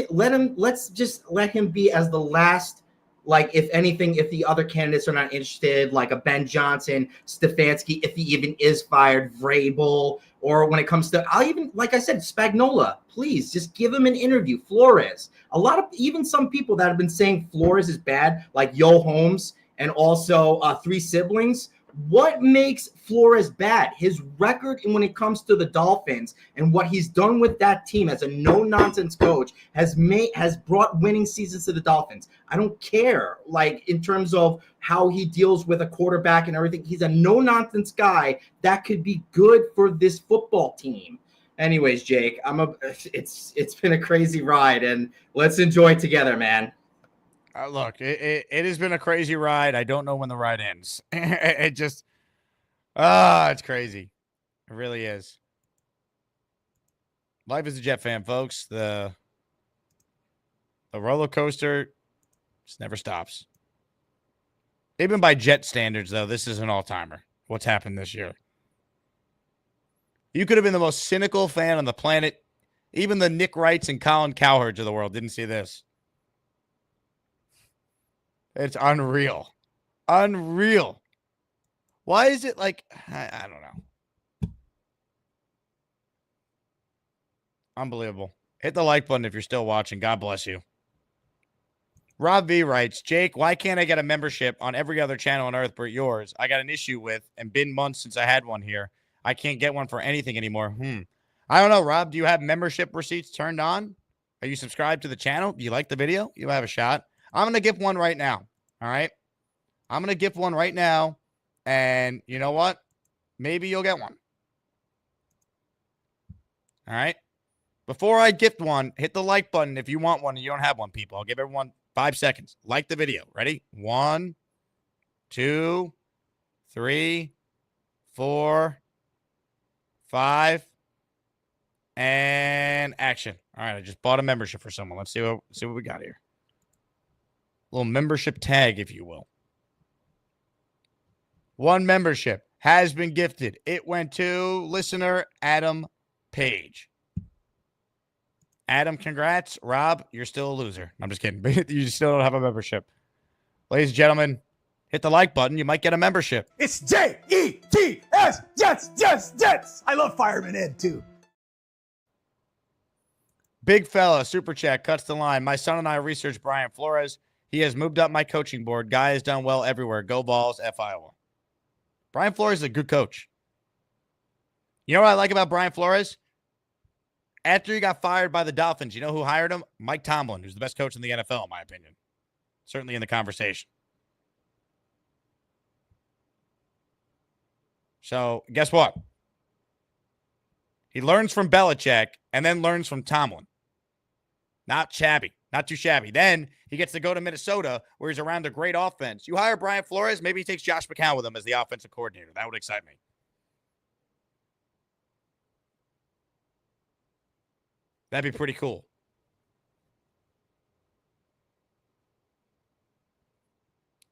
just let him be as the last. Like, if anything, if the other candidates are not interested, like a Ben Johnson, Stefanski, if he even is fired, Vrabel, or when it comes to, I'll even, like I said, Spagnuolo, please just give him an interview. Flores, a lot of, even some people that have been saying Flores is bad, like Yo Holmes and also Three Siblings. What makes Flores bad? His record when it comes to the Dolphins and what he's done with that team as a no-nonsense coach has brought winning seasons to the Dolphins. I don't care, like, in terms of how he deals with a quarterback and everything. He's a no-nonsense guy that could be good for this football team. Anyways, Jake, it's been a crazy ride, and let's enjoy it together, man. Look, it has been a crazy ride. I don't know when the ride ends. It just, it's crazy. It really is. Life as a Jet fan, folks. The roller coaster just never stops. Even by Jet standards, though, this is an all-timer. What's happened this year? You could have been the most cynical fan on the planet. Even the Nick Wrights and Colin Cowherds of the world didn't see this. It's unreal. Unreal. Why is it like, I don't know. Unbelievable. Hit the like button if you're still watching. God bless you. Rob V writes, Jake, why can't I get a membership on every other channel on earth but yours? I got an issue with, and been months since I had one here. I can't get one for anything anymore. I don't know, Rob. Do you have membership receipts turned on? Are you subscribed to the channel? Do you like the video? You have a shot. I'm going to gift one right now. All right. I'm going to gift one right now. And you know what? Maybe you'll get one. All right. Before I gift one, hit the like button if you want one and you don't have one, people. I'll give everyone 5 seconds. Like the video. Ready? 1, 2, 3, 4, 5, and action. All right. I just bought a membership for someone. Let's see what we got here. Little membership tag, if you will. One membership has been gifted. It went to listener Adam Page. Adam, congrats. Rob, you're still a loser. I'm just kidding. You still don't have a membership. Ladies and gentlemen, hit the like button. You might get a membership. It's Jets, Jets. I love Fireman Ed, too. Big fella, super chat, cuts the line. My son and I researched Brian Flores. He has moved up my coaching board. Guy has done well everywhere. Go Balls, F Iowa. Brian Flores is a good coach. You know what I like about Brian Flores? After he got fired by the Dolphins, you know who hired him? Mike Tomlin, who's the best coach in the NFL, in my opinion. Certainly in the conversation. So, guess what? He learns from Belichick and then learns from Tomlin. Not shabby. Not too shabby. Then he gets to go to Minnesota where he's around a great offense. You hire Brian Flores, maybe he takes Josh McCown with him as the offensive coordinator. That would excite me. That'd be pretty cool.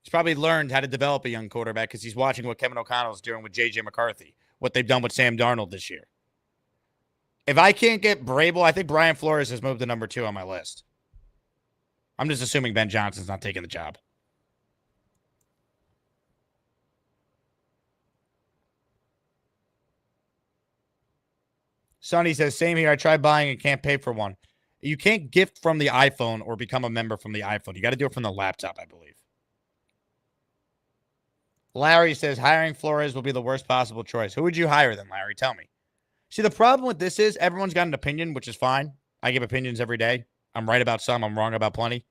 He's probably learned how to develop a young quarterback because he's watching what Kevin O'Connell's doing with J.J. McCarthy, what they've done with Sam Darnold this year. If I can't get Vrabel, I think Brian Flores has moved to number 2 on my list. I'm just assuming Ben Johnson's not taking the job. Sonny says, same here. I tried buying and can't pay for one. You can't gift from the iPhone or become a member from the iPhone. You got to do it from the laptop, I believe. Larry says, hiring Flores will be the worst possible choice. Who would you hire then, Larry? Tell me. See, the problem with this is everyone's got an opinion, which is fine. I give opinions every day. I'm right about some. I'm wrong about plenty.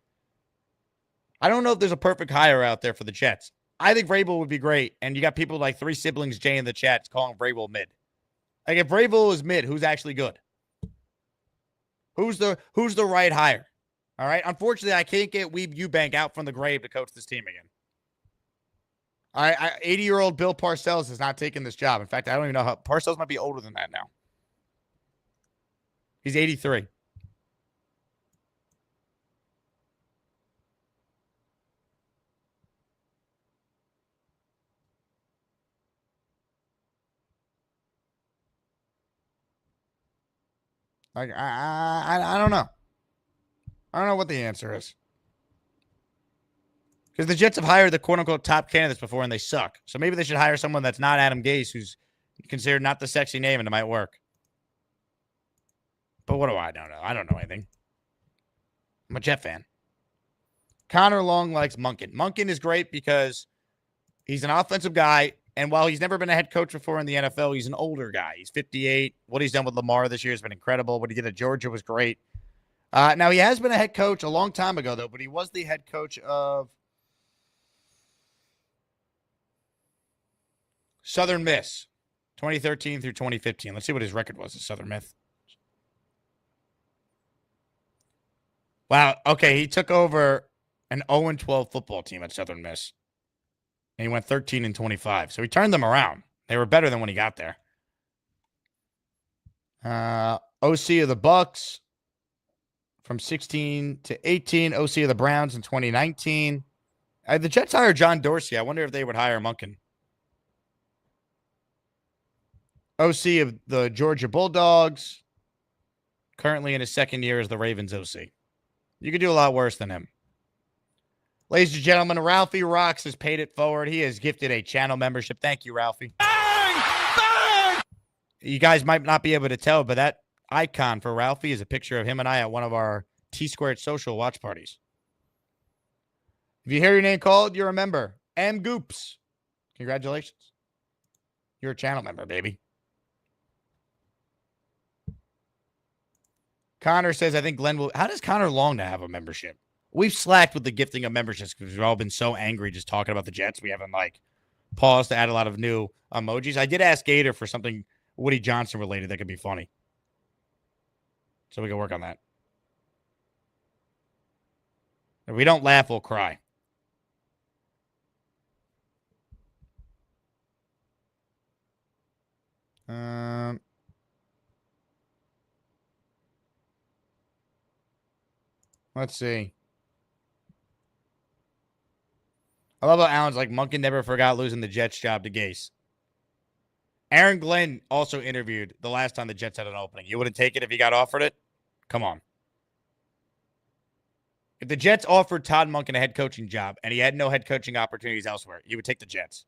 I don't know if there's a perfect hire out there for the Jets. I think Vrabel would be great. And you got people like Three Siblings Jay in the chat calling Vrabel mid. Like if Vrabel is mid, who's actually good? Who's the right hire? All right. Unfortunately, I can't get Weeb Eubank out from the grave to coach this team again. All right. 80-year-old Bill Parcells has not taken this job. In fact, I don't even know how Parcells might be older than that now. He's 83. Like I don't know. I don't know what the answer is. Because the Jets have hired the quote-unquote top candidates before and they suck. So maybe they should hire someone that's not Adam Gase, who's Considered not the sexy name, and it might work. But what do I don't know? I don't know anything. I'm a Jet fan. Connor Long likes Monken. Monken is great because he's an offensive guy, and while he's never been a head coach before in the NFL, he's an older guy. He's 58. What he's done with Lamar this year has been incredible. What he did at Georgia was great. Now, he has been a head coach a long time ago, though, but he was the head coach of Southern Miss, 2013 through 2015. Let's see what his record was at Southern Miss. Wow. Okay, he took over an 0-12 football team at Southern Miss. And he went 13-25. So he turned them around. They were better than when he got there. OC of the Bucks from 16 to 18. OC of the Browns in 2019. The Jets hired John Dorsey. I wonder if they would hire Monken. OC of the Georgia Bulldogs. Currently in his second year as the Ravens OC. You could do a lot worse than him. Ladies and gentlemen, Ralphie Rocks has paid it forward. He has gifted a channel membership. Thank you, Ralphie. Bang! Bang! You guys might not be able to tell, but that icon for Ralphie is a picture of him and I at one of our T-Squared social watch parties. If you hear your name called, you're a member. M. Goops. Congratulations. You're a channel member, baby. Connor says, I think Glenn will. How does Connor long to have a membership? We've slacked with the gifting of memberships because we've all been so angry just talking about the Jets. We haven't paused to add a lot of new emojis. I did ask Gator for something Woody Johnson related that could be funny. So we can work on that. If we don't laugh, we'll cry. Let's see. I love how Alan's like, Monken never forgot losing the Jets job to Gase. Aaron Glenn also interviewed the last time the Jets had an opening. You wouldn't take it if he got offered it? Come on. If the Jets offered Todd Monken a head coaching job and he had no head coaching opportunities elsewhere, you would take the Jets.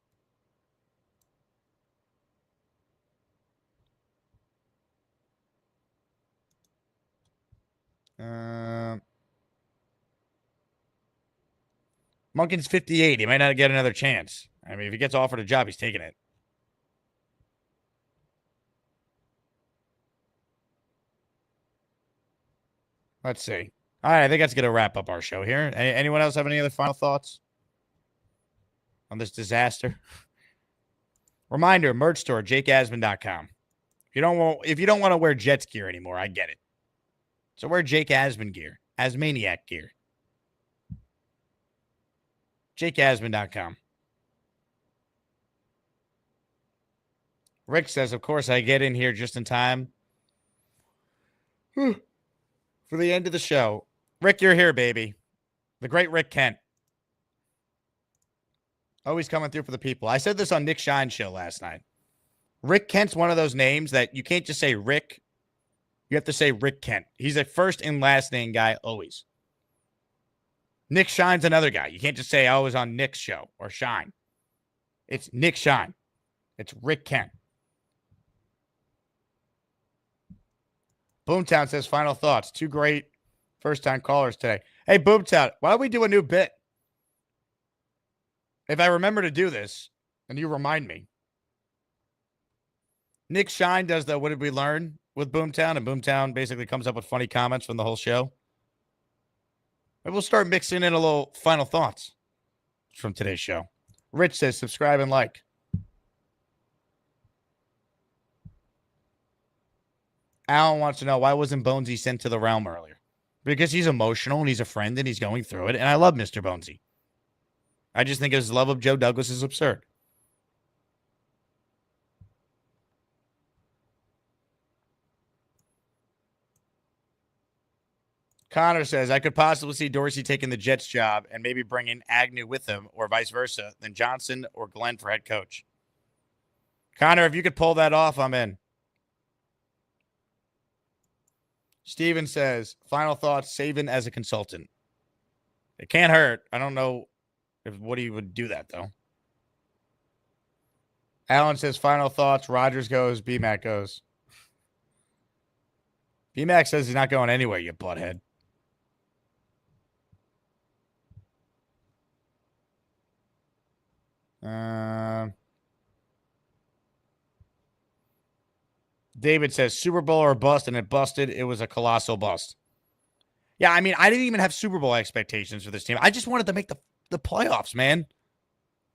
Monken's 58. He might not get another chance. I mean, if he gets offered a job, he's taking it. Let's see. All right, I think that's going to wrap up our show here. Anyone else have any other final thoughts on this disaster? Reminder, merch store, jakeasman.com. If you don't want to wear Jets gear anymore, I get it. So wear Jake Asman gear, Asmaniac gear. jakeasman.com. Rick says, of course, I get in here just in time for the end of the show. Rick, you're here, baby. The great Rick Kent. Always coming through for the people. I said this on Nick Shine's show last night. Rick Kent's one of those names that you can't just say Rick. You have to say Rick Kent. He's a first and last name guy always. Nick Shine's another guy. You can't just say I was on Nick's show or Shine. It's Nick Shine. It's Rick Kent. Boomtown says, final thoughts. Two great first-time callers today. Hey, Boomtown, why don't we do a new bit? If I remember to do this, and you remind me. Nick Shine does the What Did We Learn with Boomtown, and Boomtown basically comes up with funny comments from the whole show. Maybe we'll start mixing in a little final thoughts from today's show. Rich says, subscribe and like. Alan wants to know, why wasn't Bonesy sent to the realm earlier? Because he's emotional and he's a friend and he's going through it. And I love Mr. Bonesy. I just think his love of Joe Douglas is absurd. Connor says, I could possibly see Dorsey taking the Jets job and maybe bringing Agnew with him or vice versa, than Johnson or Glenn for head coach. Connor, if you could pull that off, I'm in. Steven says, final thoughts, Saban as a consultant. It can't hurt. I don't know if Woody would do that, though. Alan says final thoughts. Rodgers goes. BMAC goes. BMAC says he's not going anywhere, you butthead. David says Super Bowl or bust, and it busted. It was a colossal bust. Yeah, I mean, I didn't even have Super Bowl expectations for this team. I just wanted to make the playoffs, man.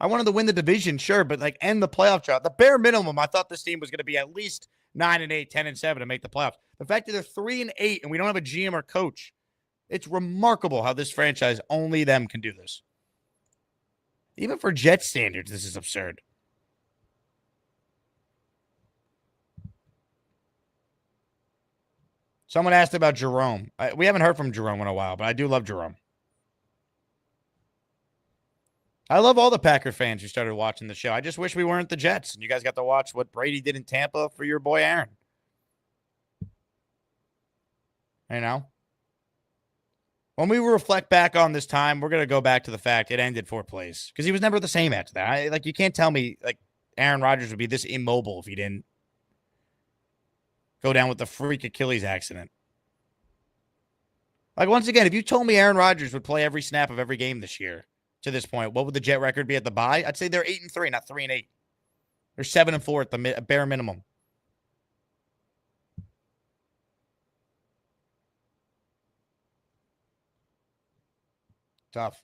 I wanted to win the division, sure, but like end the playoff drought. The bare minimum, I thought this team was going to be at least 9-8, 10-7 to make the playoffs. The fact that they're 3-8 and we don't have a GM or coach, it's remarkable how this franchise, only them can do this. Even for Jet standards, this is absurd. Someone asked about Jerome. We haven't heard from Jerome in a while, but I do love Jerome. I love all the Packer fans who started watching the show. I just wish we weren't the Jets and you guys got to watch what Brady did in Tampa for your boy Aaron. You know? When we reflect back on this time, we're going to go back to the fact it ended 4 plays because he was never the same after that. You can't tell me like Aaron Rodgers would be this immobile if he didn't go down with the freak Achilles accident. Like, once again, if you told me Aaron Rodgers would play every snap of every game this year to this point, what would the Jet record be at the bye? I'd say they're 8-3, not 3-8. They're 7-4 at the bare minimum. Tough.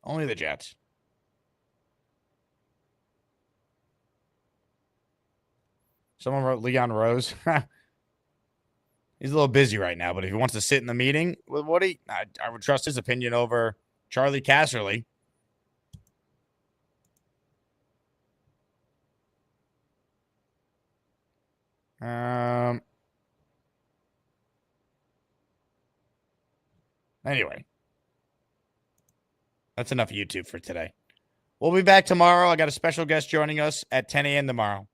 Only the Jets. Someone wrote Leon Rose. He's a little busy right now, but if he wants to sit in the meeting with Woody, I would trust his opinion over Charlie Casserly. Anyway, that's enough YouTube for today. We'll be back tomorrow. I got a special guest joining us at 10 a.m. tomorrow.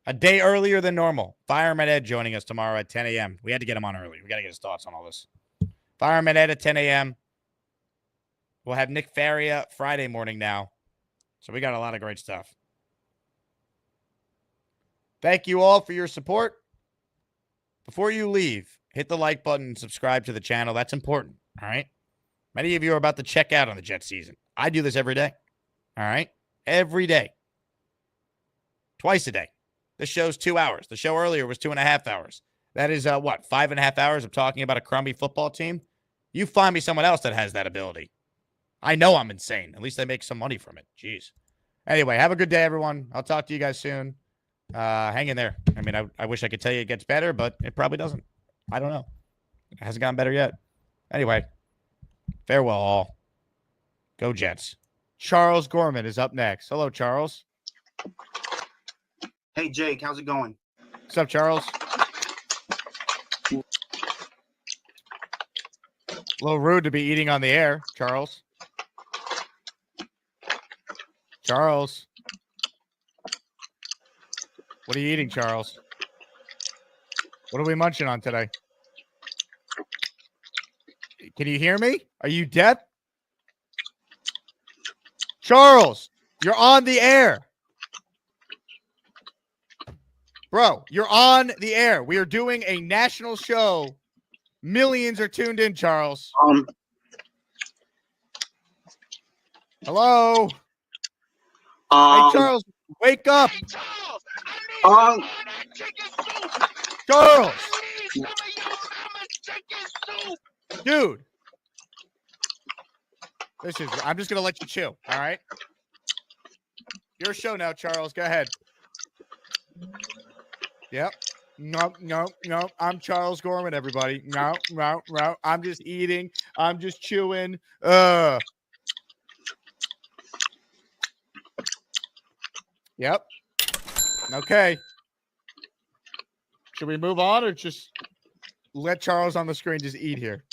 A day earlier than normal. Fireman Ed joining us tomorrow at 10 a.m. We had to get him on early. We got to get his thoughts on all this. Fireman Ed at 10 a.m. We'll have Nick Faria Friday morning now. So we got a lot of great stuff. Thank you all for your support. Before you leave, hit the like button and subscribe to the channel. That's important. All right. Many of you are about to check out on the Jet season. I do this every day. All right. Every day. Twice a day. This show's 2 hours. The show earlier was 2.5 hours. That is, 5.5 hours of talking about a crummy football team? You find me someone else that has that ability. I know I'm insane. At least they make some money from it. Jeez. Anyway, have a good day, everyone. I'll talk to you guys soon. Hang in there. I mean, I wish I could tell you it gets better, but it probably doesn't. I don't know. It hasn't gotten better yet. Anyway, farewell all. Go Jets. Charles Gorman is up next. Hello, Charles. Hey, Jake, how's it going? What's up, Charles? A little rude to be eating on the air, Charles. Charles. What are you eating, Charles? What are we munching on today? Can you hear me? Are you deaf? Charles, you're on the air. Bro, you're on the air. We are doing a national show. Millions are tuned in, Charles. Hello? Hey, Charles, wake up. Charles. Dude. I'm just going to let you chill, all right? Your show now, Charles. Go ahead. Yep. No. I'm Charles Gorman, everybody. No. I'm just eating. I'm just chewing. Yep. Okay. Should we move on or just let Charles on the screen just eat here?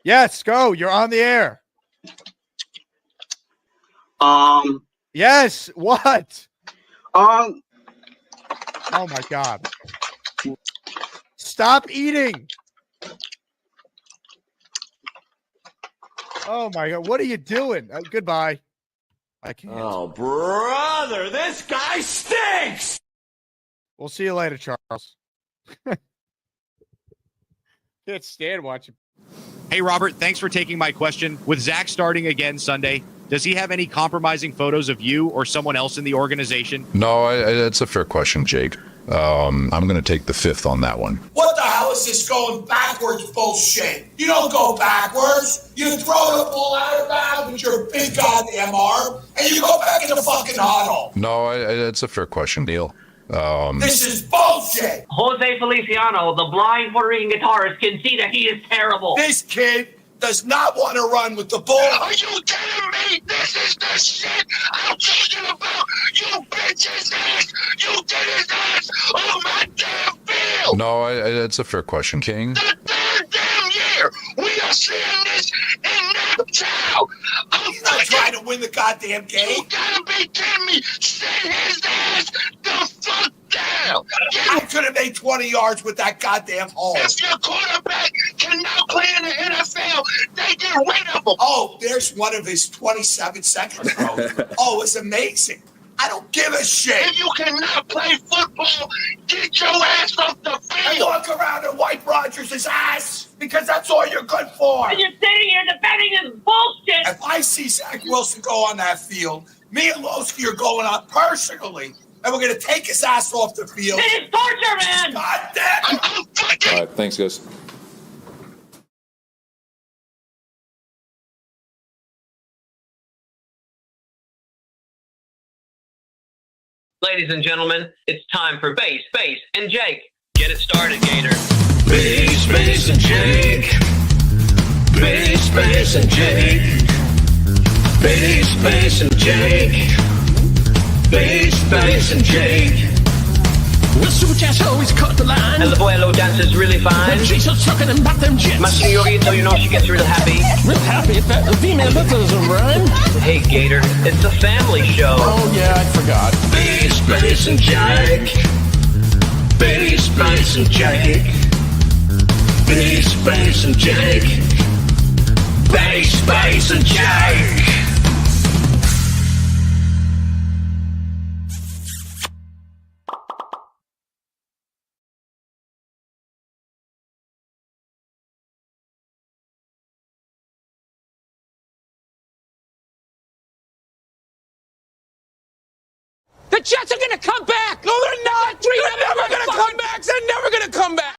Yes, go. You're on the air. Yes. What? Oh my God. Stop eating. Oh my God. What are you doing? Goodbye. I can't. Oh, brother, this guy stinks! We'll see you later, Charles. Can't stand watching. Hey, Robert, thanks for taking my question. With Zach starting again Sunday, does he have any compromising photos of you or someone else in the organization? No, it's a fair question, Jake. I'm going to take the fifth on that one. What the hell is this going backwards bullshit? You don't go backwards. You throw the ball out of bounds with your big goddamn arm, and you go back in the fucking huddle. No, it's a fair question, Neil. This is bullshit. Jose Feliciano, the blind Puerto Rican guitarist, can see that he is terrible. This kid does not want to run with the ball. Are you telling me this is the shit I'm talking about? You bitch's ass! You did his ass on my damn field! No, it's a fair question, King. The third damn year we are seeing this in Neptown! He's not trying to win the goddamn game. You gotta be kidding me! Send his ass the fuck down! I could have made 20 yards with that goddamn hole. If your quarterback cannot play in the NFL, they get rid of him. Oh, there's one of his 27-second throws. Oh, it's amazing. I don't give a shit. If you cannot play football, get your ass off the field. And walk around and wipe Rodgers' ass because that's all you're good for. And you're sitting here defending this bullshit. If I see Zach Wilson go on that field, me and Lowski are going out personally, and we're going to take his ass off the field. It is torture, man. God damn it. All right, thanks, guys. Ladies and gentlemen, it's time for Bass, and Jake. Get it started, Gator. Bass, and Jake. Bass, and Jake. Bass, and Jake. Bass, and Jake. Well, Superchat always cut the line. And the Boyalo dances really fine. When she's so trucking and back them jets. My senorita, you know she gets real happy. Real happy if that female that doesn't rhyme. Hey, Gator, it's a family show. Oh, yeah, I forgot. Bass, and Jake. Bass, and Jake. Bass, and Jake. Bass, and Jake. The Jets are going to come back. No, they're not. They're never going to come back. They're never going to come back.